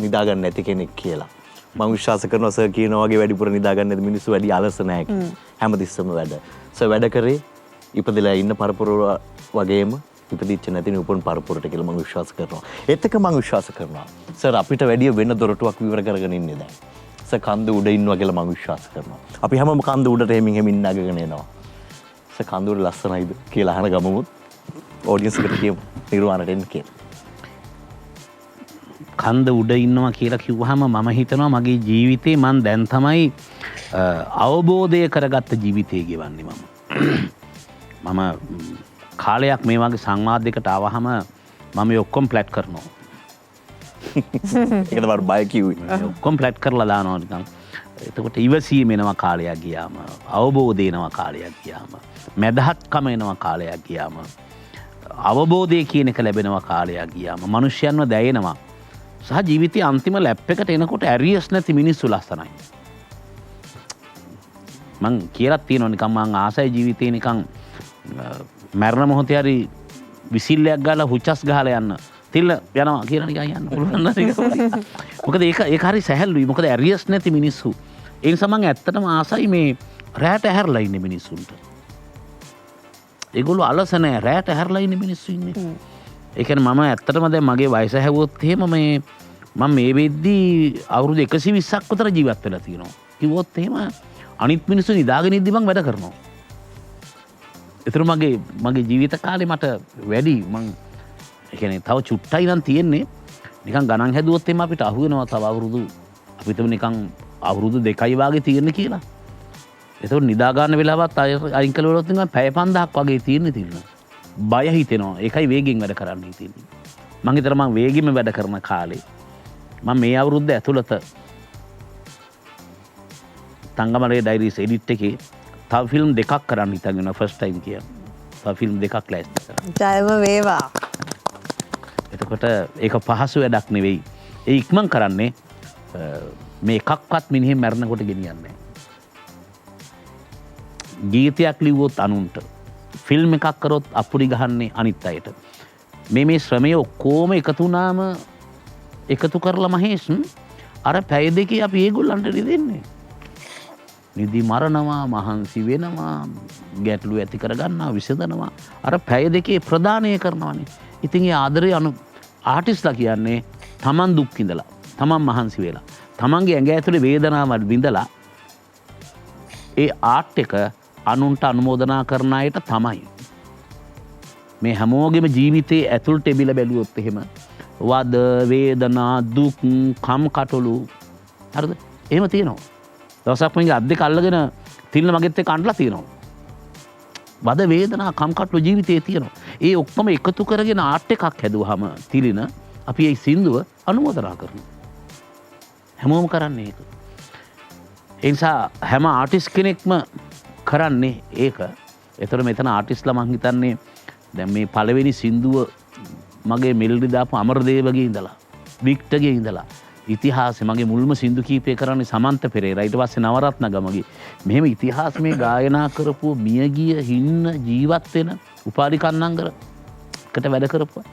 නිදා ගන්න නැති කෙනෙක් කියලා. මම විශ්වාස කරනවා සර් කියනවා වගේ වැඩිපුර නිදා ගන්න නැති මිනිස්සු වැඩි අලස නැහැ. හැමතිස්සම වැඩ. සර් වැඩ කරේ ඉපදලා ඉන්න පරපුර වගේම ඉපදිච්ච නැති උපන් පරපුරට කියලා මම විශ්වාස කරනවා. ඒත් එක මම විශ්වාස කරනවා සර් අපිට වැඩිය වෙන දොරටුවක් විවර කරගෙන ඉන්නේ දැන්. සර් කන්ද උඩ ඉන්නවා කියලා මම විශ්වාස කරනවා. අපි හැමෝම කන්ද උඩට හැමින් නගගෙන එනවා. සර් කන්ද උඩ ලස්සනයිද කියලා අහන ගමමුත් ඔඩියන්ස් එකට කියමු නිර්වාණයට එන්න කියලා. කන්ද උඩ ඉන්නවා කියලා කිව්වහම මම හිතනවා මගේ ජීවිතේ මං දැන් තමයි අවබෝධය කරගත්ත ජීවිතය ගෙවන්නේ මම කාලයක් මේ වගේ සංවාදයකට ආවහම මම ඔක්කොම ප්ලැට් කරනවා. ඒකද මට බය කිව්වේ. ඔක්කොම ප්ලැට් කරලා දානවා නිකන්. එතකොට ඉවසීම එනවා කාලයක් ගියාම, අවබෝධය එනවා කාලයක් ගියාම, මැදහත්කම එනවා කාලයක් ගියාම, අවබෝධය කියන එක ලැබෙනවා කාලයක් ගියාම, මිනිස්යන්ව දැයෙනවා. සහ ජීවිතයේ අන්තිම ලැප් එකට එනකොට ඇරියස් නැති මිනිස්සු ලස්සනයි. මං කියලා තියෙනවා නිකන් මං ආසයි ජීවිතේ නිකන් මරණ මොහොතේ හරි විසිල්ලයක් ගාලා හුචස් ගහලා යන්න. තිල්ල යනවා කියලා නිකන් යන්න පුළුවන් නේද? මොකද ඒක හරි සැහැල්ලුයි. මොකද ඇරියස් නැති මිනිස්සු. ඒ නිසා මං ඇත්තටම ආසයි මේ රැට ඇහැරලා ඉන්න මිනිස්සුන්ට. ඒගොල්ලෝ අලස නැහැ රැට ඇහැරලා ඉන්න මිනිස්සු ඉන්නේ. ඒ කියන්නේ මම ඇත්තටම දැන් මගේ වයස හැවුවොත් එහෙම මම මේ වෙද්දී අවුරුදු 120ක් විතර ජීවත් වෙලා තියෙනවා. කිව්වොත් එහෙම අනිත් මිනිස්සු නිදාගෙන ඉද්දි මං වැඩ කරනවා. ඒතර මගේ ජීවිත කාලේ මට වැඩි මං ඒ කියන්නේ තව චුට්ටයි නම් තියෙන්නේ. නිකන් ගණන් හැදුවොත් එහෙම අපිට අහු වෙනවා තව අවුරුදු අපිටම නිකන් අවුරුදු 2යි වාගේ තියෙන්නේ කියලා. ඒතකොට නිදා ගන්න වෙලාවත් අයින් කළොත් නිකන් පැය 5000ක් වගේ තියෙන්නේ. බය හිතෙනවා. ඒකයි වේගෙන් වැඩ කරන්න හිතෙන්නේ. මං හිතනවා මං වේගෙම වැඩ කරන කාලේ මම මේ අවුරුද්ද ඇතුළත තංගමලේ ඩයිරිස් එඩිට් එකේ තව ෆිල්ම් දෙකක් කරන්න හිතන් ඉන්නවා ෆස්ට් ටයිම් කියලා. තව ෆිල්ම් දෙකක් ලෑස්ති කරා. ජයම වේවා. එතකොට ඒක පහසු වැඩක් නෙවෙයි. ඒ ඉක්මන් කරන්නේ මේ එකක්වත් මිනිහෙන් මැරෙනකොට ගෙනියන්නේ නැහැ. ගීතයක් ලිව්වොත් අනුන්ට ෆිල්ම් එකක් කරොත් අපුඩි ගහන්නේ අනිත් අයට. මේ ශ්‍රමය ඔක්කොම එකතු වුණාම එකතු කරලා මහේෂ් අර පැය දෙකේ අපි ඒගොල්ලන්ට දෙන්නේ. නිදි මරනවා, මහන්සි වෙනවා, ගැටලු ඇති කරගන්නවා, විසඳනවා. අර පැය දෙකේ ප්‍රදානය කරනවානේ. ඉතින් ඒ ආදරේ ආටිස්ලා කියන්නේ තමන් දුක් විඳලා, තමන් මහන්සි වෙලා, තමන්ගේ ඇඟ ඇතුලේ වේදනාවක් විඳලා ඒ ආර්ට් එක අනුන්ට අනුමෝදනා කරන අයට තමයි. මේ හැමෝගෙම ජීවිතයේ ඇතුළට එබිලා බැලුවොත් එහෙම වද, වේදනා, දුක්, කම්කටොළු හරිද? එහෙම තියෙනවා. දවසක් මගේ අත් දෙක අල්ලගෙන තිල්න මගෙත් එක්ක අඬලා තියෙනවා. වද, වේදනා, කම්කටොළු ජීවිතයේ තියෙනවා. ඒ ඔක්කොම එකතු කරගෙන ආර්ට් එකක් හැදුවාම තිලින අපි ඒ සින්දුව අනුමෝදනා කරනවා. හැමෝම කරන්නේ ඒක. ඒ නිසා හැම ආටිස්ට් කෙනෙක්ම කරන්නේ ඒක. ඒතර මෙතන ආටිස්ට්ලා මං හිතන්නේ දැන් මේ පළවෙනි සින්දුව මගේ මෙලඩි දාපු අමරදේවගේ ඉඳලා, වික්ටර්ගේ ඉඳලා ඉතිහාසෙ මගේ මුල්ම සින්දු කීපය කරන්නේ සමන්ත පෙරේරා. ඊට පස්සේ නවරත්න ගමගේ. මෙහෙම ඉතිහාසමේ ගායනා කරපු මියගිය හින්න ජීවත් වෙන උපාලි කන්නංගරකට වැඩ කරපුවා.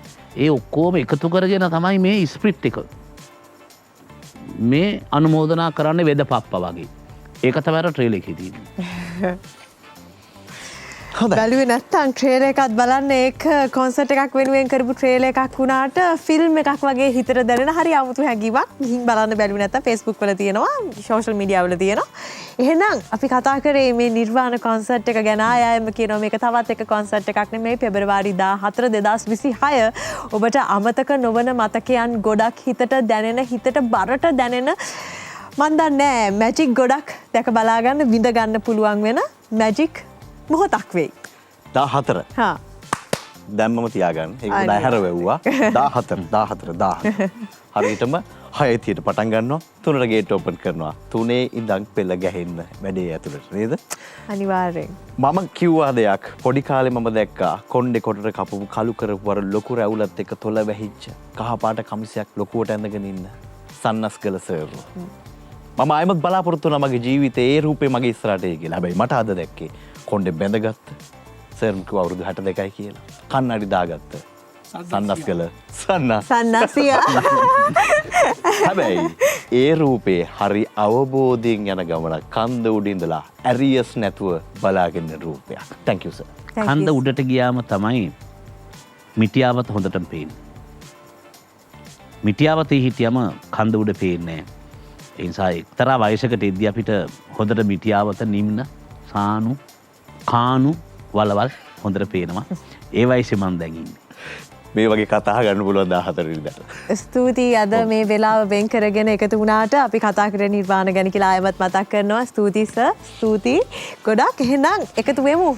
ඒ ඔක්කොම එකතු කරගෙන තමයි මේ ස්ප්‍රිට් එක මේ අනුමෝදනා කරන්නේ වෙද පප්පා වගේ. ඒක තමයි අර ට්‍රේලර් එකේ තියෙන්නේ. බැලුවේ නැත්තම් ට්‍රේලර් එකත් බලන්න. ඒක කොන්සර්ට් එකක් වෙනුවෙන් කරපු ට්‍රේලර් එකක් වුණාට ෆිල්ම් එකක් වගේ හිතට දැනෙන හරි අමුතු හැඟීමක්. ගිහින් බලන්න බැලුවේ නැත්තම් Facebook වල තියෙනවා, සෝෂල් මීඩියා වල තියෙනවා. එහෙනම් අපි කතා කරේ මේ නිර්වාණ කොන්සර්ට් එක ගැන. ආයෙම කියනවා මේක තවත් එක කොන්සර්ට් එකක් නෙමෙයි. පෙබරවාරි 14 2026 ඔබට අමතක නොවන මතකයන් ගොඩක් හිතට දැනෙන, හිතට බරට දැනෙන, මන් දන්නේ මැජික් ගොඩක් දැක බලාගන්න, විඳ ගන්න පුළුවන් වෙන මැජික් මොහොතක් වෙයි. 14. හා. දැම්මම තියාගන්න. ඒක උදා හැර වෙව්වා. 14. හරියටම 6:30ට පටන් ගන්නවා. 3ට ගේට් ඕපන් කරනවා. 3 ඉඳන් පෙළ ගැහෙන්න වැඩේ ඇතුළට නේද? අනිවාර්යෙන්. මම කිව්වා දෙයක්. පොඩි කාලේ මම දැක්කා කොණ්ඩේ කොටට කපපු කළු කරපු වර ලොකු රැවුලත් එක්ක තොල වැහිච්ච කහ පාට කමිසයක් ලොකුවට ඇඳගෙන ඉන්න සන්නස්ගල සර්. මම ආයෙමත් බලාපොරොත්තු වුණා මගේ ජීවිතේ ඒ රූපේ මගේ ඉස්සරහට එයි කියලා. හැබැයි මට අද දැක්කේ කොණ්ඩේ බැඳගත්ත සර් කිව්ව අවුරුදු 62යි කියලා. කන්නඩි දාගත්ත. සන්නස්ගල සන්නසිය. හැබැයි ඒ රූපේ හරි අවබෝධයෙන් යන ගමනක්. කන්ද උඩ ඉඳලා ඇරියස් නැතුව බලාගෙන රූපයක්. Thank you sir. කන්ද උඩට ගියාම තමයි මිටියාවත හොඳටම පේන්නේ. මිටියාවතේ හිටියම කන්ද උඩ පේන්නේ නැහැ. ඒ නිසා එක්තරා වයසකට එද්දී අපිට හොඳට මිටියාවත නිම්න සානු කානු වලවල් හොඳට පේනවා. ඒ වයසේ මම දැන් ඉන්නේ. මේ වගේ කතා ගන්න පුළුවන් 14 වෙනිදාට. ස්තුතියි අද මේ වෙලාව වෙන් කරගෙන එකතු වුණාට. අපි කතා කරේ නිර්වාණ ගැන කියලා ආයෙමත් මතක් කරනවා. ස්තුතියි සර්. ස්තුතියි ගොඩක්. එහෙනම් එකතු වෙමු.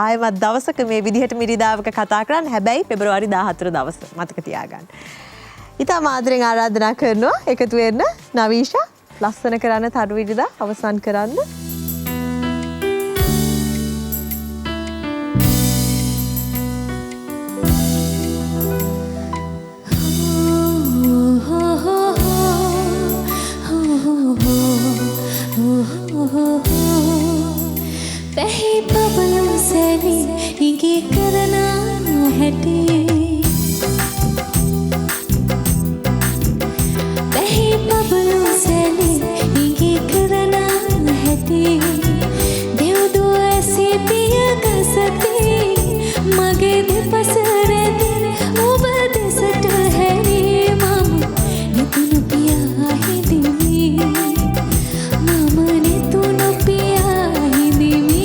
ආයෙමත් දවසක මේ විදිහට මිරිදාවක කතා කරන්න. හැබැයි පෙබරවාරි 14 දවස මතක තියාගන්න. ඉතාම ආදරෙන් ආරාධනා කරනවා එකතු වෙන්න. නවීෂා ලස්සන කරන්න තරු විරිදා අවසන් කරන්න. පැහි බබලු සැලි ඉගේ කරනා හැටි පැහි බබලු සැලි ඉගේ කරනා හැටි දෙව්දුව ඇසේ පිය ගසති මගේ දෙපස රැඳි ඔබ දෙසට හැරි මම නිතුණු පියා හිඳිමි මම නිතුණු පියා හිඳිමි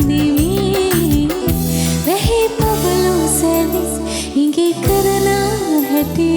නිවි වැහි පබලු සැලි ඉඟි කරනා හැටි